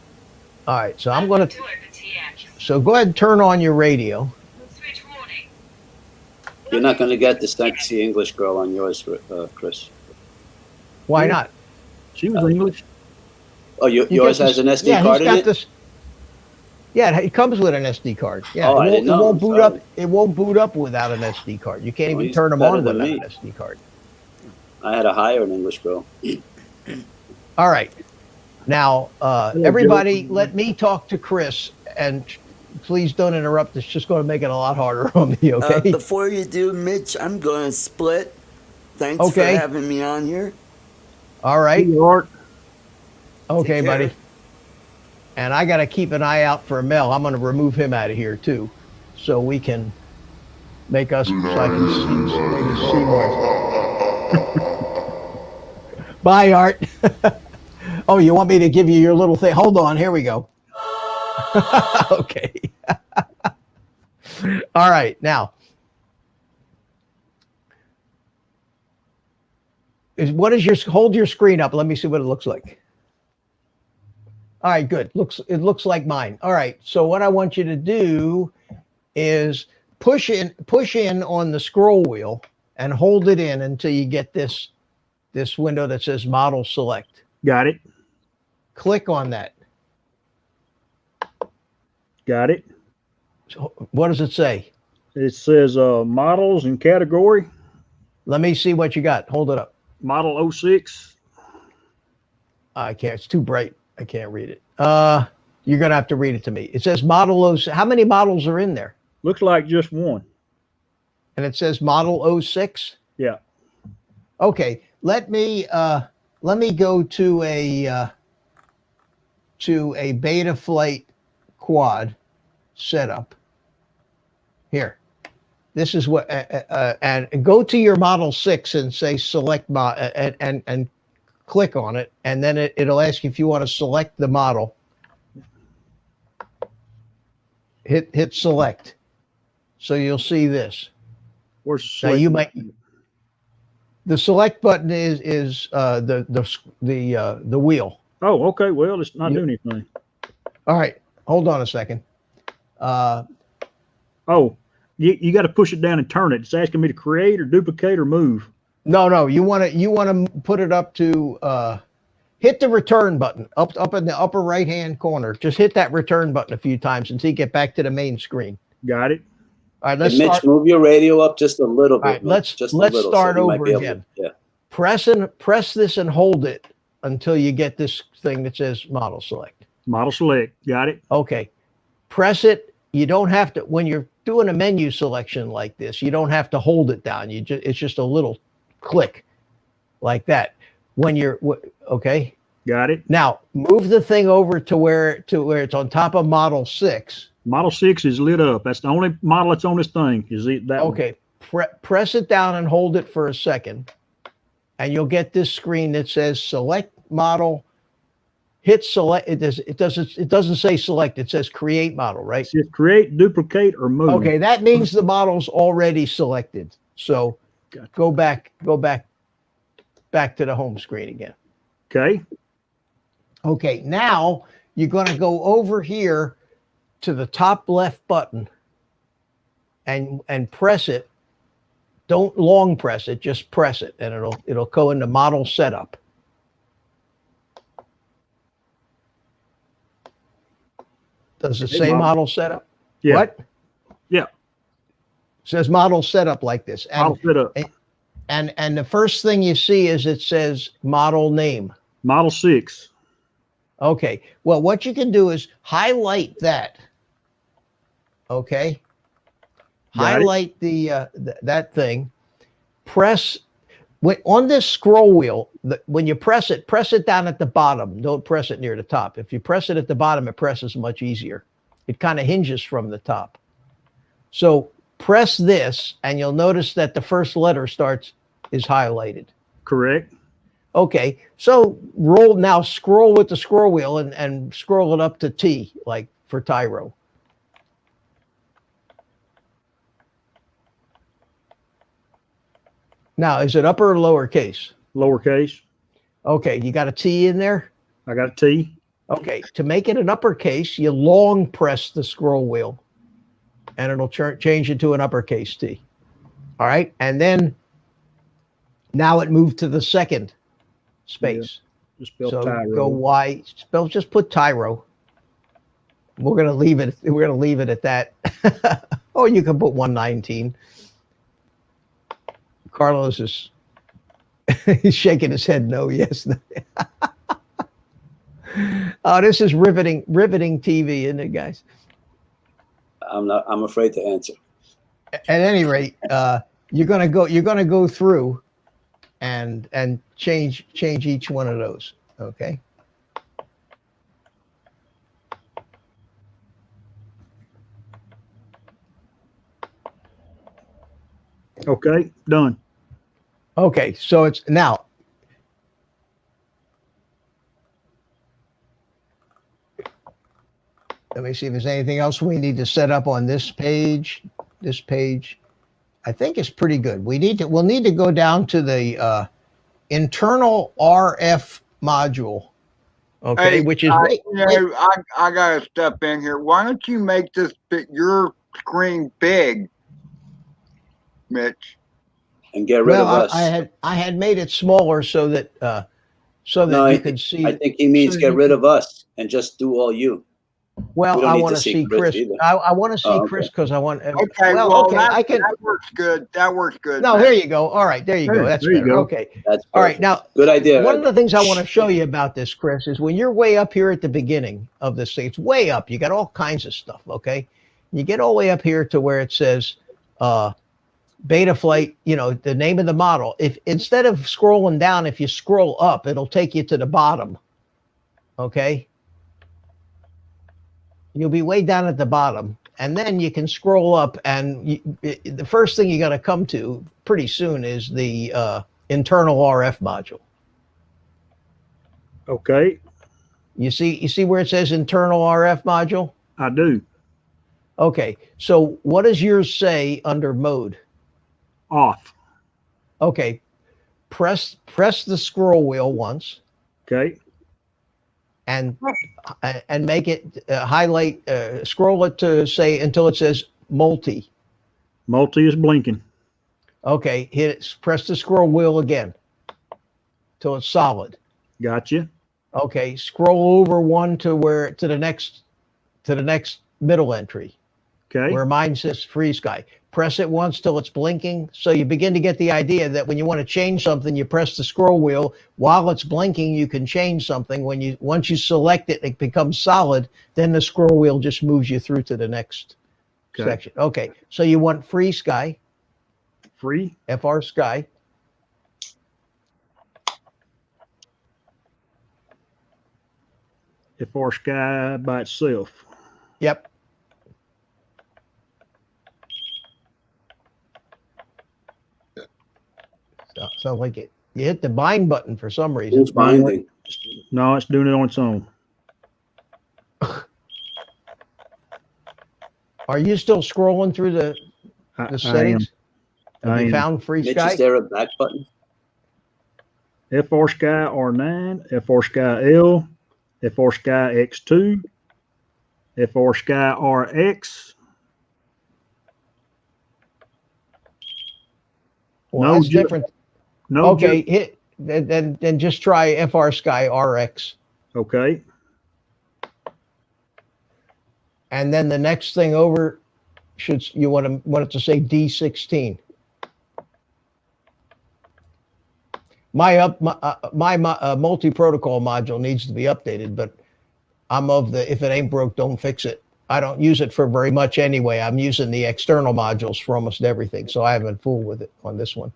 All right. So I'm going to. To open TX. So go ahead and turn on your radio. Switch warning. You're not going to get the sexy English girl on yours, Chris. Why not? She was English. Oh, You yours get has this- an SD yeah, card he's in got it? this. Yeah, it comes with an SD card. Yeah, Oh, I didn't know. it won't boot Sorry. up. It won't boot up without an SD card. You can't Oh, even he's turn them better on than without me. an SD card. I had to hire an English girl. All right. Now, everybody, let me talk to Chris, and please don't interrupt. It's just going to make it a lot harder on me, okay? Before you do, Mitch, I'm going to split. Thanks Okay. for having me on here. All right. Hey, Art. Okay, Take care. buddy. And I got to keep an eye out for Mel. I'm going to remove him out of here, too, so we can make us, so I can see more. Bye, Art. Oh, you want me to give you your little thing? Hold on. Here we go. Okay. All right. Now, hold your screen up. Let me see what it looks like. All right, good. It looks like mine. All right. So what I want you to do is push in on the scroll wheel and hold it in until you get this window that says model select. Got it. Click on that. Got it. So what does it say? It says models and category. Let me see what you got. Hold it up. Model 06. I can't. It's too bright. I can't read it. You're gonna have to read it to me. It says model 06. How many models are in there? Looks like just one. And it says model 06. Yeah. Okay. Let me go to a beta flight quad setup. Here. This is what and go to your model 6 and say select and click on it, and then it'll ask you if you want to select the model. Hit select. So you'll see this. Where's Now select? you might. The select button is the wheel. Oh, okay. Well, it's not doing anything. All right, hold on a second. Oh, You got to push it down and turn it. It's asking me to create or duplicate or move. No, you want to put it up to hit the return button up in the upper right hand corner. Just hit that return button a few times until you get back to the main screen. Got it. All right, let's And Mitch, start. move your radio up just a little bit. All right, Mitch, just let's a little, start so you might over be able again. To, yeah. Press this and hold it until you get this thing that says model select. Model select. Got it. Okay. Press it. You don't have to, when you're doing a menu selection like this, you don't have to hold it down. It's just a little click like that. When you're okay. Got it. Now move the thing over to where it's on top of model 6. Model 6 is lit up. That's the only model that's on this thing. Is it that one? Okay. Press it down and hold it for a second, and you'll get this screen that says select model. Hit select. It doesn't say select. It says create model, right? It says create, duplicate, or move. Okay, that means the model's already selected. So Gotcha. go back to the home screen again. Okay. Okay, now you're going to go over here to the top left button and press it. Don't long press it, just press it, and it'll go into model setup. Does it say model setup? Yeah. What? Yeah. It says model setup like this. Model setup. And the first thing you see is it says model name. Model 6. Okay. Well, what you can do is highlight that. Okay. Highlight that thing. Press on this scroll wheel. When you press it down at the bottom. Don't press it near the top. If you press it at the bottom, it presses much easier. It kind of hinges from the top. So press this, and you'll notice that the first letter is highlighted. Correct. Okay, so scroll with the scroll wheel and scroll it up to T, like for Tyro. Now, is it upper or lowercase? Lowercase. Okay, you got a T in there? I got a T. Okay, to make it an uppercase, you long press the scroll wheel, and it'll change it to an uppercase T. All right, and then now it moved to the second space. Yeah, just spell so Tyro. go Y. Just put Tyro. We're gonna leave it. We're gonna leave it at that. Oh, you can put 119. Carlos is he's shaking his head. No, yes. No. Oh, this is riveting TV, isn't it, guys? I'm afraid to answer. At any rate, you're gonna go through and change each one of those. Okay. Okay, done. Okay, so it's now. Let me see if there's anything else we need to set up on this page. This page, I think, is pretty good. We'll need to go down to the internal RF module. Okay, Hey, which is I gotta step in here. Why don't you make your screen big, Mitch? And get rid of us. I had made it smaller so that you could see. I think he means get rid of us and just do all you. Well, I want to see Chris. I want to see Chris because I want. Okay, that works good. That works good. No, there you go. All right, there you go. That's there you better. go. Okay. That's all right. Now, good idea. One of the things I want to show you about this, Chris, is when you're way up here at the beginning of this thing, it's way up. You got all kinds of stuff. Okay, you get all the way up here to where it says Beta Flight. You know, the name of the model. If instead of scrolling down, if you scroll up, it'll take you to the bottom. Okay. You'll be way down at the bottom, and then you can scroll up, and the first thing you got to come to pretty soon is the internal RF module. Okay. You see where it says internal RF module? I do. Okay, so what does yours say under mode? Off. Okay, press the scroll wheel once. Okay. And make it highlight, scroll it to say until it says multi. Multi is blinking. Okay, hit it. Press the scroll wheel again till it's solid. Gotcha. Okay, scroll over one to the next middle entry Okay. where mine says free sky. Press it once till it's blinking. So you begin to get the idea that when you want to change something, you press the scroll wheel. While it's blinking, you can change something. Once you select it, it becomes solid. Then the scroll wheel just moves you through to the next section. Okay, so you want free sky, Free. FR sky. FR sky by itself. Yep. Sounds like it. You hit the bind button for some reason. Who's binding? No, it's doing it on its own. Are you still scrolling through the settings? Have you found free Mitch, sky? is there a back button? FR sky R9, FR sky L, FR sky X2, FR sky RX. Well, No, that's different. No. Okay, hit then just try FR Sky RX. Okay. And then the next thing over you want it to say D16. My multi-protocol module needs to be updated, but I'm of the if it ain't broke, don't fix it. I don't use it for very much anyway. I'm using the external modules for almost everything, so I haven't fooled with it on this one.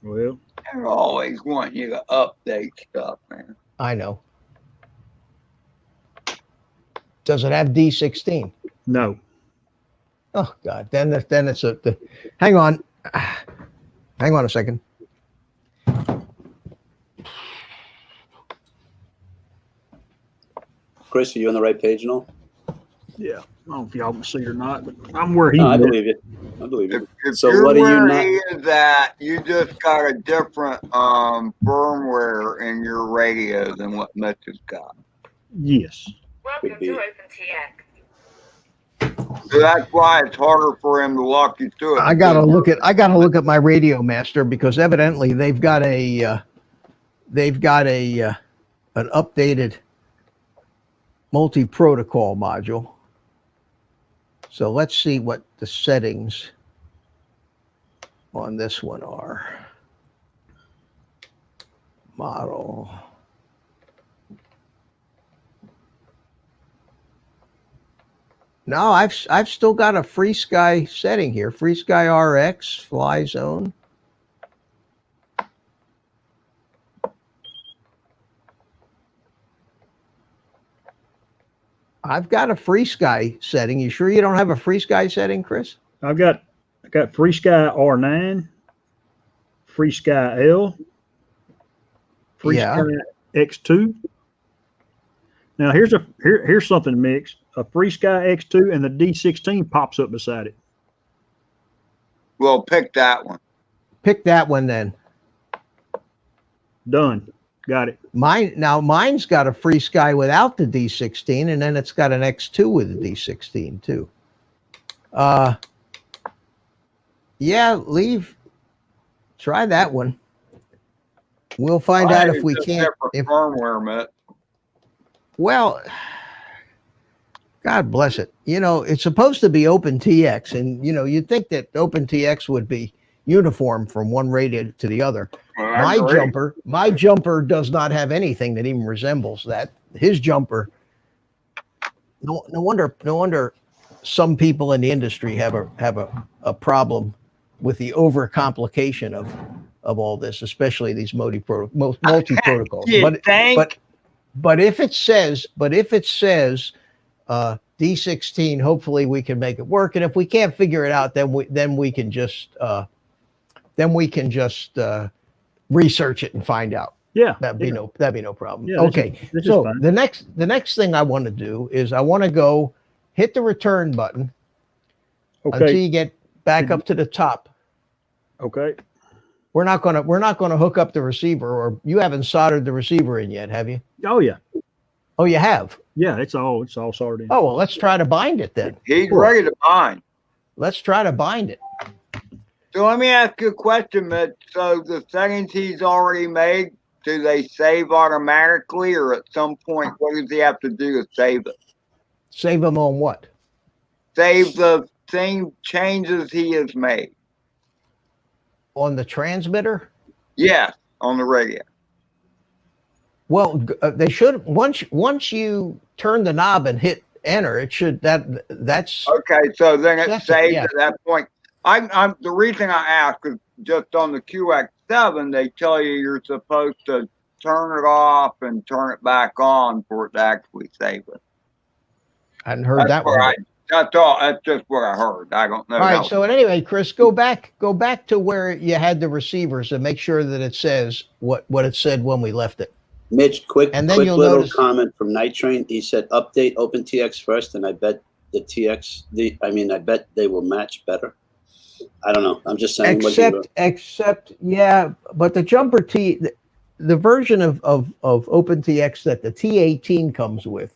Well, They're always wanting you to update stuff, man. I know. Does it have D16? no. Oh God! Then it's hang on a second. Chris, are you on the right page now? Yeah. I don't know if y'all can see it or not, but I'm where he No, I is. believe you. I believe you. If So you're what are you where not? he is at, you just got a different firmware in your radio than what Mitch has got. Yes. Welcome be. to OpenTX. So that's why it's harder for him to walk you through it. I gotta look at my Radio Master because evidently they've got an updated multi-protocol module. So let's see what the settings on this one are. Model. No, I've still got a free sky setting here. Free sky RX fly zone. I've got a free sky setting. You sure you don't have a free sky setting, Chris? I got free sky R9, free sky L, free Yeah. sky X2. Now here's something mixed. A free sky X2 and the D16 pops up beside it. Well, pick that one. Pick that one then. Done. Got it. Mine's got a free sky without the D16, and then it's got an X2 with the D16 too. Yeah, try that one. We'll find out if we can't. If firmware, Mitch. Well, God bless it. You know, it's supposed to be OpenTX, and you know, you'd think that OpenTX would be uniform from one radio to the other. My jumper does not have anything that even resembles that. His jumper. No wonder some people in the industry have a problem with the overcomplication of all this, especially these multi-protocols. But if it says D16, hopefully we can make it work. And if we can't figure it out, then we can just research it and find out. Yeah. That'd be no problem. Yeah, Okay. this is So fine. the next thing I want to do is I want to go hit the return button until Okay. you get back up to the top. Okay. We're not gonna hook up the receiver, or you haven't soldered the receiver in yet, have you? Oh yeah. Oh, you have. Yeah. It's all sorted in. Oh well, let's try to bind it then. He's Cool. ready to bind. let's try to bind it. So let me ask you a question, Mitch. So the settings he's already made, do they save automatically, or at some point, what does he have to do to save it? Save them on what? Save the same changes he has made. On the transmitter? Yes, on the radio. Well, they should once you turn the knob and hit enter, it should that's Okay, so then it That's it, saves yeah. at that point. I'm the reason I ask is just on the QX7, they tell you you're supposed to turn it off and turn it back on for it to actually save it. I hadn't heard that one. That's all. That's just what I heard. I don't know. All right. So anyway, Chris, go back to where you had the receivers and make sure that it says what it said when we left it. Mitch, quick you'll little notice- comment from Night Train. He said update OpenTX first, and I bet I bet they will match better. I don't know. I'm just saying. Except, yeah, but the jumper the version of OpenTX that the T18 comes with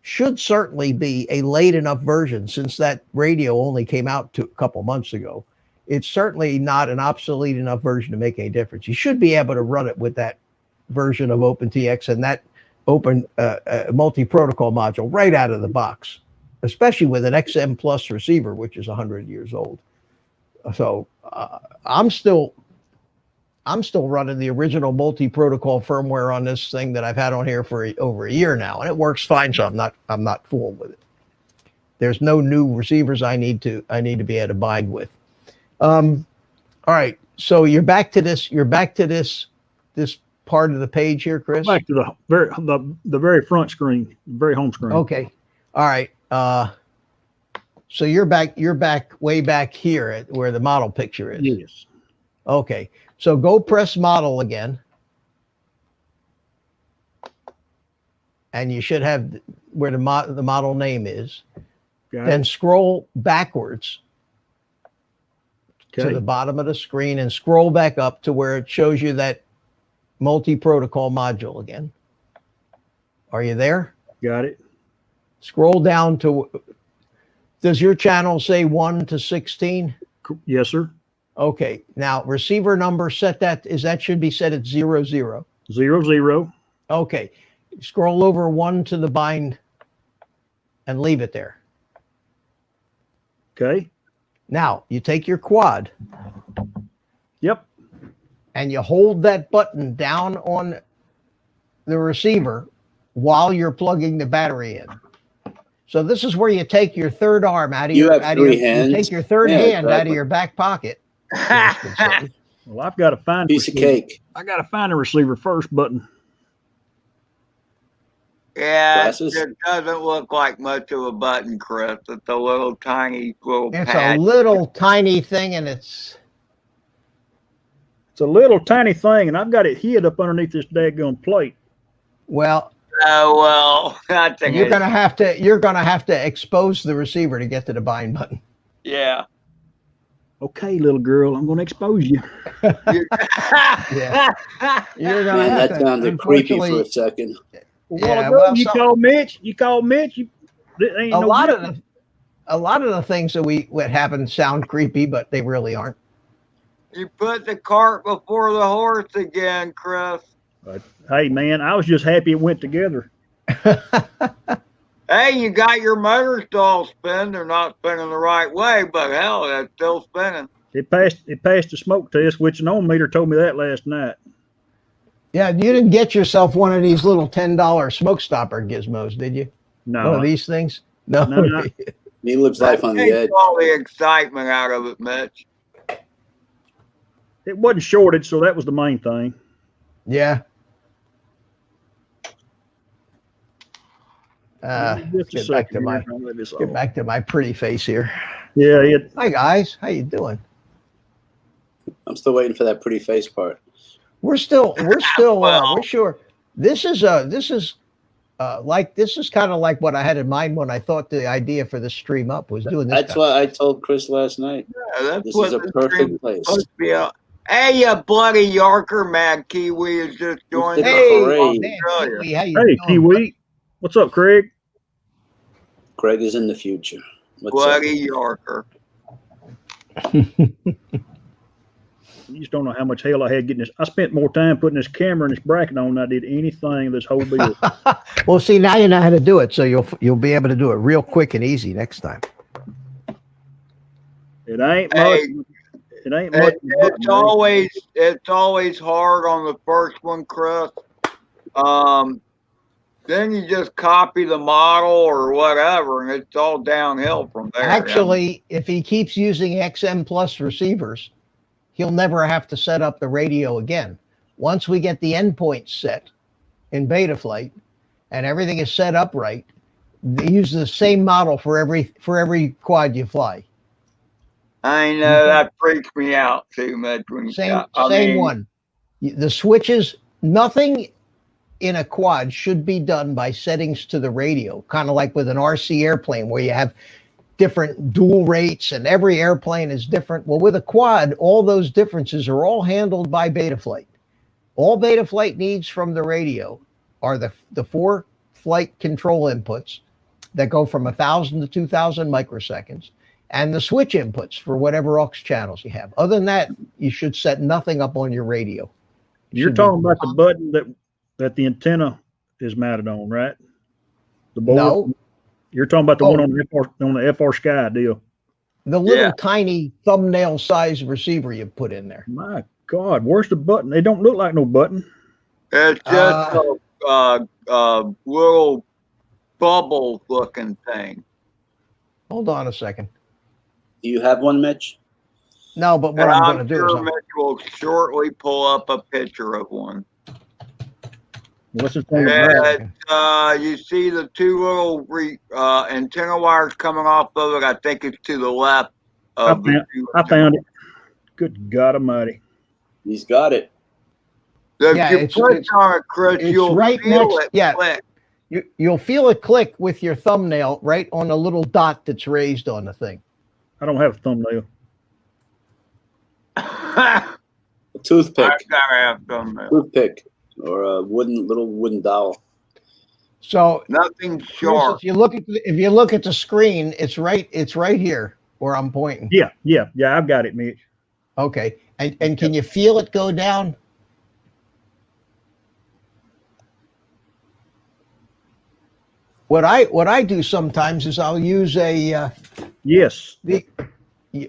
should certainly be a late enough version, since that radio only came out a couple months ago. It's certainly not an obsolete enough version to make any difference. You should be able to run it with that version of OpenTX and that open multi-protocol module right out of the box, especially with an XM Plus receiver, which is 100 years old. So I'm still running the original multi-protocol firmware on this thing that I've had on here for over a year now, and it works fine. So I'm not fooling with it. There's no new receivers I need to be able to bind with. All right. So you're back to this this part of the page here, Chris. Back to the very front screen, very home screen. Okay. All right. So you're back way back here at where the model picture is. Yes. Okay. So go press model again. And you should have where the model name is. Then scroll backwards to the bottom of the screen and scroll back up to where it shows you that multi-protocol module again. Are you there? Got it. Scroll down to, does your channel say 1 to 16? Yes, sir. Okay. Now receiver number that should be set at 00. 00. Okay. Scroll over 1 to the bind and leave it there. Okay. Now you take your quad. Yep. And you hold that button down on the receiver while you're plugging the battery in. So this is where you take your third arm out of You take your third hand out of your back pocket. Well, I've got to find piece of cake. I got to find the receiver first button. Yeah, Glasses? it doesn't look like much of a button, Chris. It's a little tiny little It's pad. a little tiny thing, and it's a little tiny thing, and I've got it hid up underneath this daggone plate. well. Oh well, that's You're gonna have to expose the receiver to get to the bind button. yeah. Okay, little girl, I'm going to expose you. Yeah. You're gonna Man, have that to, sounded creepy for unfortunately- a second. Yeah, Well, you call Mitch. You call Mitch. a lot of the things that happen sound creepy, but they really aren't. You put the cart before the horse again, Chris. Hey, man, I was just happy it went together. Hey, you got your motor stall spin. They're not spinning the right way, but hell, they're still spinning. It passed the smoke test, which an ohm meter told me that last night. Yeah, you didn't get yourself one of these little $10 smoke stopper gizmos, did you? No. One of these things? No. No. He lives life on the Takes edge. all the excitement out of it, Mitch. It wasn't shorted, so that was the main thing. Yeah. Just a Get back to second my here. I'll let this get off. back to my pretty face here. Yeah, Hi guys, how you doing? I'm still waiting for that pretty face part. We're still Well. we're sure this is kind of like what I had in mind when I thought the idea for the stream up was doing this. That's what I told Chris last night. Yeah, that's This what is a the perfect stream's place. supposed to be. Hey, you bloody Yorker, Mad Kiwi is just joining. Hey, Hey, Great. man, Australia. Kiwi, how you Hey, doing? Kiwi. What's up, Craig? Craig is in the future. What's Bloody Yorker. You just don't know how much hell I had getting this. I spent more time putting this camera and this bracket on than I did anything this whole build. Well, see, now you know how to do it, so you'll be able to do it real quick and easy next time. It ain't much. Hey, It ain't much. it's always hard on the first one, Chris. Then you just copy the model or whatever, and it's all downhill from there. Actually, if he keeps using XM Plus receivers, he'll never have to set up the radio again. Once we get the endpoints set in Betaflight and everything is set up right, they use the same model for every quad you fly. I know that freaks me out too much. When Same mean, one. The switches, nothing in a quad should be done by settings to the radio, kind of like with an RC airplane where you have different dual rates and every airplane is different. Well, with a quad, all those differences are all handled by Betaflight. All Betaflight needs from the radio are the 4 flight control inputs that go from 1,000 to 2,000 microseconds and the switch inputs for whatever aux channels you have. Other than that, you should set nothing up on your radio. You're talking about the button that the antenna is mounted on, right? The board. No. You're talking about the one on the FR Sky deal. The little tiny thumbnail size receiver you put in there. My God, where's the button? They don't look like no button. it's just a little bubble looking thing. Hold on a second. Do you have one, Mitch? No, but what And I'm I'm going to do sure is Mitch will shortly pull up a picture of one. What's the thing about it? And you see the 2 little antenna wires coming off of it. I think it's to the left. I found it. Good God Almighty! He's got it. If Yeah, you it's on it, Chris, you'll right feel next. it Yeah, click. you'll feel it click with your thumbnail right on the little dot that's raised on the thing. I don't have a thumbnail. A toothpick. I gotta have thumbnail. Toothpick or a little wooden dowel. So Nothing Chris, sharp. if you look at the screen, it's right here where I'm pointing. Yeah. I've got it, Mitch. Okay, and can you feel it go down? What I do sometimes is I'll use a Yes.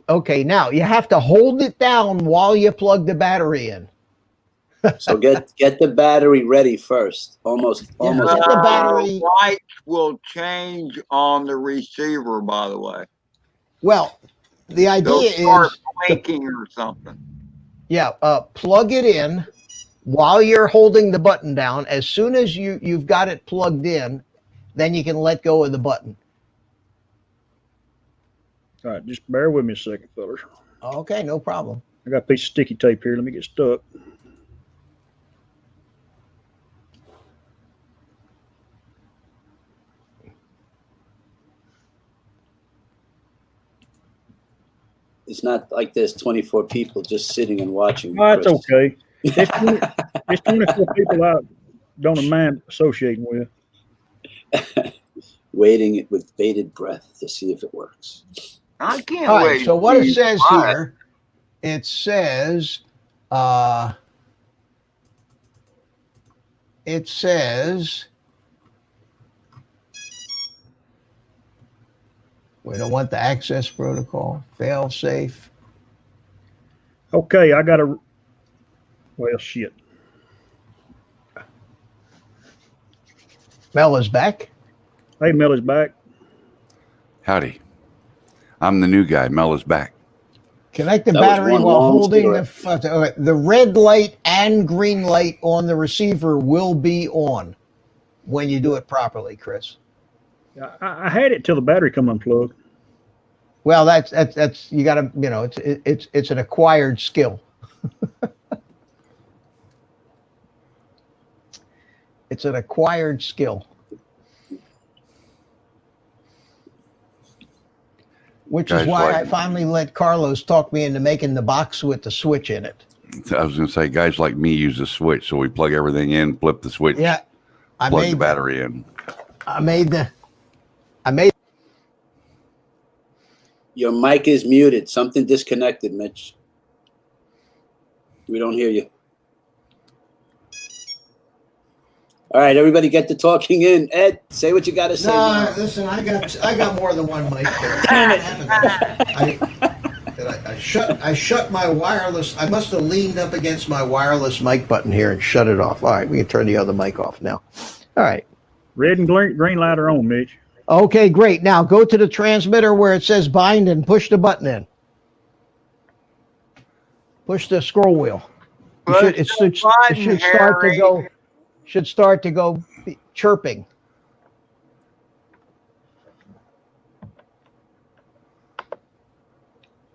okay. Now you have to hold it down while you plug the battery in. So get the battery ready first. Almost. Get the battery. Lights will change on the receiver, by the way. Well, the They'll idea start is, blinking or something. plug it in while you're holding the button down. As soon as you've got it plugged in, then you can let go of the button. All right, just bear with me a second, fellas. Okay, no problem. I got a piece of sticky tape here. Let me get stuck. It's not like there's 24 people just sitting and watching. Oh, that's Chris. okay. It's 24 people I don't mind associating with. Waiting with bated breath to see if it works. I can't All wait. right. So what to it see says mine. here, it says, we don't want the access protocol, fail safe. Okay, I got a. Well, shit. Mel is back. Hey, Mel is back. Howdy. I'm the new guy. Mel is back. Connect the That was battery one while long holding story. the red light and green light on the receiver will be on when you do it properly, Chris. I had it till the battery come unplugged. Well, that's you got to, it's an acquired skill. It's an acquired skill. Which is Guys why I like- finally let Carlos talk me into making the box with the switch in it. I was going to say, guys like me use a switch, so we plug everything in, flip the switch, Yeah, I plug the made battery in. I made Your mic is muted. Something disconnected, Mitch. We don't hear you. All right, everybody get the talking in. Ed, say what you got to say. No, listen, I got more than one mic there. Damn it. I shut my wireless. I must have leaned up against my wireless mic button here and shut it off. All right, we can turn the other mic off now. All right. Red and green light are on, Mitch. Okay, great. Now go to the transmitter where it says bind and push the button in. Push the scroll wheel. It should start to go chirping.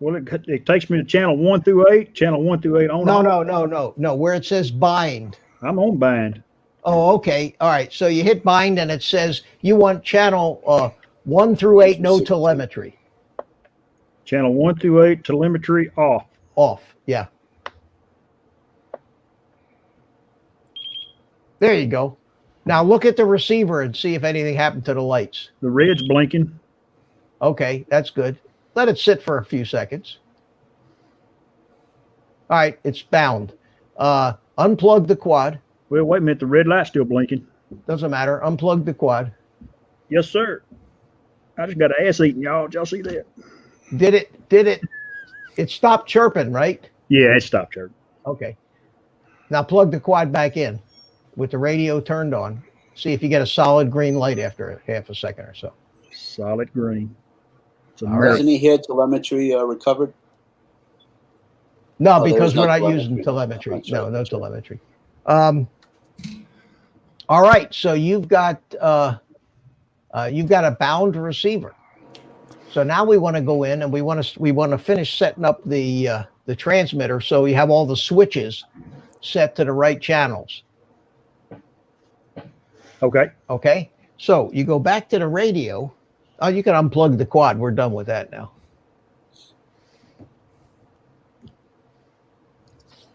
Well, it takes me to channel 1 through 8. Channel 1 through 8 on. No. Where it says bind. I'm on bind. Oh, okay. All right. So you hit bind and it says you want channel 1 through 8, no telemetry. Channel 1 through 8, telemetry off. Off. Yeah. There you go. Now look at the receiver and see if anything happened to the lights. The red's blinking. Okay, that's good. Let it sit for a few seconds. All right, it's bound. Unplug the quad. Well, wait a minute. The red light's still blinking. Doesn't matter. Unplug the quad. Yes, sir. I just got an ass eating, y'all. Did y'all see that? Did it stopped chirping, right? Yeah, it stopped chirping. Okay. Now plug the quad back in with the radio turned on. See if you get a solid green light after half a second or so. Solid green. All right. Doesn't he hear telemetry recovered? No, Oh, because there we're is not no using telemetry. telemetry. That's No, right. no telemetry. All right, so you've got a bound receiver. So now we want to go in and we want to finish setting up the transmitter so we have all the switches set to the right channels. Okay. Okay. So you go back to the radio. Oh, you can unplug the quad. We're done with that now.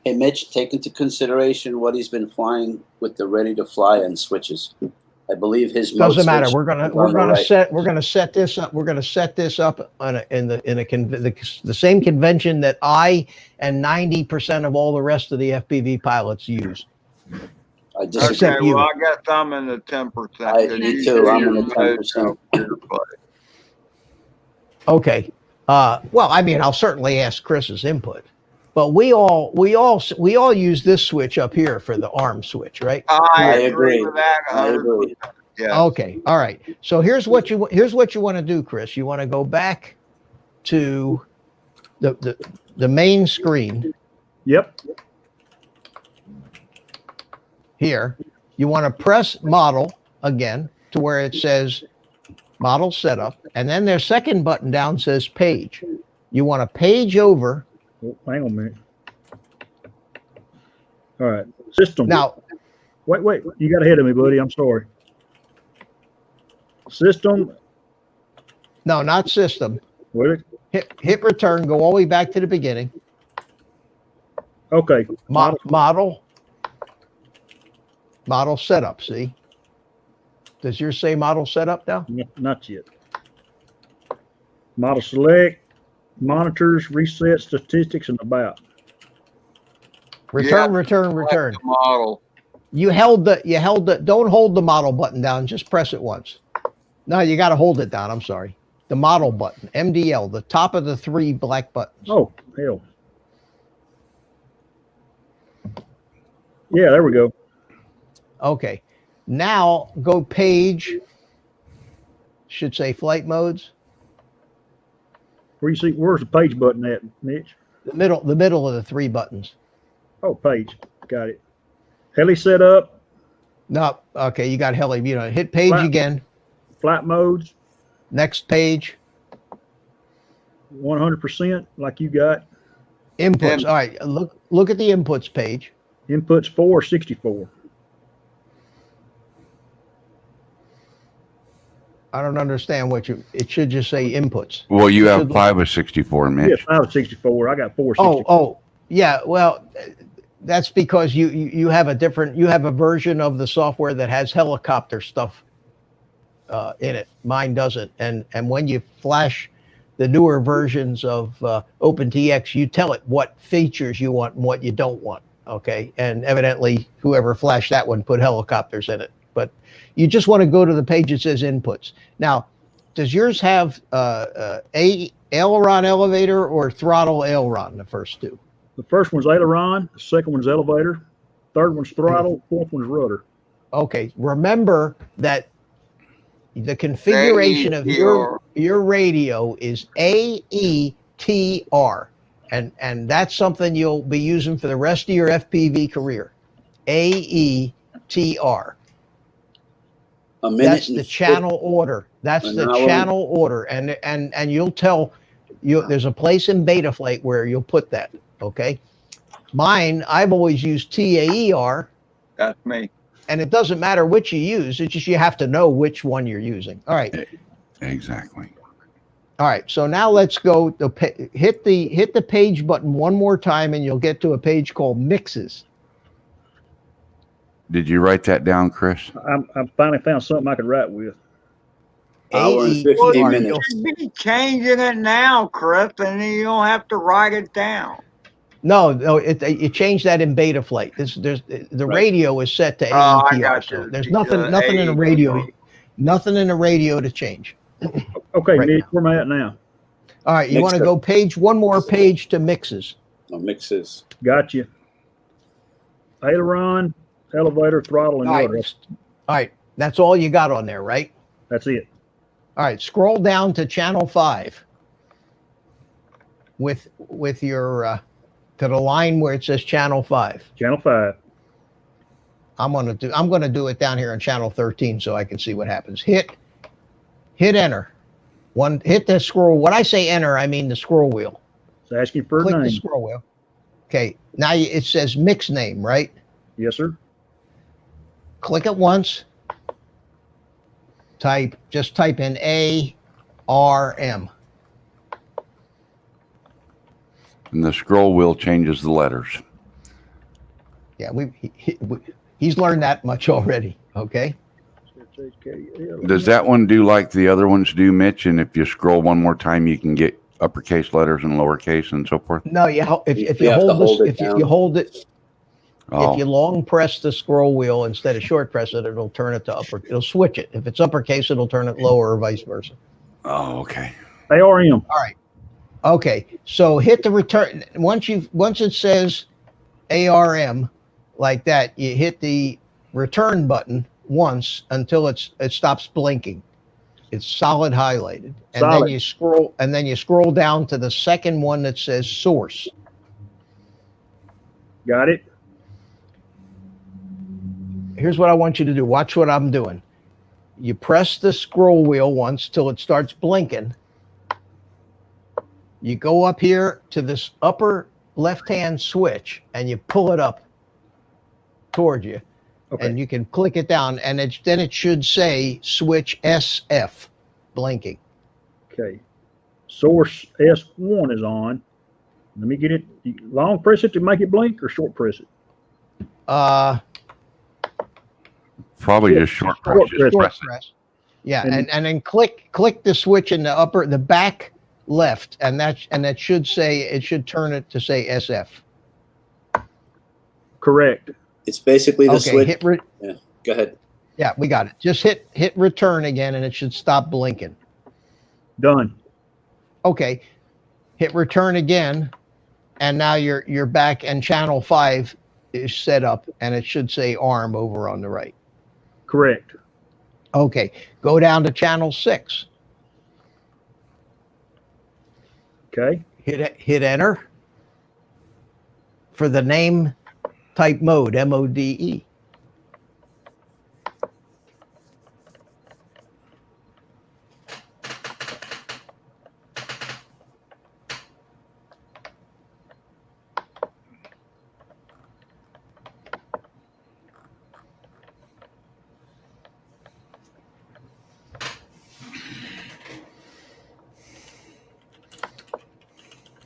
Hey, Mitch, take into consideration what he's been flying with the ready to fly and switches. I believe his mode Doesn't matter. switch We're is on the right. set this up. We're gonna set this up in the same convention that I and 90% of all the rest of the FPV pilots use. I disagree. Except Okay, you. well, I guess I'm in the 10%. I me too. I'm in the 10%. Okay. Well, I mean, I'll certainly ask Chris's input, but we all use this switch up here for the arm switch, right? I agree. agree with that. I agree. Yeah. Okay. All right. So here's what you want to do, Chris. You want to go back to the main screen Yep. here. You want to press model again to where it says model setup, and then their second button down says page. You want to page over. Oh, hang on a minute. All right. System. Now, Wait. You got ahead of me, buddy. I'm sorry. System. no, not system. Wait. Hit return. Go all the way back to the beginning. Okay. Model setup. See? Does yours say model setup now? Not yet. Model select, monitors, reset, statistics, and about. Return. The model. You held the. Don't hold the model button down. Just press it once. No, you got to hold it down. I'm sorry. The model button, MDL, the top of the three black buttons. Oh, hell. Yeah, there we go. Okay. Now go page. Should say flight modes. Where's the page button at, Mitch? The middle of the three buttons. Oh, page. Got it. Heli setup, No. Okay. You got heli. Hit page again. flight modes, Next page. 100% like you got. Inputs. All right. Look at the inputs page. Inputs 464. I don't understand it should just say inputs. Well, you have Should- 5 of 64, Yes, Mitch. I was 64. I got 464. Oh, yeah. Well, that's because you have a version of the software that has helicopter stuff in it. Mine doesn't. And when you flash the newer versions of OpenTX, you tell it what features you want and what you don't want. Okay, and evidently whoever flashed that one put helicopters in it. But you just want to go to the page that says inputs. Now, does yours have a aileron elevator or throttle aileron? The first two. The first one's aileron, the second one's elevator, third one's throttle, fourth one's rudder. Okay, remember that the configuration of your radio is AETR, and that's something you'll be using for the rest of your FPV career. AETR. That's the channel order. That's the channel order, and you'll tell you there's a place in Betaflight where you'll put that. Okay, mine I've always used TAER. That's me. And it doesn't matter which you use. It's just you have to know which one you're using. All right. Exactly. All right. So now let's go to hit the page button one more time, and you'll get to a page called Mixes. Did you write that down, Chris? I finally found something I could write with. Hour and 15 You minutes. should be changing it now, Chris, and then you don't have to write it down. No, you change that in Betaflight. The radio is set to I AETR. got So you. there's nothing in the radio, nothing in the radio to change. Okay, Right Mitch, where am I at now? All right, you want to go one more page to Mixes. No, mixes. Got you. Aileron, elevator, throttle, and All rudder. right, that's all you got on there, right? That's it. All right, scroll down to channel 5 with your to the line where it says channel 5. Channel 5. I'm gonna do it down here on channel 13 so I can see what happens. Hit enter. Hit the scroll. When I say enter, I mean the scroll wheel. It's asking for a Click name. the scroll wheel. Okay, now it says mix name, right? Yes, sir. Click it once. Just type in ARM. And the scroll wheel changes the letters. Yeah, he's learned that much already. Okay. Does that one do like the other ones do, Mitch? And if you scroll one more time, you can get uppercase letters and lowercase and so forth? No, if You you have to hold hold this, it if you down. hold it, Oh, if you long press the scroll wheel instead of short press it, it'll turn it to upper. It'll switch it. If it's uppercase, it'll turn it lower, or vice versa. oh, okay. ARM. All right. Okay. So hit the return once it says ARM like that. You hit the return button once until it stops blinking. It's solid highlighted, and Solid. then you scroll down to the second one that says source. Got it. Here's what I want you to do. Watch what I'm doing. You press the scroll wheel once till it starts blinking. You go up here to this upper left-hand switch and you pull it up toward you. Okay. And you can click it down, and then it should say switch SF blinking. Okay. Source S1 is on. Let me get it. Long press it to make it blink or short press it? Probably just short press. Just press it. Press. Yeah, and then click the switch in the back left, and that should say, it should turn it to say SF. Correct. It's basically the switch. Yeah, Go ahead. yeah, we got it. Just hit return again, and it should stop blinking. Done. Okay, hit return again, and now you're back, and channel 5 is set up, and it should say ARM over on the right. Correct. Okay, go down to channel 6. Okay. Hit enter for the name type mode, MODE.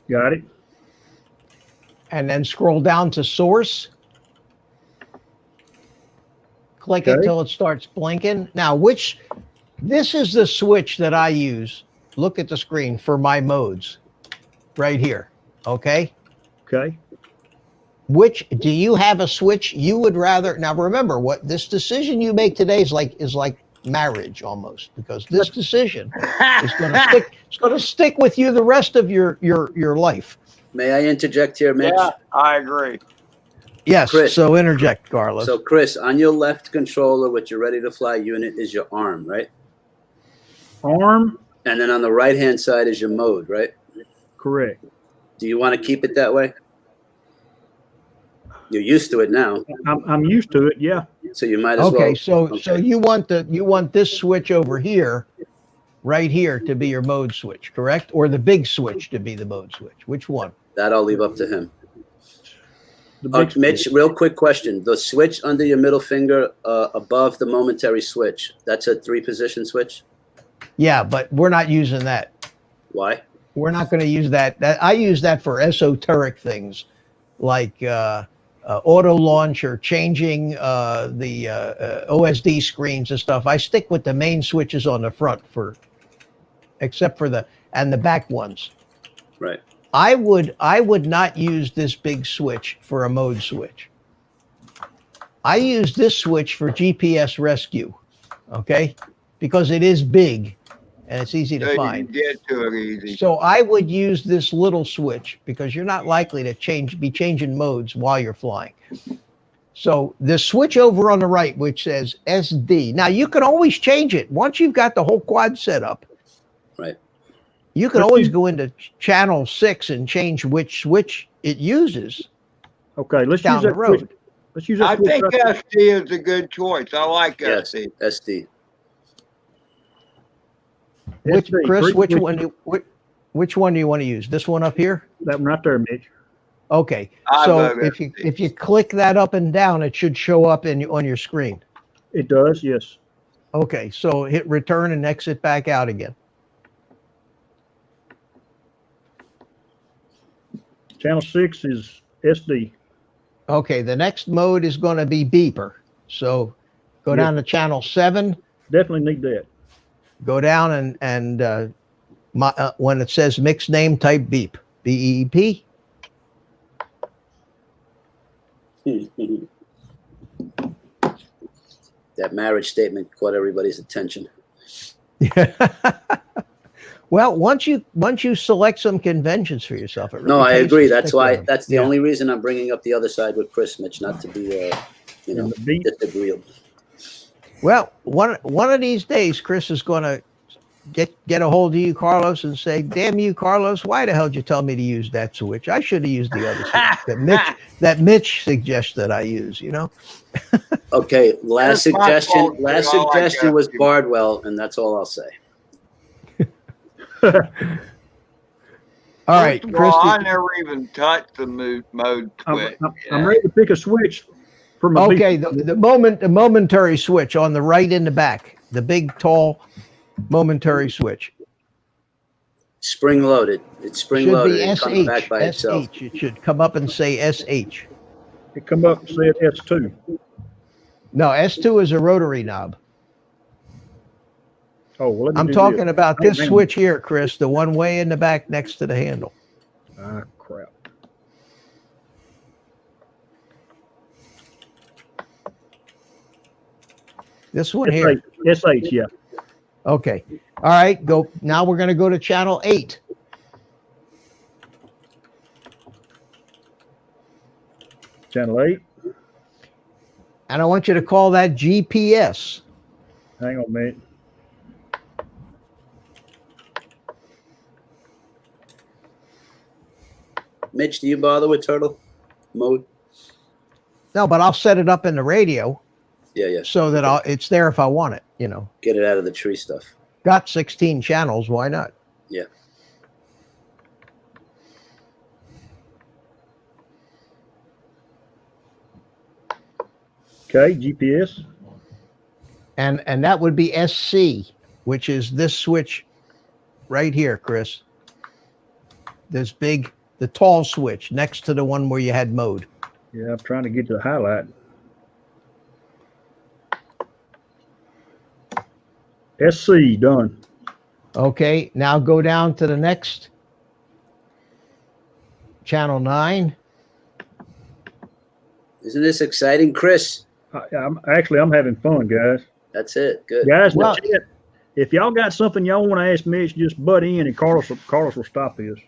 Got it. And then scroll down to source. Click it Okay. till it starts blinking. Now, this is the switch that I use look at the screen for my modes right here. Okay. Okay. Which do you have a switch you would rather? Now remember, what this decision you make today is like marriage almost, because this decision is going to stick. It's going to stick with you the rest of your life. May I interject here, Mitch? Yeah, I agree. Yes. Chris. So interject, Carlos. So, Chris, on your left controller with your ready to fly unit is your arm, right? Arm. And then on the right-hand side is your mode, right? Correct. Do you want to keep it that way? You're used to it now, I'm used to it. Yeah. so you might as well. Okay. So you want this switch over here, right here, to be your mode switch, correct? Or the big switch to be the mode switch? Which one? That I'll leave up to him. The big Mitch, real quick question. The switch under your middle finger above the momentary switch, that's a 3-position switch? Yeah, but we're not using that. Why? We're not going to use that. I use that for esoteric things like auto launch or changing the OSD screens and stuff. I stick with the main switches on the front except for the back ones. Right. I would not use this big switch for a mode switch. I use this switch for GPS rescue, okay? Because it is big and it's easy to So you find. can get to it easy. So I would use this little switch because you're not likely to be changing modes while you're flying. So the switch over on the right, which says SD. Now you can always change it once you've got the whole quad set up. Right. You can always go into channel 6 and change which switch it uses. Okay. Let's down use the that road. switch. Let's use that I switch think right there. SD is a good choice. I like Yes, SD. SD. SD, Chris, three which switches. which one do you want to use? This one up here? That one right there, Mitch. Okay. I So love if you click that up and down, it should show up on your screen. It does. Yes. Okay. So hit return and exit back out again. Channel 6 is SD. Okay. The next mode is going to be beeper. So go Yeah. down to channel 7. Definitely need that. Go down and when it says mixed name, type beep. BEEP. That marriage statement caught everybody's attention. Well, once you select some conventions for yourself, it really No, I pays agree. to That's stick with why. them. That's the Yeah. only reason I'm bringing up the other side with Chris, Mitch, not to be, And the beat. disagreeable. Well, one of these days, Chris is going to get a hold of you, Carlos, and say, "Damn you, Carlos! Why the hell did you tell me to use that switch? I should have used the other switch that Mitch suggests that I use." You know. Okay, last That's my suggestion. fault, Last dude. I like suggestion that was too. Bardwell, and that's all I'll say. All right, First of Chris. all, I never even touched the mode switch. I'm ready to pick a switch for my beat. Okay, the momentary switch on the right in the back, the big tall momentary switch Spring loaded. It's spring should loaded. be It comes back SH. by itself. SH. It should come up and say SH. It come up and said S2. No, S2 is a rotary knob. Oh, well, let me I'm do talking this. about Oh, this man. switch here, Chris, the one way in the back next to the handle. Ah, crap. This one here. SH, yeah. Okay. All right. Go. Now we're going to go to channel 8. Channel 8. And I want you to call that GPS. Hang on a minute. Mitch, do you bother with turtle mode? No, but I'll set it up in the radio Yeah. so that it's there if I want it. You know, Get it out of the tree stuff. got 16 channels. Why not? Yeah. Okay, GPS. And that would be SC, which is this switch right here, Chris. This big, the tall switch next to the one where you had mode. Yeah, I'm trying to get to the highlight. SC, done. Okay, now go down to the next channel 9. Isn't this exciting, Chris? I'm having fun, guys. That's it. Good. Guys, in the Well- chat, if y'all got something y'all want to ask Mitch, just butt in, and Carlos will stop this.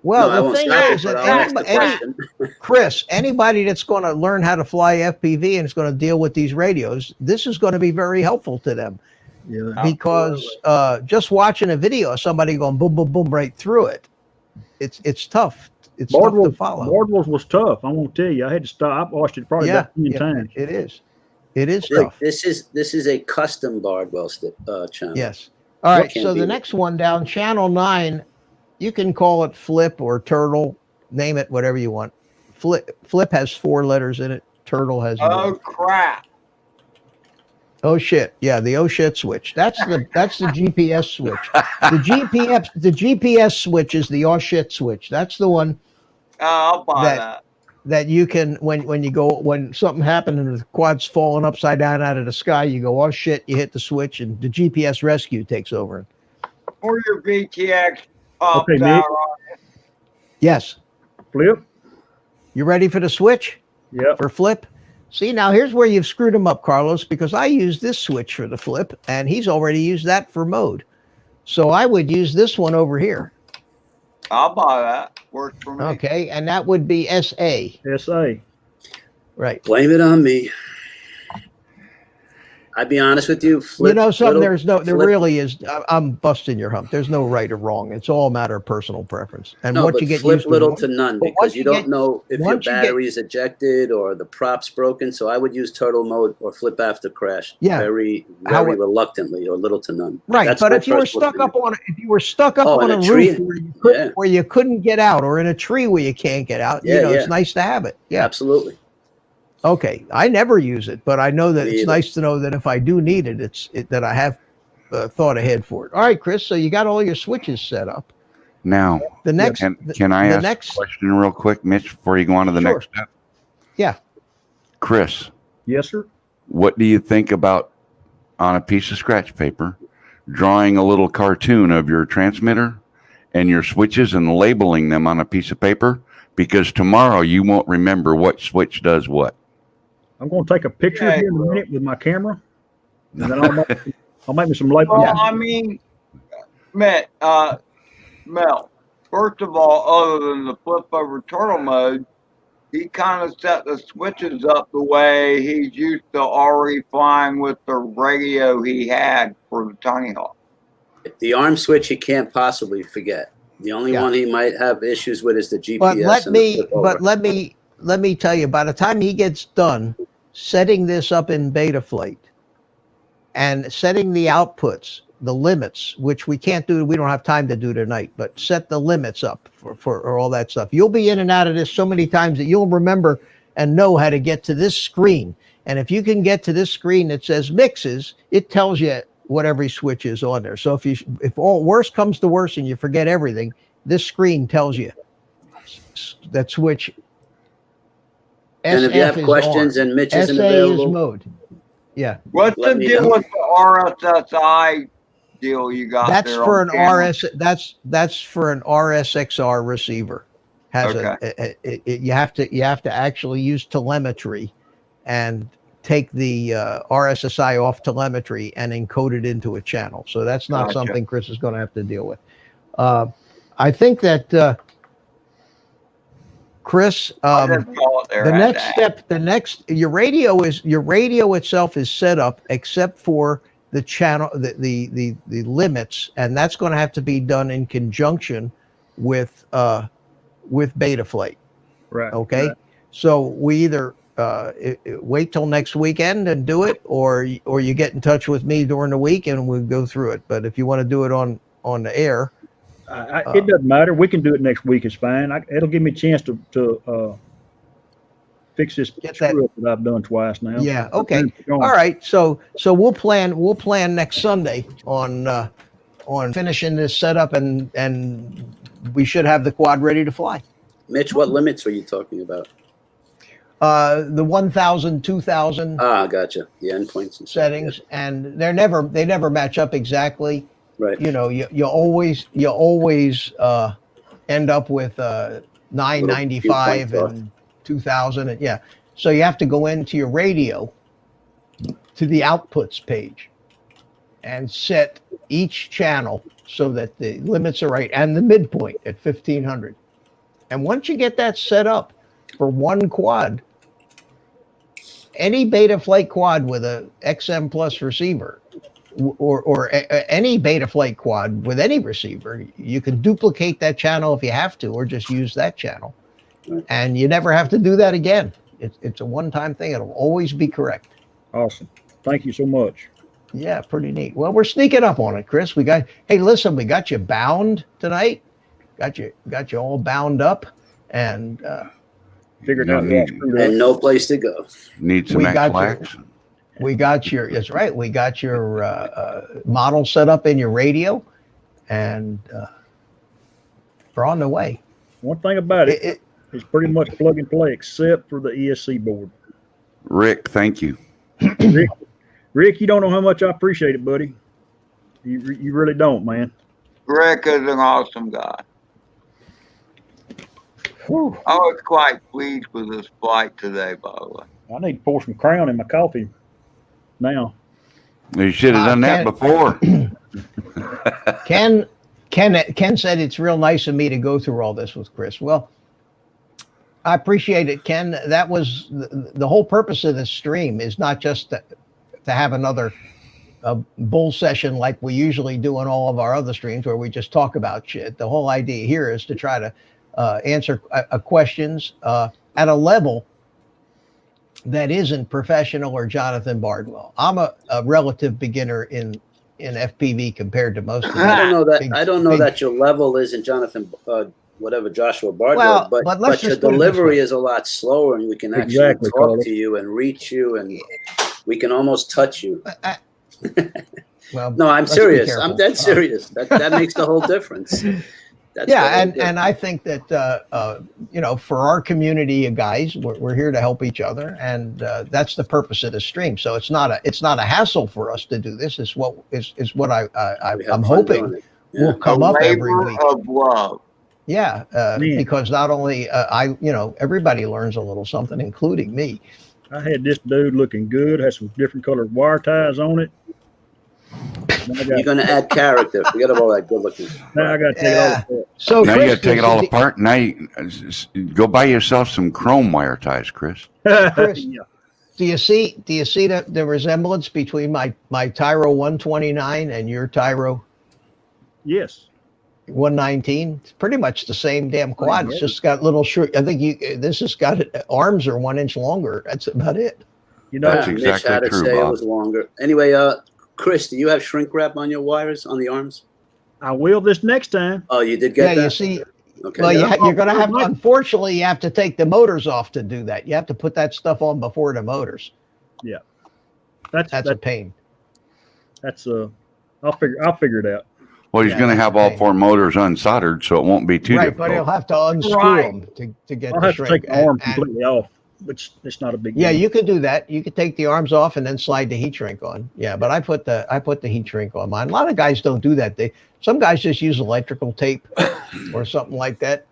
Well, No, I the won't thing stop it, is but that I'll ask the question. Chris, anybody that's going to learn how to fly FPV and is going to deal with these radios, this is going to be very helpful to them. Yeah. Because just watching a video of somebody going boom, boom, boom right through it, it's tough. It's tough to follow. Bardwell's was tough. I won't tell you. I had to stop. I watched it probably about 10 times. It is. It is Look, tough. this is a custom Bardwell channel. Yes. All right. Can't So beat the it. next one down, channel 9, you can call it Flip or Turtle, name it whatever you want. Flip has 4 letters in it. Turtle has Oh one. crap! Oh shit! Yeah, the oh shit switch. That's the GPS switch. The GPS switch is the oh shit switch. That's the one I'll buy That- that. that you can when something happened and the quad's falling upside down out of the sky, you go oh shit, you hit the switch and the GPS rescue takes over. Or your VTX pops Okay, Nick. out on it. Yes, Flip. you ready for the switch Yep. for Flip? See, now here's where you've screwed him up, Carlos, because I used this switch for the Flip and he's already used that for mode. So I would use this one over here. I'll buy that. Works for me. Okay, and that would be SA. SA. Right. Blame it on me. I'd be honest with you. You know something? There Flip- really is. I'm busting your hump. There's no right or wrong. It's all a matter of personal preference. And No, what but you get flip used little to. to none but because once you you don't get- know if your once you get- battery is ejected or the prop's broken. So I would use turtle mode or flip after crash. Yeah. Very How- reluctantly or little to none. Right, That's but my if you were personal stuck opinion. up Oh, on in a a tree? roof where you couldn't get out, or in a tree where you can't get out, Yeah, it's yeah. nice to have it. Yeah. Absolutely. Okay. I never use it, but I know that Me it's either. nice to know that if I do need it, that I have thought ahead for it. All right, Chris. So you got all your switches set up. Now, The next, can I the ask next- a question real quick, Mitch, before you go on to the Sure. next step? Yeah. Chris, Yes, sir. what do you think about on a piece of scratch paper drawing a little cartoon of your transmitter and your switches and labeling them on a piece of paper? Because tomorrow you won't remember what switch does what. I'm going to take a picture Yeah, here in a minute with my camera, and then I'll make me some labels. Well, I mean, Mel, first of all, other than the flip over turtle mode, he kind of set the switches up the way he's used to already flying with the radio he had for the Tinyhawk. The arm switch you can't possibly forget. The only Yeah. one he might have issues with is the GPS. But let and the me flip over. let me tell you, by the time he gets done setting this up in beta flight and setting the outputs, the limits, which we can't do, we don't have time to do tonight, but set the limits up for all that stuff. You'll be in and out of this so many times that you'll remember and know how to get to this screen. And if you can get to this screen that says mixes, it tells you what every switch is on there. So if all worst comes to worst and you forget everything, this screen tells you that switch. And if you have SF is questions on. and Mitch SA isn't is available, mode. Yeah. What's Let the me deal know. with the RSSI deal you got That's there for on an camera? that's for an RSXR receiver. Has you have to actually use telemetry and take the RSSI off telemetry and encode it into a channel. So that's not Gotcha. something Chris is going to have to deal with. I think that Chris, I just call it there the at next that. step, your radio itself is set up except for the channel, the limits, and that's going to have to be done in conjunction with beta flight. Right. Okay. Right. So we either wait till next weekend and do it, or you get in touch with me during the week and we'll go through it. But if you want to do it on the air, It doesn't matter. We can do it next week. It's fine. It'll give me a chance to fix this Get that- screw up that I've done twice now. yeah. Okay. Go on. All right. So we'll plan next Sunday on finishing this setup and we should have the quad ready to fly. Mitch, what limits are you talking about? The 1,000, 2,000 Ah, gotcha. The endpoints and stuff, settings, and they never match up exactly. Right. you know, you always end up with $9.95 viewpoints off. and 2,000, and yeah. So you have to go into your radio to the outputs page and set each channel so that the limits are right and the midpoint at 1,500. And once you get that set up for one quad, any Betaflight quad with a XM plus receiver, or any Betaflight quad with any receiver, you can duplicate that channel if you have to, or just use that channel, and you never have to do that again. It's a one-time thing. It'll always be correct. Awesome. Thank you so much. Yeah, pretty neat. Well, we're sneaking up on it, Chris. Hey, listen, we got you bound tonight. Got you all bound up, and Figured You out need- that screwed And up. no place to go. Need some We got X-Lax? we got your. That's right. We got your model set up in your radio, and we're on the way. One thing about it, it's pretty much plug and play except for the ESC board. Rick, thank you. Rick, you don't know how much I appreciate it, buddy. You really don't, man. Rick is an awesome guy. Whew. I was quite pleased with this flight today, by the way. I need to pour some Crown in my coffee now. You should have done that before. Ken said it's real nice of me to go through all this with Chris. Well, I appreciate it, Ken. That was the whole purpose of this stream, is not just to have another bull session like we usually do on all of our other streams where we just talk about shit. The whole idea here is to try to answer questions at a level that isn't professional or Jonathan Bardwell. I'm a relative beginner in FPV compared to most of I don't know that. big- I don't know big- that your level isn't Jonathan, whatever Joshua Bardwell, Well, but let's but your just put it this delivery way. is a lot slower, and we can actually Exactly, talk Carly. to you and reach you, and we can almost touch you. Well, No, I'm let's be serious. careful. I'm dead serious. That makes the whole difference. That's the Yeah, whole and difference. I think that for our community of guys, we're here to help each other, and that's the purpose of the stream. So it's not a hassle for us to do this. It's what We have I'm fun hoping doing it. Yeah. will come a up every labor week. of love. Yeah, Man. because not only everybody learns a little something, including me. I had this dude looking good, had some different colored wire ties on it. Now I You're got, going to add character. Forget about that good looking. now I got to take it all apart. So Now you Chris, got to take it does all the- apart. Now you go buy yourself some chrome wire ties, Chris. Chris, Yeah. Do you see the resemblance between my Tyro 129 and your Tyro Yes. 119? It's pretty much the same damn quad. It's just got little short. I think this has got arms are 1 inch longer. That's about it. You know, That's Mitch exactly had to true, say it Bob. was longer. Anyway, Chris, do you have shrink wrap on your wires on the arms? I will this next time. Oh, you did get Yeah, that. you see. Okay. Well, yeah. you're going to have. Unfortunately, you have to take the motors off to do that. You have to put that stuff on before the motors. That's a pain. I'll figure it out. Well, he's Yeah, going to that's have the all thing. 4 motors unsoldered, so it won't be too Right, but he'll difficult. have to unscrew Right. them to get I'll the have to shrink. take the arm And- completely off, which it's not a big Yeah, deal. you could do that. You could take the arms off and then slide the heat shrink on. Yeah, but I put the heat shrink on mine. A lot of guys don't do that. Some guys just use electrical tape or something like that.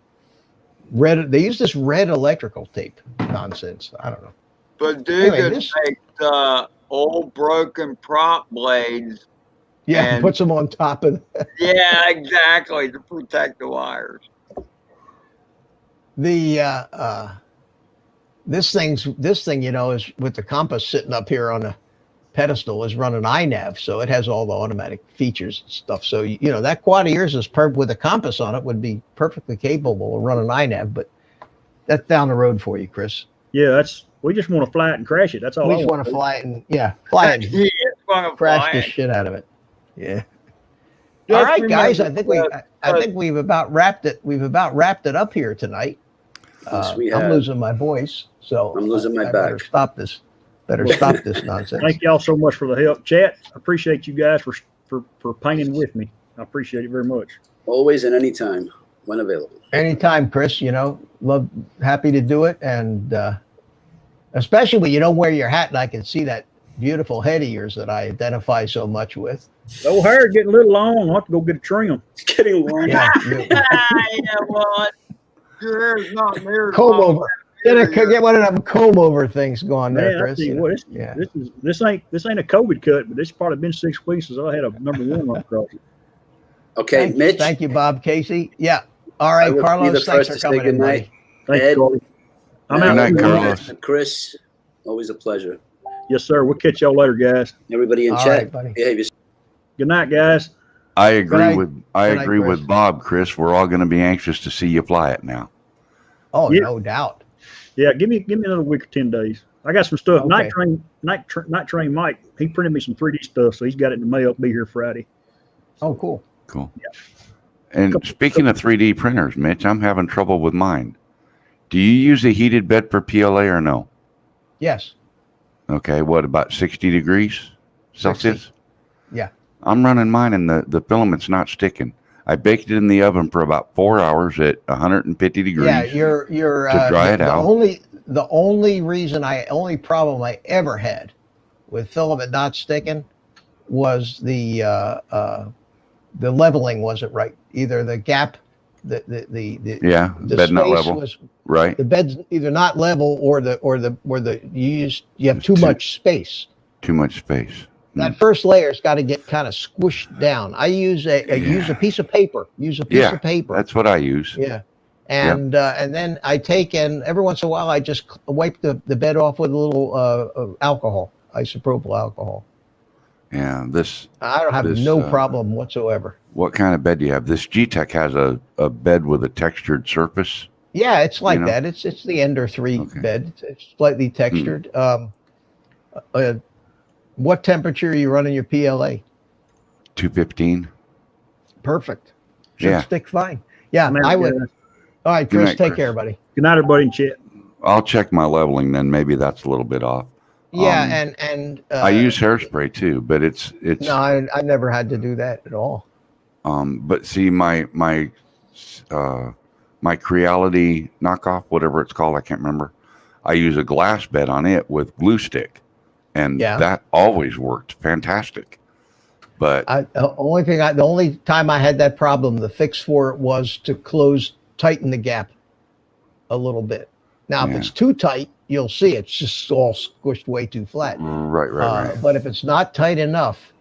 They use this red electrical tape nonsense. I don't know. But do Anyway, you this- take the old broken prop blades? Yeah, And- puts them on top of Yeah, exactly, to protect the wires. the this thing, is with the compass sitting up here on a pedestal is running iNav, so it has all the automatic features and stuff. So that quad of yours is with a compass on it would be perfectly capable of running iNav, but that's down the road for you, Chris. Yeah, we just want to fly it and crash it. That's all We I just want to do. fly it and fly it, Yeah, it's gonna crash fly the it. shit out of it. Yeah. Just All right, guys. I remember think we've about wrapped it. We've about wrapped it up here tonight. Yes, we I'm have. losing my voice, so I'm losing my I better back. stop this. Better stop this nonsense. Thank y'all so much for the help. Chat, I appreciate you guys for painting with me. I appreciate it very much. Always and anytime when available. Anytime, Chris. Happy to do it, and especially when you don't wear your hat, and I can see that beautiful head of yours that I identify so much with. Old hair getting a little long. I'll have to go get a trim. It's getting long. Yeah, Yeah, well, your hair's not near as comb long over. as yours. Get one of them comb over things going there, Man, I Chris. tell you you know. what, Yeah. this ain't a COVID cut, but it's probably been 6 weeks since I had a number one run across it. Okay, Mitch. Thank you, Bob Casey. Yeah. All I right, will be Carlos. the Thanks first for to say coming in, goodnight. buddy. Thanks, Ed. Carly. I'm Good out. night, Good Carlos. And Chris, always a pleasure. Yes, sir. We'll catch y'all later, guys. Everybody in All chat, right, buddy. behave yourself. Good night, guys. I agree night. with Good night, Chris. with Bob, Chris. We're all going to be anxious to see you fly it now. Oh, Yeah. no doubt. Yeah, give me another week or 10 days. I got some stuff. Okay. Night Train Mike, he printed me some 3D stuff, so he's got it in the mail. Be here Friday. Oh, cool. Cool. And speaking of 3D printers, Mitch, I'm having trouble with mine. Do you use a heated bed for PLA or no? Yes. Okay, what, about 60 degrees Celsius? Yeah. I'm running mine and the filament's not sticking. I baked it in the oven for about 4 hours at 150 degrees. Yeah, you're to dry it out. The only problem I ever had with filament not sticking was the leveling wasn't right. Either the gap, the bed not space level, was, right? the bed's either not level or you have too much space. Too much space. That first layer's got to get kind of squished down. I use use a piece of paper. Of paper. That's what I use. Yeah. And then I take and every once in a while I just wipe the bed off with a little alcohol, isopropyl alcohol. Yeah, I don't have no problem whatsoever. What kind of bed do you have? This G-Tech has a bed with a textured surface. Yeah, it's like that. It's the Ender 3 Okay. bed. It's slightly textured. What temperature are you running your PLA? 215. Perfect. Should Yeah. stick fine. Yeah, I'm out, I would. guys. All right, Good Chris, night, take Chris. care, buddy. Good night, everybody in chat. I'll check my leveling then. Maybe that's a little bit off. Yeah, and I use hairspray too, but it's No, I never had to do that at all. but see my Creality knockoff, whatever it's called, I can't remember. I use a glass bed on it with glue stick, and that always worked fantastic. But The only time I had that problem, the fix for it was to tighten the gap a little bit. Now, if it's too tight, you'll see it's just all squished way too flat. right. But if it's not tight enough,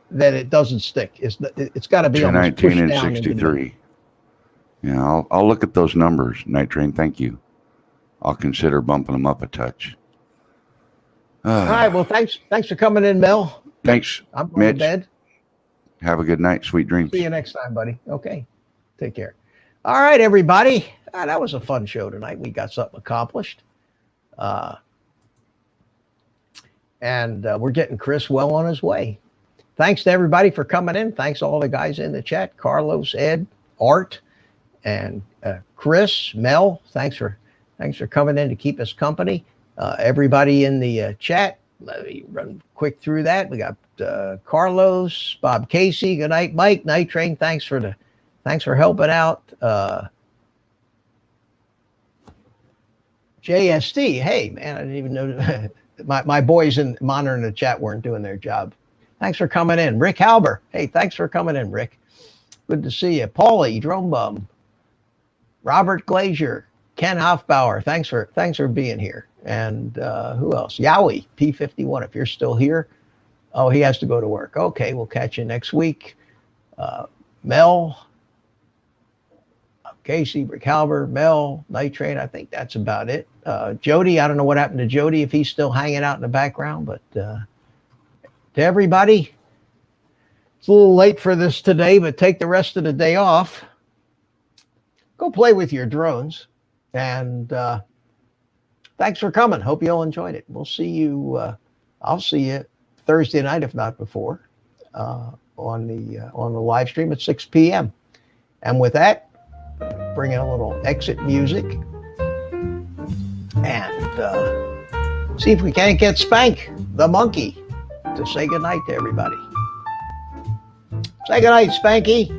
then it doesn't stick. It's got to be almost 219 pushed and down into the- 63. Yeah, I'll look at those numbers, Night Train. Thank you. I'll consider bumping them up a touch. All right. Well, thanks for coming in, Mel. Thanks, I'm going Mitch. to bed. Have a good night. Sweet dreams. See you next time, buddy. Okay. Take care. All right, everybody. That was a fun show tonight. We got something accomplished. And we're getting Chris well on his way. Thanks to everybody for coming in. Thanks to all the guys in the chat. Carlos, Ed, Art, and Chris, Mel. Thanks for coming in to keep us company. Everybody in the chat. Let me run quick through that. We got Carlos, Bob Casey. Good night, Mike. Night Train. Thanks for helping out. JST. Hey, man, I didn't even know my boys in monitoring the chat weren't doing their job. Thanks for coming in. Rick Halber. Hey, thanks for coming in, Rick. Good to see you. Paulie, Drone Bum. Robert Glazier. Ken Hofbauer. Thanks for being here. And who else? Yowie, P51. If you're still here. Oh, he has to go to work. Okay, we'll catch you next week. Mel. Casey, Rick Halber, Mel, Night Train. I think that's about it. Jody, I don't know what happened to Jody, if he's still hanging out in the background, but to everybody, it's a little late for this today, but take the rest of the day off. Go play with your drones. And thanks for coming. Hope you all enjoyed it. We'll see you. I'll see you Thursday night, if not before, on the live stream at 6 p.m. And with that, bring in a little exit music and see if we can't get Spank the monkey to say goodnight to everybody. Say goodnight, Spanky.